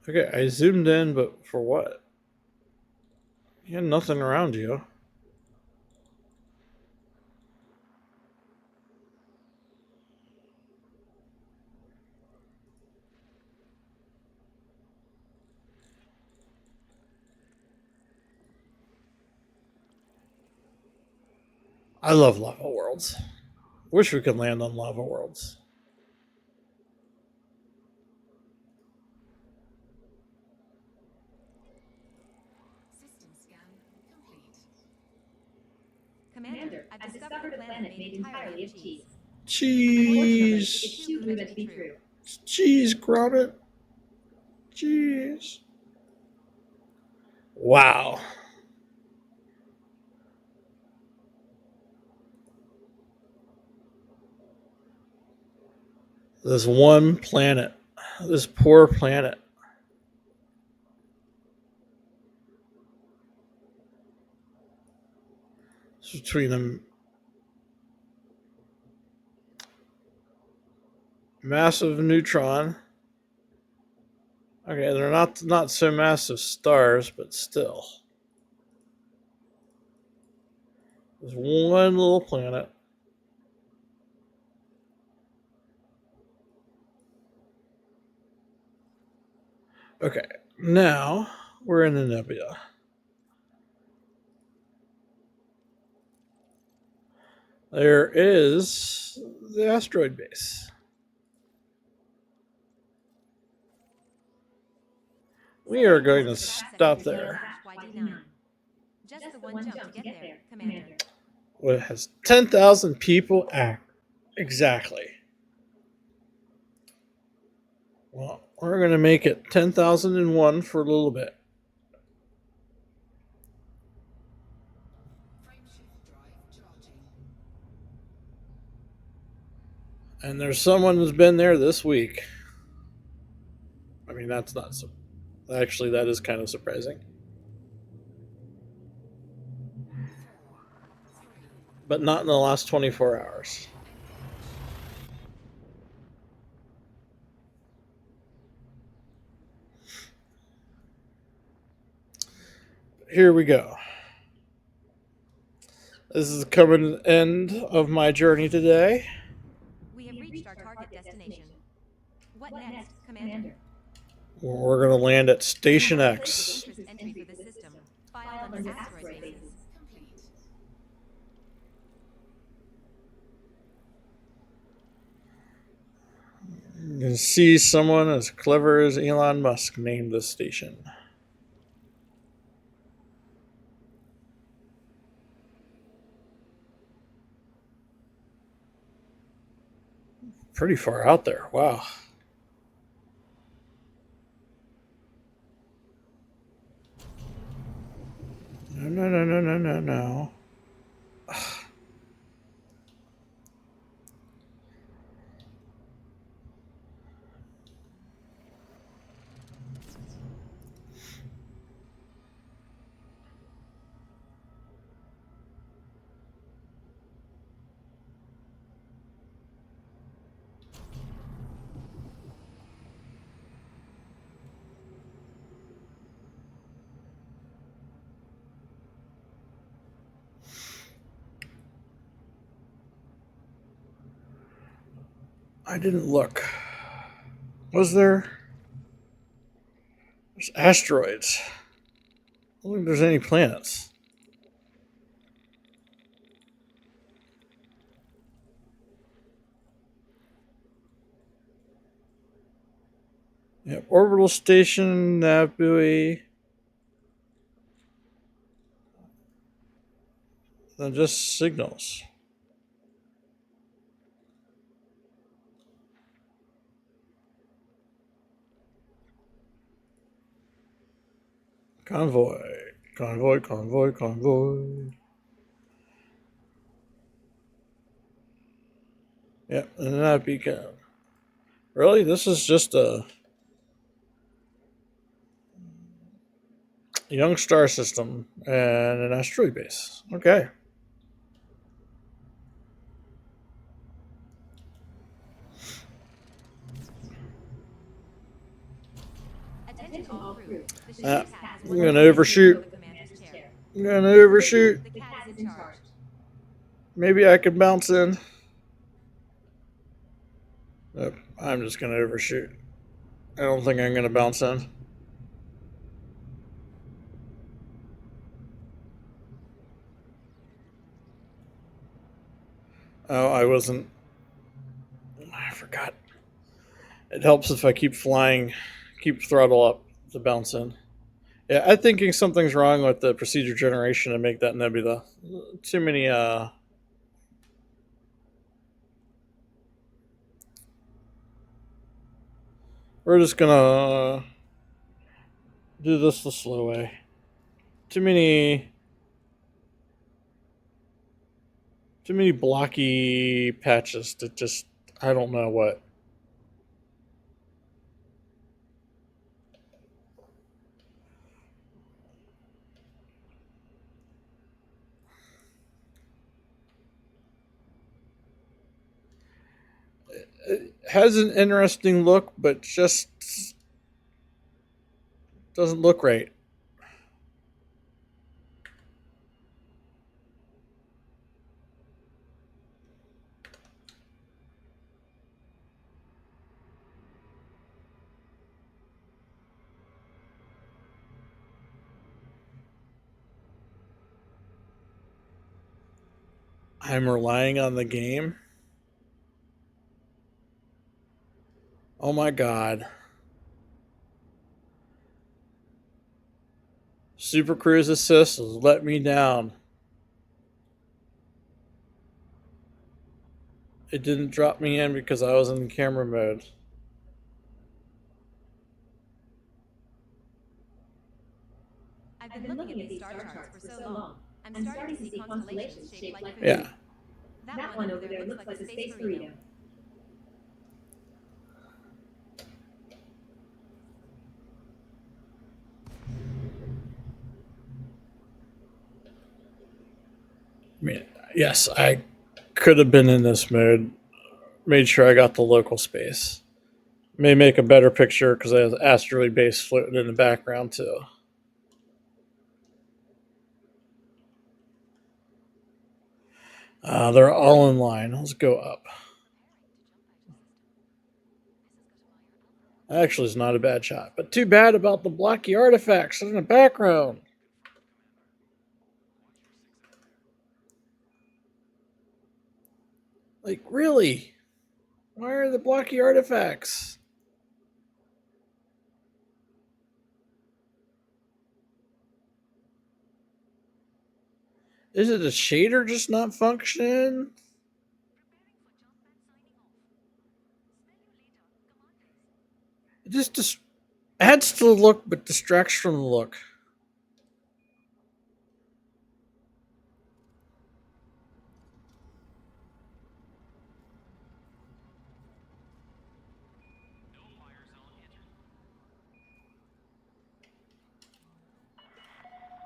Okay, I zoomed in, but for what? You had nothing around you. I love lava worlds. Wish we could land on lava worlds.
System scan complete.
Commander, I've discovered a planet made entirely of cheese.
Cheese.
It's too good to be true.
Cheese, Gromit. Cheese. Wow. This one planet. This poor planet. It's between them. Massive neutron. Okay, they're not so massive stars, but still. There's one little planet. Okay, now we're in the nebula. There is the asteroid base. We are going to stop there.
YD9. Just the one jump to get there, Commander.
Well, it has 10,000 people act. Exactly. Well, we're going to make it 10,001 for a little bit.
Frameshift drive
And there's someone who's been there this week. I mean, that's not so. Actually, that is kind of surprising. But not in the last 24 hours. Here we go. This is coming to the end of my journey today.
We have reached our target destination. What next, Commander?
We're going to land at Station X.
Interest entry for the system. File under asteroid bases.
Complete.
You can see someone as clever as Elon Musk named this station. Pretty far out there. Wow. No. I didn't look. Was there? There's asteroids. I don't think there's any planets. Yeah, orbital station, nav buoy. Then just signals. Convoy. Yep, and then that beacon. Really? This is just a young star system and an asteroid base. Okay.
Attention all crew. The ship
Ah,
has
I'm gonna overshoot.
the commander's chair.
I'm gonna overshoot.
The cat is in charge.
Maybe I can bounce in. Nope, I'm just gonna overshoot. I don't think I'm gonna bounce in. Oh, I wasn't. I forgot. It helps if I keep flying, keep throttle up to bounce in. Yeah, I'm thinking something's wrong with the procedure generation to make that nebula. Too many, we're just gonna do this the slow way. Too many blocky patches to just, I don't know what. It has an interesting look, but just doesn't look right. I'm relying on the game. Oh my god. Super Cruise Assist has let me down. It didn't drop me in because I was in camera mode.
I've been looking at these star charts for so long. I'm starting to see constellations shaped like food.
Yeah.
That one over there looks like a space burrito.
mean, yes, I could have been in this mode. Made sure I got the local space. May make a better picture because I have asteroid base floating in the background too. They're all in line. Let's go up. Actually, it's not a bad shot, but too bad about the blocky artifacts in the background. Like, really? Why are the blocky artifacts? Is it a shader just not functioning? It just adds to the look, but distracts from the look.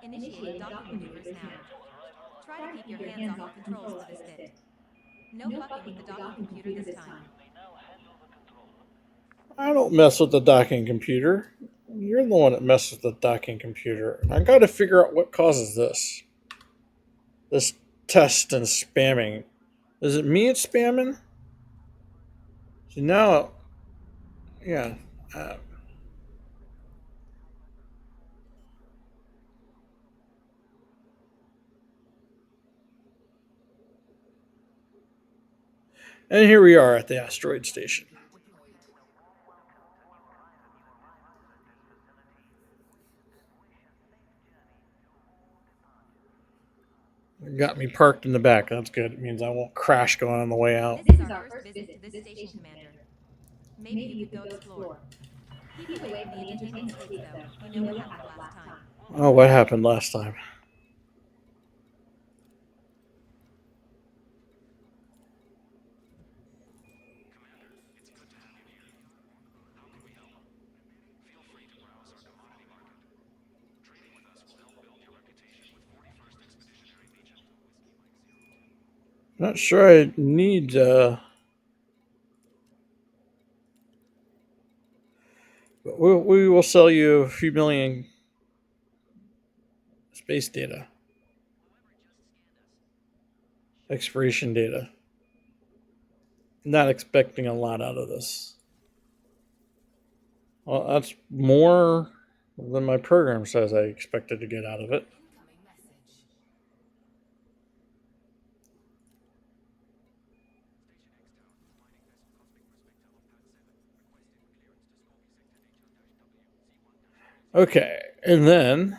Initiate docking maneuvers now. Try to keep your hands off the controls for this bit. No fucking with the docking computer this time.
I don't mess with the docking computer. You're the one that messes with the docking computer. And I gotta figure out what causes this. This test and spamming. Is it me it's spamming? So now, yeah. Uh, and here we are at the asteroid station. It got me parked in the back. That's good. It means I won't crash going on the way out.
This is our first visit to this station, Commander. Maybe you could go explore. Keep away from the entertainment suites, though. You know what happened last time.
Oh, what happened last time? Not sure I need but we will sell you a few million space data. Expiration data. Not expecting a lot out of this. Well, that's more than my program says I expected to get out of it.
Incoming message.
Okay, and then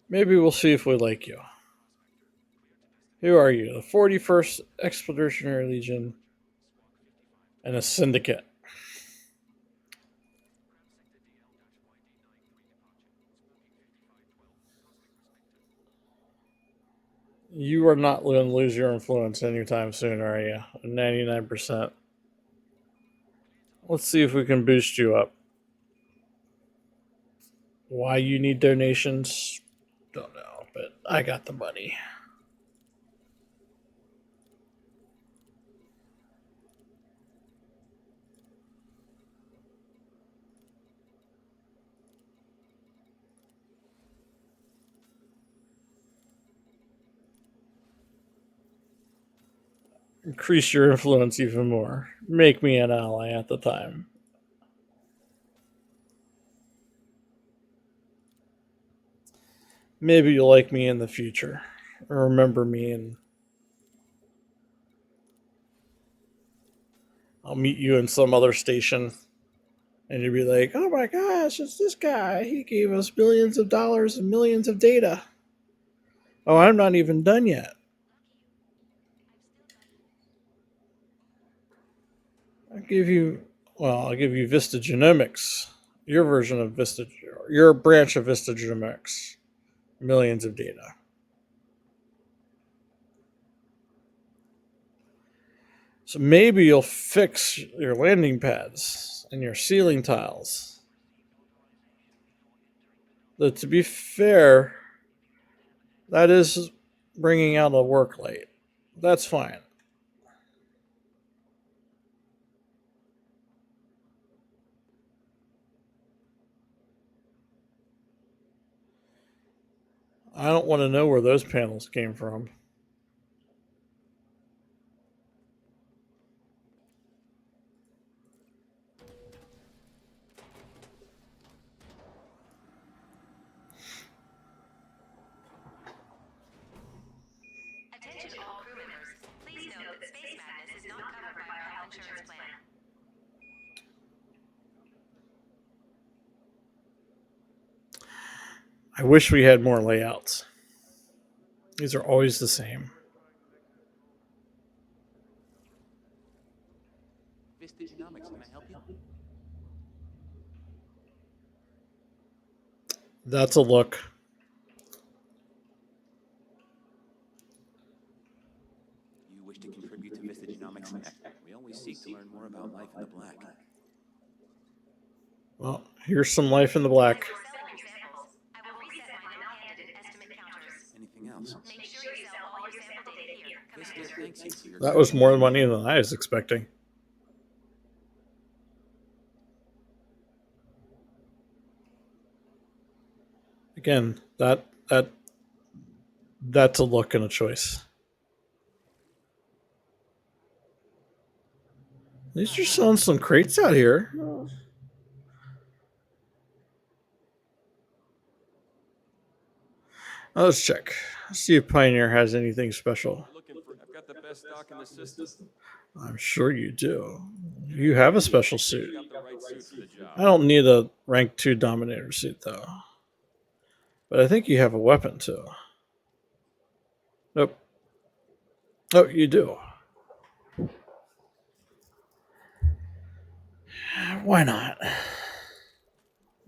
maybe we'll see if we like you. Who are you? The 41st Expeditionary Legion and a syndicate. You are not going to lose your influence anytime soon, are you? 99%. Let's see if we can boost you up. Why you need donations? Don't know, but I got the money. Increase your influence even more. Make me an ally at the time. Maybe you'll like me in the future. Or remember me and I'll meet you in some other station. And you'll be like, oh my gosh, it's this guy. He gave us billions of dollars and millions of data. Oh, I'm not even done yet. I'll give you Vista Genomics. Your version of Vista, your branch of Vista Genomics. Millions of data. So maybe you'll fix your landing pads and your ceiling tiles. Though to be fair, that is bringing out of work late. That's fine. I don't want to know where those panels came from.
Attention all crew members. Please note that Space Madness is not covered by our health insurance plan.
I wish we had more layouts. These are always the same.
Vistagenomics, can I help you?
That's a look.
You wish to contribute to Vistagenomics Next? We always seek to learn more about life in the black.
Well, here's some life in the black.
For selling your samples, I will reset my non-candidate estimate counters.
Anything else?
Make sure you sell all your sample data here.
Vista
Commander.
thanks you for your
That was more money than I was expecting. Again, that's a look and a choice. At least you're selling some crates out here. Let's check. See if Pioneer has anything special.
I've got the best stock in the system.
I'm sure you do. You have a special suit.
Got the right suit for the job.
I don't need a rank 2 Dominator suit, though. But I think you have a weapon, too. Nope. Oh, you do. Why not? I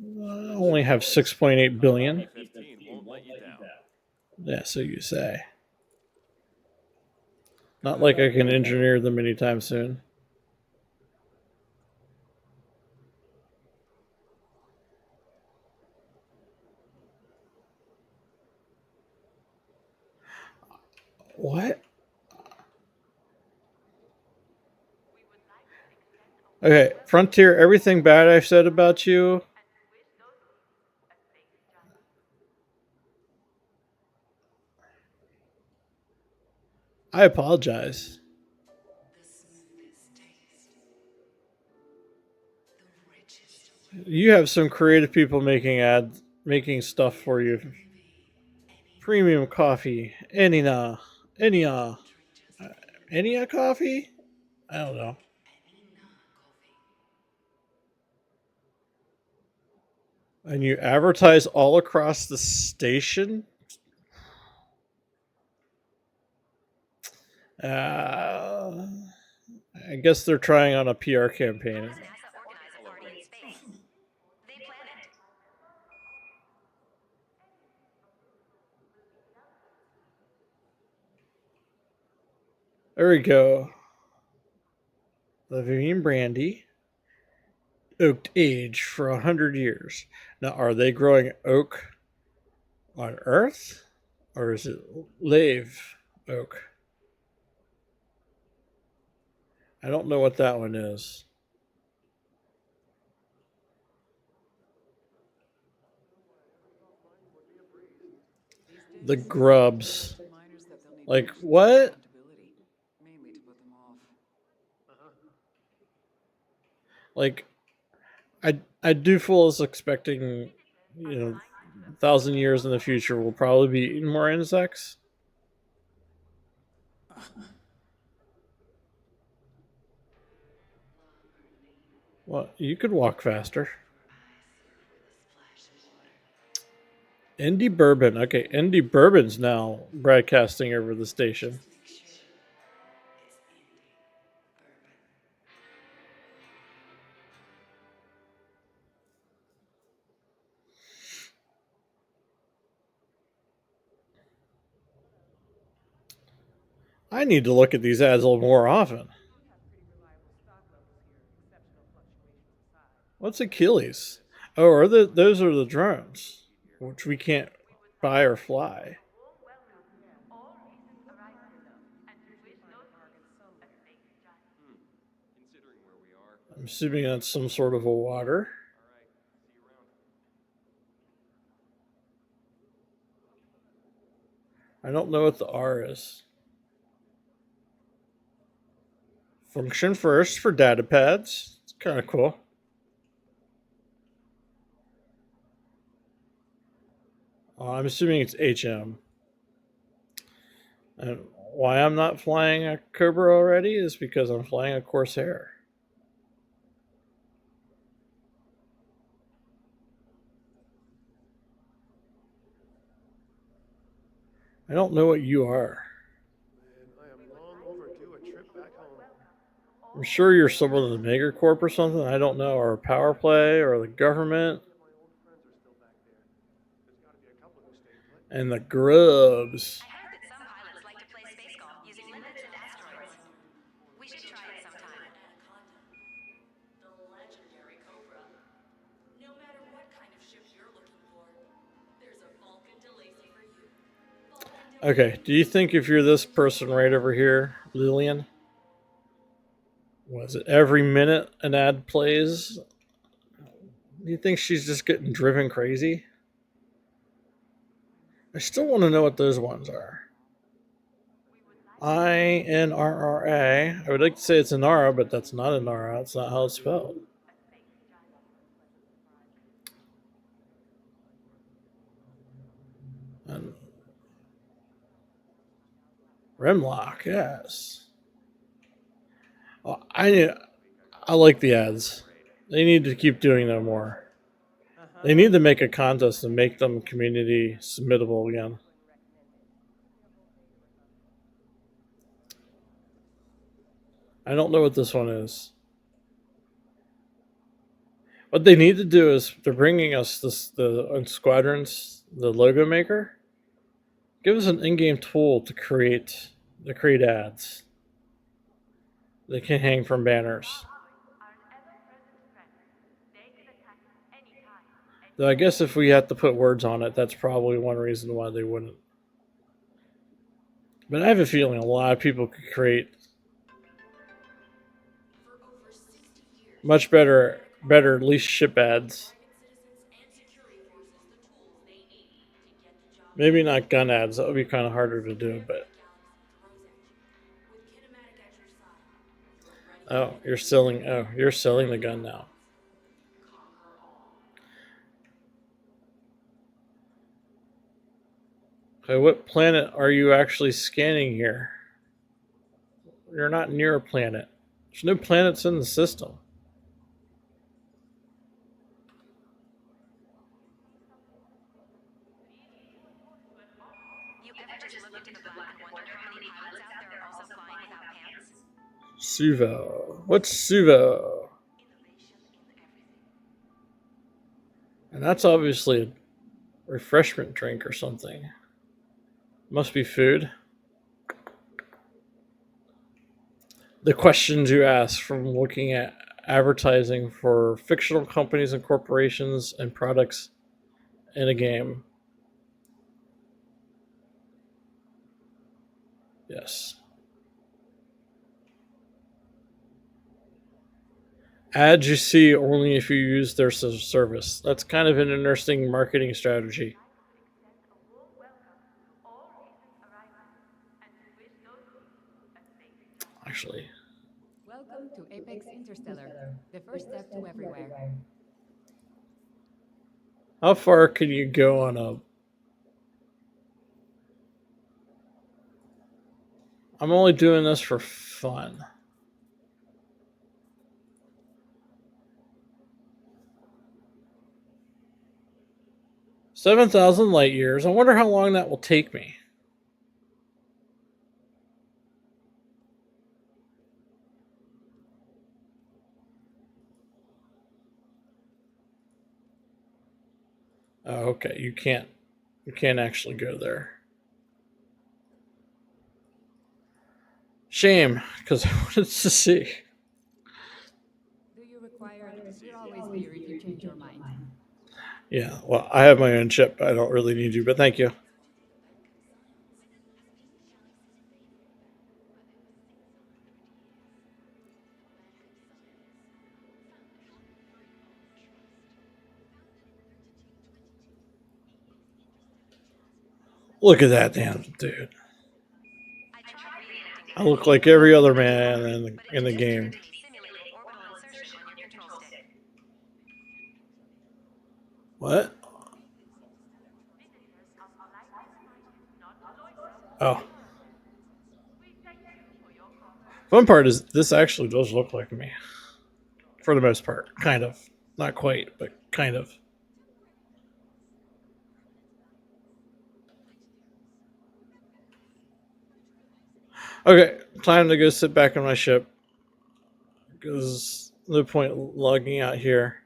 only have 6.8 billion.
15 won't let you down.
Yeah, so you say. Not like I can engineer them anytime soon. What? Okay, Frontier, everything bad I've said about you. I apologize. You have some creative people making ads, making stuff for you. Premium coffee, Enia coffee? I don't know. And you advertise all across the station? I guess they're trying on a PR campaign.
How does NASA organize a party in space? They plan it.
There we go. Levine Brandy. Oaked age for 100 years. Now, are they growing oak on Earth? Or is it Lave oak? I don't know what that one is. The grubs. Like, what? Like, I do full as expecting, 1,000 years in the future we'll probably be eating more insects. Well, you could walk faster. Indy Bourbon. Okay, Indy Bourbon's now broadcasting over the station. I need to look at these ads a little more often. What's Achilles? Oh, those are the drones, which we can't buy or fly. I'm assuming that's some sort of a water. I don't know what the R is. Function first for data pads. It's kind of cool. I'm assuming it's HM. And why I'm not flying a Cobra already is because I'm flying a Corsair. I don't know what you are.
I am long overdue a trip back home.
I'm sure you're someone in the Megacorp or something. I don't know, or Power Play or the government.
My old friends are still back there. There's got to be a couple who stayed put.
And the grubs.
I heard that some pilots like to play space golf using limits and asteroids. We should try it sometime.
The legendary Cobra. No matter what kind of ship you're looking for, there's a Vulcan DeLacy for you.
Okay, do you think if you're this person right over here, Lillian, was it every minute an ad plays? Do you think she's just getting driven crazy? I still want to know what those ones are. INRRA. I would like to say it's Inara, but that's not Inara. That's not how it's spelled. And Remlock, yes. Well, I like the ads. They need to keep doing them more. They need to make a contest and make them community submittable again. I don't know what this one is. What they need to do is they're bringing us the squadrons, the logo maker. Give us an in-game tool to create ads. They can hang from banners. Though I guess if we have to put words on it, that's probably one reason why they wouldn't. But I have a feeling a lot of people could create much better at least ship ads. Maybe not gun ads. That would be kind of harder to do, but. Oh, you're selling the gun now. Okay, what planet are you actually scanning here? You're not near a planet. There's no planets in the system.
You ever just look into the black and wonder how many pilots out there are also flying without pants?
Suvo. What's Suvo?
Innovation in everything.
And that's obviously a refreshment drink or something. Must be food. The questions you ask from looking at advertising for fictional companies and corporations and products in a game. Yes. Ads you see only if you use their service. That's kind of an interesting marketing strategy. Actually.
Welcome to Apex Interstellar, the first step to everywhere.
How far can you go on a... I'm only doing this for fun. $7,000 light years. I wonder how long that will take me. Oh, okay. You can't actually go there. Shame, because I wanted to see.
Do you require? We're always here if you change your mind.
Yeah, well, I have my own chip. I don't really need you, but thank you. Look at that damn dude. I look like every other man in the game. What? Oh. Fun part is this actually does look like me. For the most part. Kind of. Not quite, but kind of. Okay, time to go sit back on my ship. Because no point logging out here.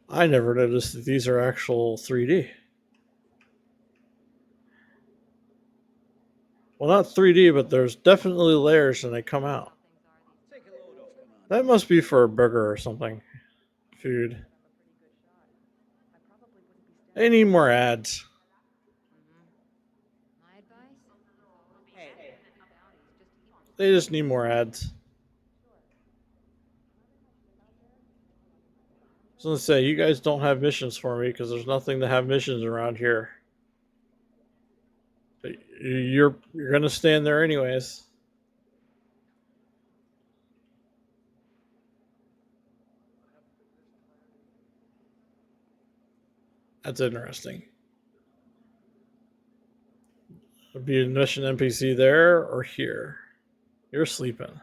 I never noticed that these are actual 3D. Well, not 3D, but there's definitely layers and they come out. That must be for a burger or something. Food. They need more ads.
My advice?
They just need more ads. I was gonna say, you guys don't have missions for me because there's nothing to have missions around here. But you're gonna stand there anyways. That's interesting. Would be a mission NPC there or here. You're sleeping.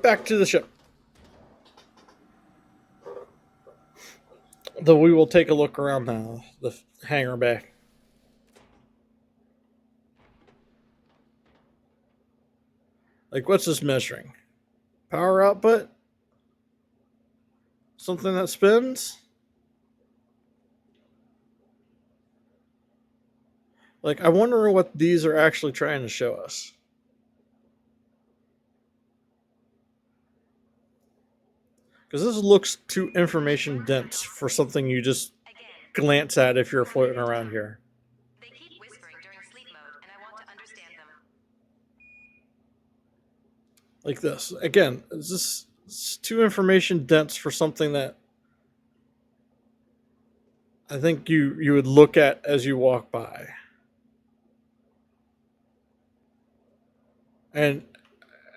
Back to the ship. Though we will take a look around now, the hangar bay. Like, what's this measuring? Power output? Something that spins? Like, I wonder what these are actually trying to show us. Because this looks too information dense for something you just glance at if you're floating around here.
They keep whispering during sleep mode, and I want to understand them.
Like this. Again, it's too information dense for something that I think you would look at as you walk by. And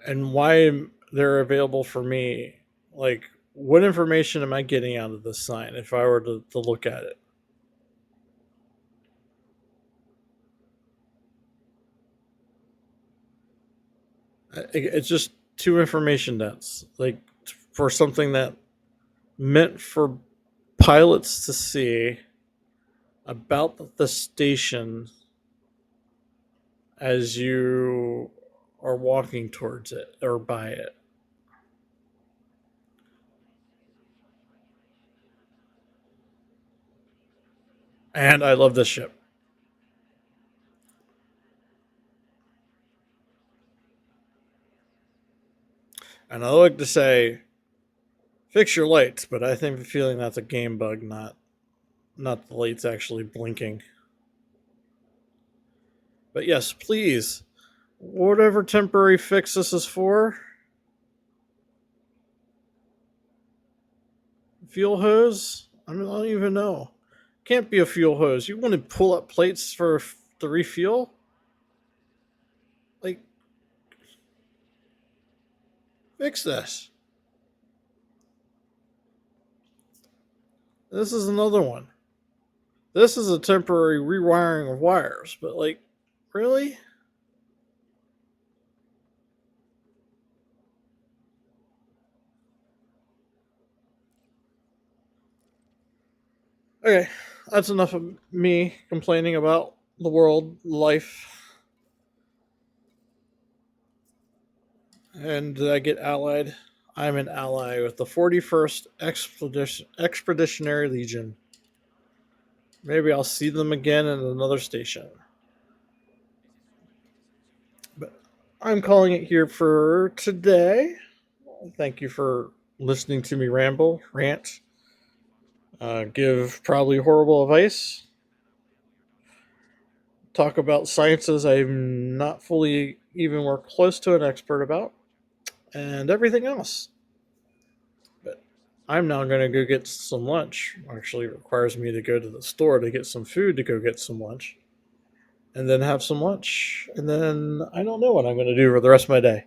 why they're available for me, like, what information am I getting out of this sign if I were to look at it? It's just too information dense. Like, for something that meant for pilots to see about the station as you are walking towards it or by it. And I love this ship. And I like to say, fix your lights, but I think the feeling that's a game bug, not the lights actually blinking. But yes, please, whatever temporary fix this is for, fuel hose. I don't even know. Can't be a fuel hose. You want to pull up plates for to refuel? Like, fix this. This is another one. This is a temporary rewiring of wires, but like, really? Okay, that's enough of me complaining about the world, life. And did I get allied? I'm an ally with the 41st Expeditionary Legion. Maybe I'll see them again in another station. But I'm calling it here for today. Thank you for listening to me ramble, rant, give probably horrible advice. talk about sciences I'm not fully even or close to an expert about, and everything else. But I'm now going to go get some lunch. Actually, it requires me to go to the store to get some food to go get some lunch, and then have some lunch, and then I don't know what I'm going to do for the rest of my day.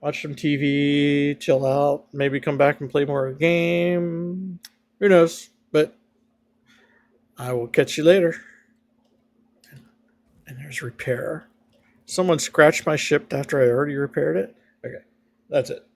Watch some TV, chill out, maybe come back and play more game. Who knows? But I will catch you later. And there's repair. Someone scratched my ship after I already repaired it. Okay, that's it.